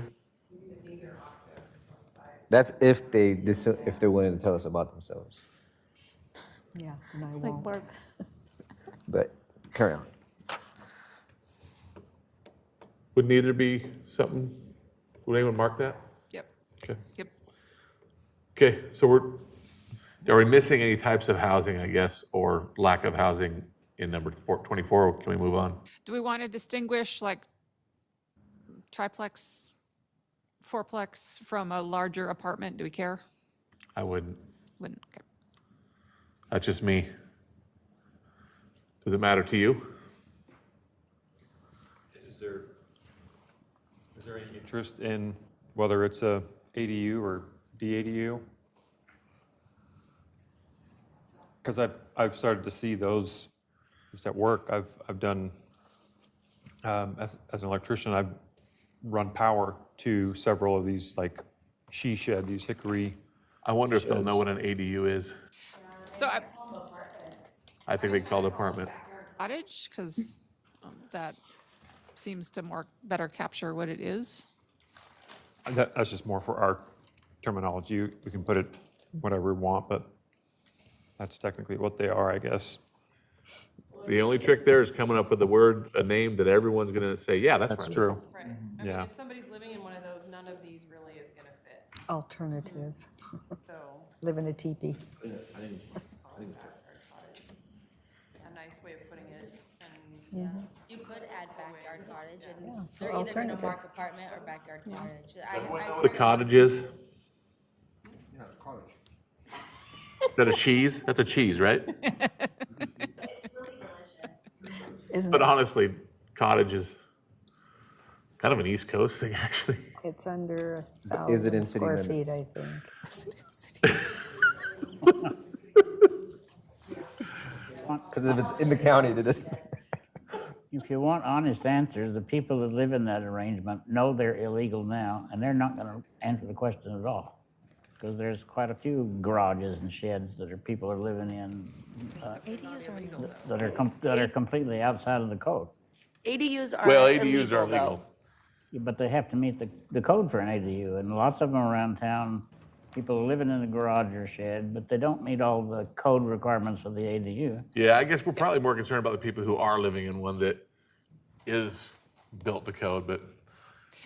that's if they're willing to tell us about themselves. Yeah, and I Like won't. Barb. But carry on. Would neither be something, would anyone mark that? Yep, Okay. yep. Okay, so are we missing any types of housing, I guess, or lack of housing in number 24? Can we move on? Do we want to distinguish like triplex, fourplex from a larger apartment? Do we care? I wouldn't. Wouldn't, okay. That's just me. Does it matter to you? Is there any interest in whether it's a ADU or DADU? Because I've started to see those just at work. I've done, as an electrician, I've run power to several of these like she shed, these hickory. I wonder if they'll know Sheds. what an ADU is. So I think they call it apartment. cottage, because that seems to better capture what it is. That's just more for our terminology. We can put it whatever we want, but that's technically what they are, I guess. The only trick there is coming up with a name that everyone's gonna say, yeah, that's That's right. true. Right. I mean, Yeah. if somebody's living in one of those, none of these really is gonna fit. alternative. So, Live in a teepee. a nice way of putting it, and You could add backyard cottage, Yeah, and so they're either gonna alternative. mark apartment or backyard cottage. The cottage is? Is that a cheese? That's a cheese, right? Isn't But it? honestly, cottage is kind of an East Coast thing, actually. It's under Is it 1,000 in city square feet, limits? I think. Because if it's in the county, it is. If you want honest answers, the people that live in that arrangement know they're illegal now, and they're not gonna answer the question at all. Because there's quite a few garages and sheds that people are living in ADUs are illegal. that are completely outside of the code. ADUs are Well, ADUs illegal, are illegal. though. Yeah, but they have to meet the code for an ADU, and lots of them around town, people are living in a garage or shed, but they don't meet all the code requirements of the ADU. Yeah, I guess we're probably more concerned about the people who are living in one that is built to code, but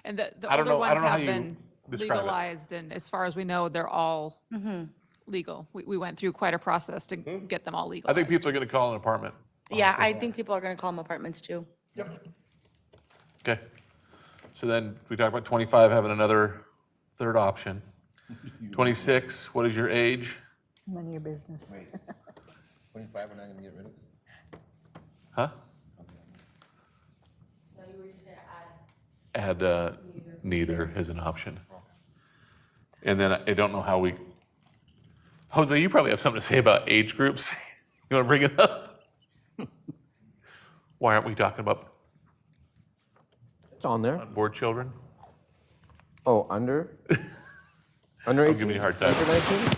And the I don't older know- I ones don't know how have you been describe it. legalized, and as far as we know, they're all legal. We went through quite a process to get them all I legalized. think people are gonna call it an apartment. Yeah, I think people are gonna call them apartments too. Okay. So then we talked about 25 having another third option. 26, what is your age? None of your business. 25, we're not gonna get rid of? Huh? No, you were just gonna add. Add neither as an option. And then I don't know how we, Jose, you probably have something to say about age groups. You want to bring it up? Why aren't we talking about It's on there. board children? Oh, under? Under 18? Don't give me a hard time. Under 19?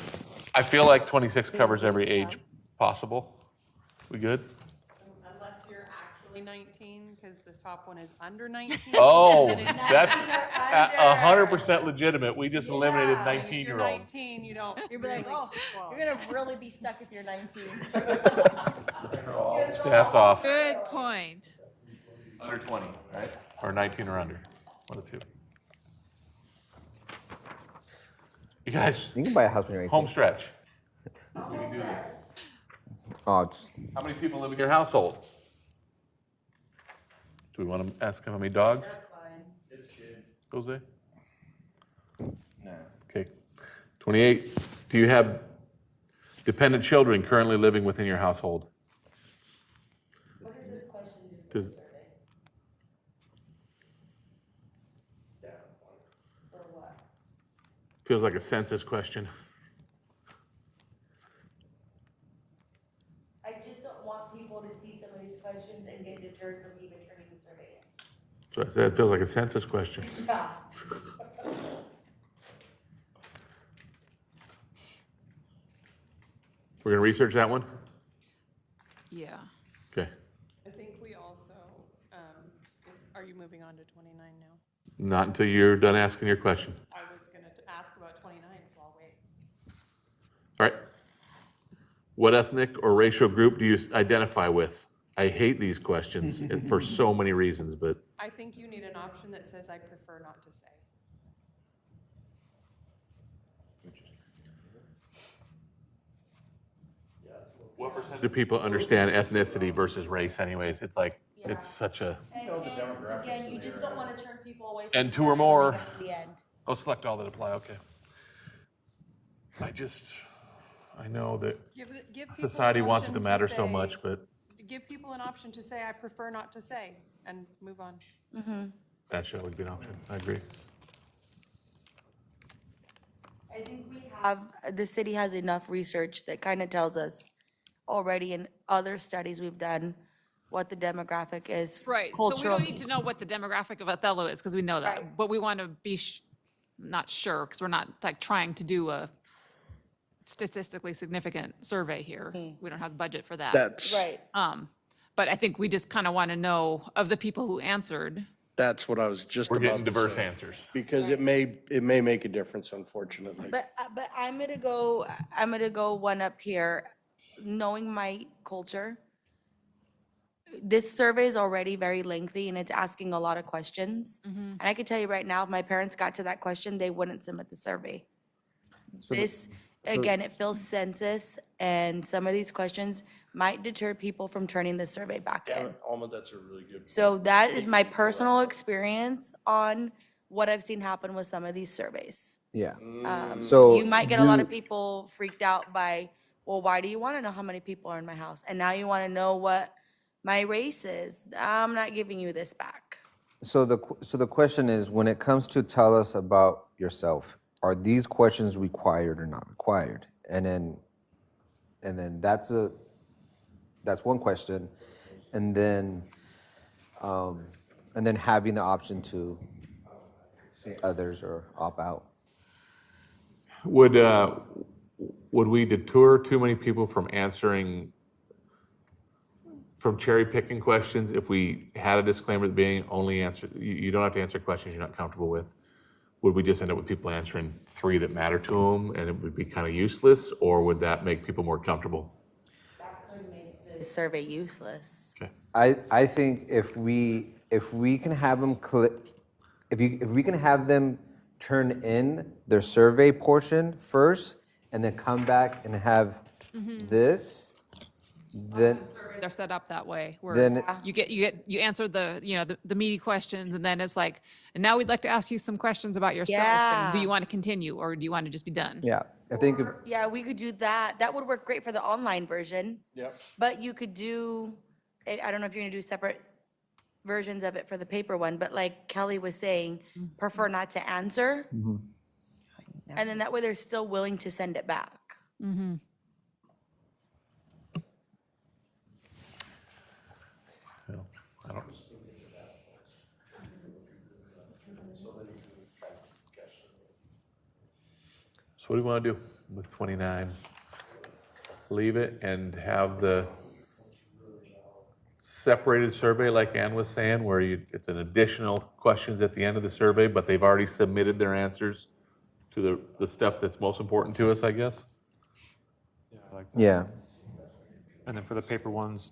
I feel like 26 covers every age possible. We good? unless you're actually 19, because the top one is under 19. Oh, then it's- that's 100% legitimate. We just eliminated If 19-year-olds. you're 19, you don't. You'd be like, really oh, qualify. you're gonna really be stuck if you're 19. Stats off. Good point. Under 20, right? Or 19 or under, one of the two. You guys, You can buy a house when you're 18. home stretch. We can do this. Oh, it's, How many people live in your household? Do we want to ask him how many dogs? Jose? no. Okay. 28, do you have dependent children currently living within your household? What does this question do? Does, For what? feels like a census question. I just don't want people to see some of these questions and get deterred from even turning the survey in. So I said it feels like a census question. Yeah. We're going to research that one? Yeah. Okay. I think we also, are you moving on to 29 now? Not until you're done asking your question. I was going to ask about 29, so I'll wait. All right. What ethnic or racial group do you identify with? I hate these questions and for so many reasons, but I think you need an option that says I prefer not to say. what percentage of people understand ethnicity versus race anyways? It's like, it's such a, And again, you just don't want to turn people away from. And the two or survey when more. we get to the end. oh, select all that apply, okay. I know that Give people society an wants it to option matter so say- much, but Give people an option to say, I prefer not to say, and move on. that should always be an option, I agree. I think we have, the city has enough research that kind of tells us already in other studies we've done what the demographic is. Right, so we cultural- don't need to know what the demographic of Othello is, because we know that. Right. But we want to be not sure, because we're not like trying to do a statistically significant survey here. We don't have the budget for that. That's, Right. But I think we just kind of want to know of the people who answered. that's what I was just We're about getting to diverse say. answers. Because it may make a difference, unfortunately. But I'm gonna go one up here, knowing my culture. This survey is already very lengthy and it's asking a lot of questions. And I can tell you right now, if my parents got to that question, they wouldn't submit the survey. This, again, it feels census, and some of these questions might deter people from turning the survey back in. Alma, that's a really good. So that is my personal experience on what I've seen happen with some of these surveys. Yeah. You So might get a lot of people freaked out by, well, why do you want to know how many people are in my house? And now you want to know what my race is. I'm not giving you this back. So the question is, when it comes to tell us about yourself, are these questions required or not required? And then that's one question, and then having the option to say others or opt out. Would we deter too many people from cherry picking questions if we had a disclaimer that being only answer, you don't have to answer questions you're not comfortable with? Would we just end up with people answering 3 that matter to them and it would be kind of useless, or would that make people more comfortable? The survey useless. Okay. I think if we can have them if we can have them turn in their survey portion first and then come back and have this, then They're set up that way, where Then- you answer the meaty questions, and then it's like, and now we'd like to ask you some questions about yourself. And do Yeah. you want to continue, or do you want to just be done? yeah, I think if- Yeah, we could do that. That would work great for the online version. Yep. But you could do, I don't know if you're gonna do separate versions of it for the paper one, but like Kelly was saying, prefer not to answer. And then that way they're still willing to send it back. Well, I don't. So what do you want to do with 29? Leave it and have the separated survey like Ann was saying, where it's an additional questions at the end of the survey, but they've already submitted their answers to the stuff that's most important to us, I guess? Yeah, I like that. yeah, And then for the paper ones,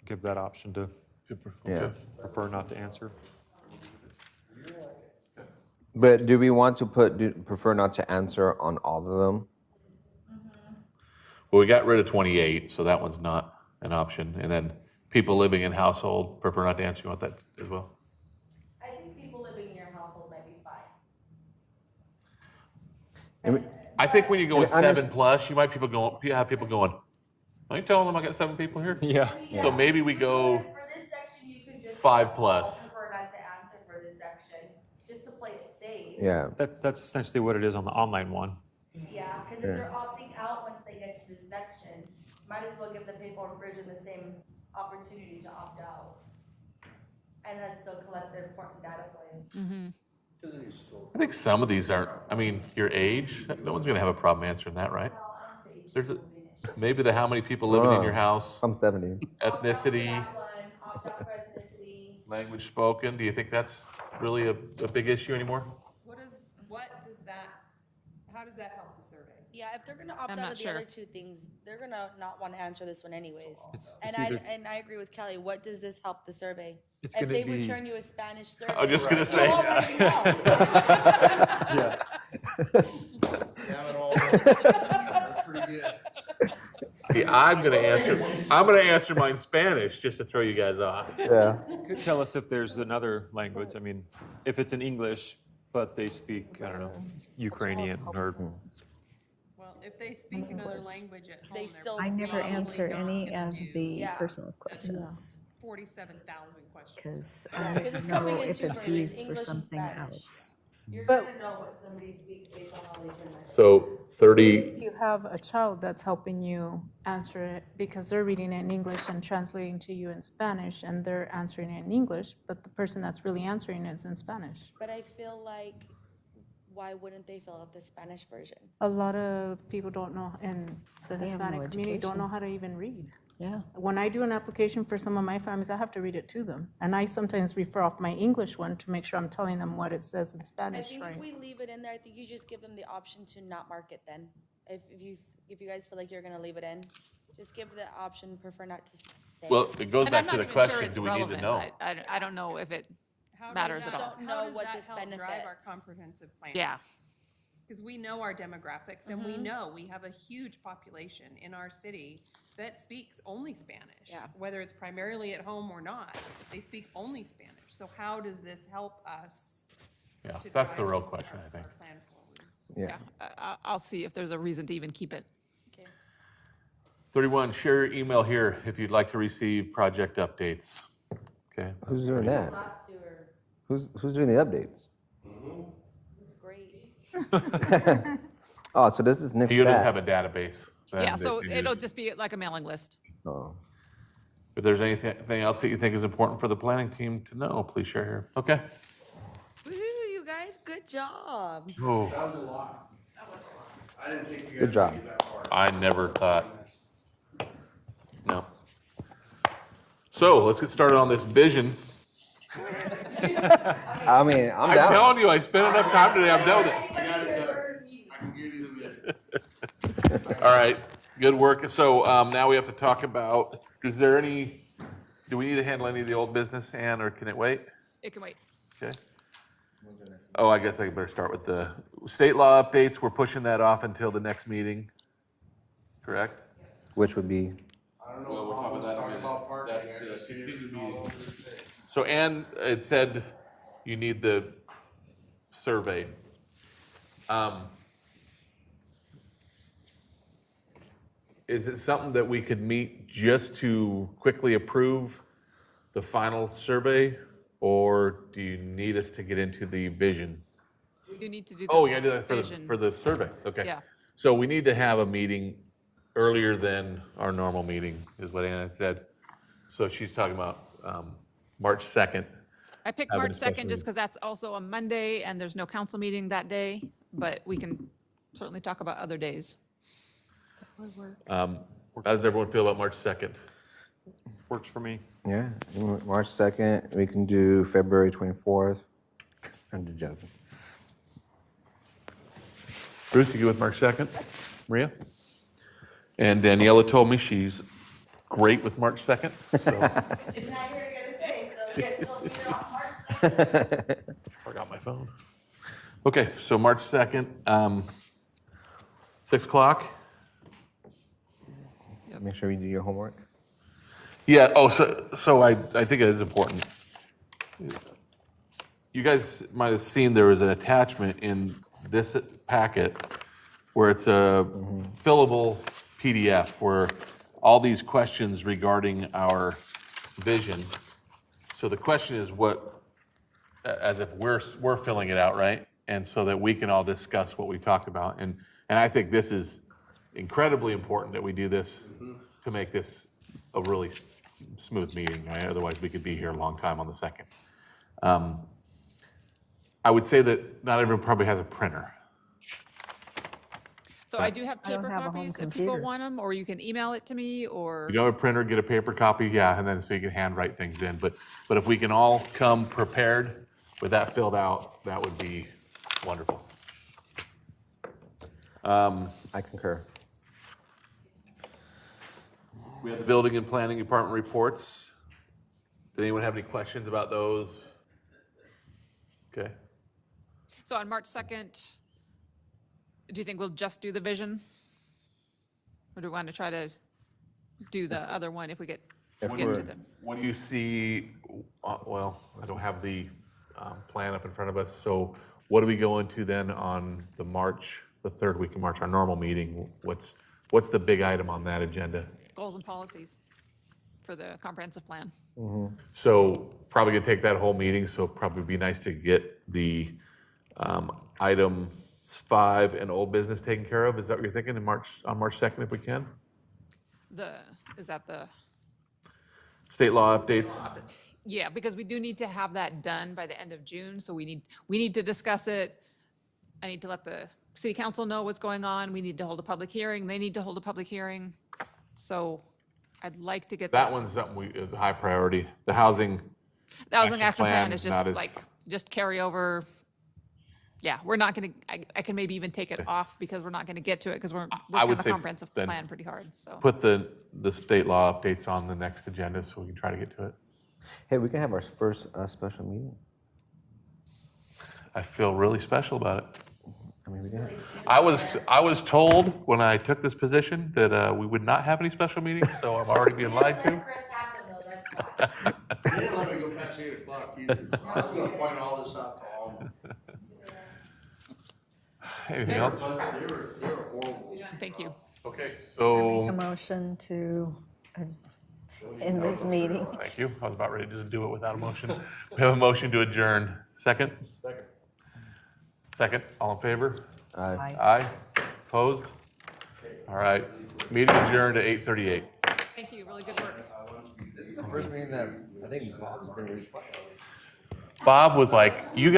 give that option to yeah. prefer not to answer. But do we want to prefer not to answer on all of them? Well, we got rid of 28, so that one's not an option. And then people living in household, prefer not to answer. You want that as well? I think people living in your household might be fine. I think when you go with And 7 plus, you might have people going, are you telling them I got 7 people here? Yeah. So maybe we go For this section, you could just. 5 plus. Prefer not to answer for this section, just to play it safe. Yeah, That's essentially what it is on the online one. Yeah, because if they're opting out once they get to this section, might as well give the paper version the same opportunity to opt out. And then still collect the important data points. I think some of these are, I mean, your age, no one's gonna have a problem answering that, right? Maybe how many people living in your house, I'm 70. ethnicity, That one, opt out for ethnicity. language spoken. Do you think that's really a big issue anymore? How does that help the survey? Yeah, if they're gonna opt I'm out not of the other sure. 2 things, they're gonna not want to answer this one anyways. It's And either- I agree with Kelly, what does this help the survey? It's If gonna they be- return you a Spanish survey. I was just gonna you say. already know. Yeah. Damn it all. That's pretty good. See, I'm gonna answer mine in Spanish just to throw you guys off. Yeah. Could tell us if there's another language. I mean, if it's in English, but they speak, I don't know, Ukrainian or, Well, if they speak another language at home, They they're still- I never probably answer not any gonna of do the Yeah. personal questions 47,000 questions. because Because I it's don't know coming in if 2 it's versions, used for English and something Spanish. else. You're But- gonna know what somebody speaks based on how they turn their. So 30, You have a child that's helping you answer it because they're reading it in English and translating to you in Spanish, and they're answering it in English, but the person that's really answering it is in Spanish. But I feel like, why wouldn't they fill out the Spanish version? A lot of people don't know, in the They have no Hispanic community, don't know education. how to even read. Yeah. When I do an application for some of my families, I have to read it to them. And I sometimes refer off my English one to make sure I'm telling them what it says in I Spanish, think if right? we leave it in there, I think you just give them the option to not mark it then. If you guys feel like you're gonna leave it in, just give the option, prefer not to say. well, it goes And I'm back to not the even sure question, it's do we need to relevant. know? I don't know if it How does matters at that- all. Don't know How does what that this help drive our benefits. comprehensive plan? Yeah. Because we know our demographics and we know we have a huge population in our city that speaks only Spanish. Yeah. Whether it's primarily at home or not, they speak only Spanish. So how does this help us? Yeah, to that's the drive real question, I think. our plan forward? Yeah. I'll see if there's a reason to even keep it. Okay. 31, share your email here if you'd like to receive project updates. Okay, Who's doing that? Last two are Who's doing the updates? great. Oh, so this is next you just stat. have a database. then Yeah, that so you it'll use. just be like a mailing list. Oh. If there's anything else that you think is important for the planning team to know, please share here. Okay. Woo, you guys, good job. Oh, That was a lot. I didn't think you Good guys job. would get that far. I never thought. No. So let's get started on this vision. I mean, I'm I'm down. telling you, I spent enough time today. I'm done with it. I got it done. I can give you the vision. All right, good work. So now we have to talk about, do we need to handle any of the old business, Ann, or can it wait? It can wait. Okay. Oh, I guess I better start with the state law updates. We're pushing that off until the next meeting, correct? Which would be, I don't know, Bob wants to talk about parking. I just see it all over the state. So Ann, it said you need the survey. Is it something that we could meet just to quickly approve the final survey? Or do you need us to get into the vision? You need to do Oh, the you gotta do that vision. for the survey, okay. Yeah. So we need to have a meeting earlier than our normal meeting, is what Ann had said. So she's talking about March 2nd. I picked have a March discussion 2nd just because that's also a Monday and there's no council meeting that day, but we can certainly talk about other days. How does everyone feel about March 2nd? Works for me. yeah, March 2nd, we can do February 24th. I'm just joking. Bruce, you good with March 2nd? Maria? And Daniela told me she's great with March 2nd. So It's not here to say, so you'll be there on March. forgot my phone. Okay, so March 2nd, 6 o'clock? Make sure you do your homework. Yeah, oh, so I think it is important. You guys might have seen there was an attachment in this packet where it's a fillable PDF where all these questions regarding our vision. So the question is as if we're filling it out, right? And so that we can all discuss what we talked about. And I think this is incredibly important that we do this to make this a really smooth meeting, right? Otherwise, we could be here a long time on the 2nd. I would say that not everyone probably has a printer. So I do have I don't paper have a home copies if people computer. want them, or you can email it to me, or, If you have a printer, get a paper copy, yeah, and then so you can handwrite things in. But if we can all come prepared with that filled out, that would be wonderful. I concur. We have the building and planning department reports. Did anyone have any questions about those? Okay. so on March 2nd, do you think we'll just do the vision? Or do we want to try to do the other one if we get to them? What do you see, well, I don't have the plan up in front of us, so what do we go into then on the third week of March, our normal meeting? What's the big item on that agenda? Goals and policies for the comprehensive plan. So probably gonna take that whole meeting, so probably be nice to get the item 5 and old business taken care of. Is that what you're thinking on March 2nd if we can? Is that the, State law updates? yeah, because we do need to have that done by the end of June, so we need to discuss it. I need to let the city council know what's going on. We need to hold a public hearing. They need to hold a public hearing. So I'd like to get That that. one's something is a high priority. The housing, The housing action action plan plan, is not just as- like, just carry over. Yeah, we're not gonna, I can maybe even take it off because we're not gonna get to it because we're I working would on the say comprehensive then plan pretty hard, so. put the state law updates on the next agenda so we can try to get to it. Hey, we can have our first special meeting. I feel really special about it. I mean, we didn't. I was told when I took this position that we would not have any special meetings, so I'm already being lied to. They didn't let me go past 8 o'clock either. I was gonna point all this out to Alma. Anything else? They were horrible. Thank you. Okay, Make a so, motion to end this meeting. thank you. I was about ready to just do it without a motion. We have a motion to adjourn. Second? Second. Second, all in favor? Aye. Aye. Opposed? All right, meeting adjourned at 8:38. Thank you, really good work. This is the first meeting that I think Bob's been. Bob was like, you guys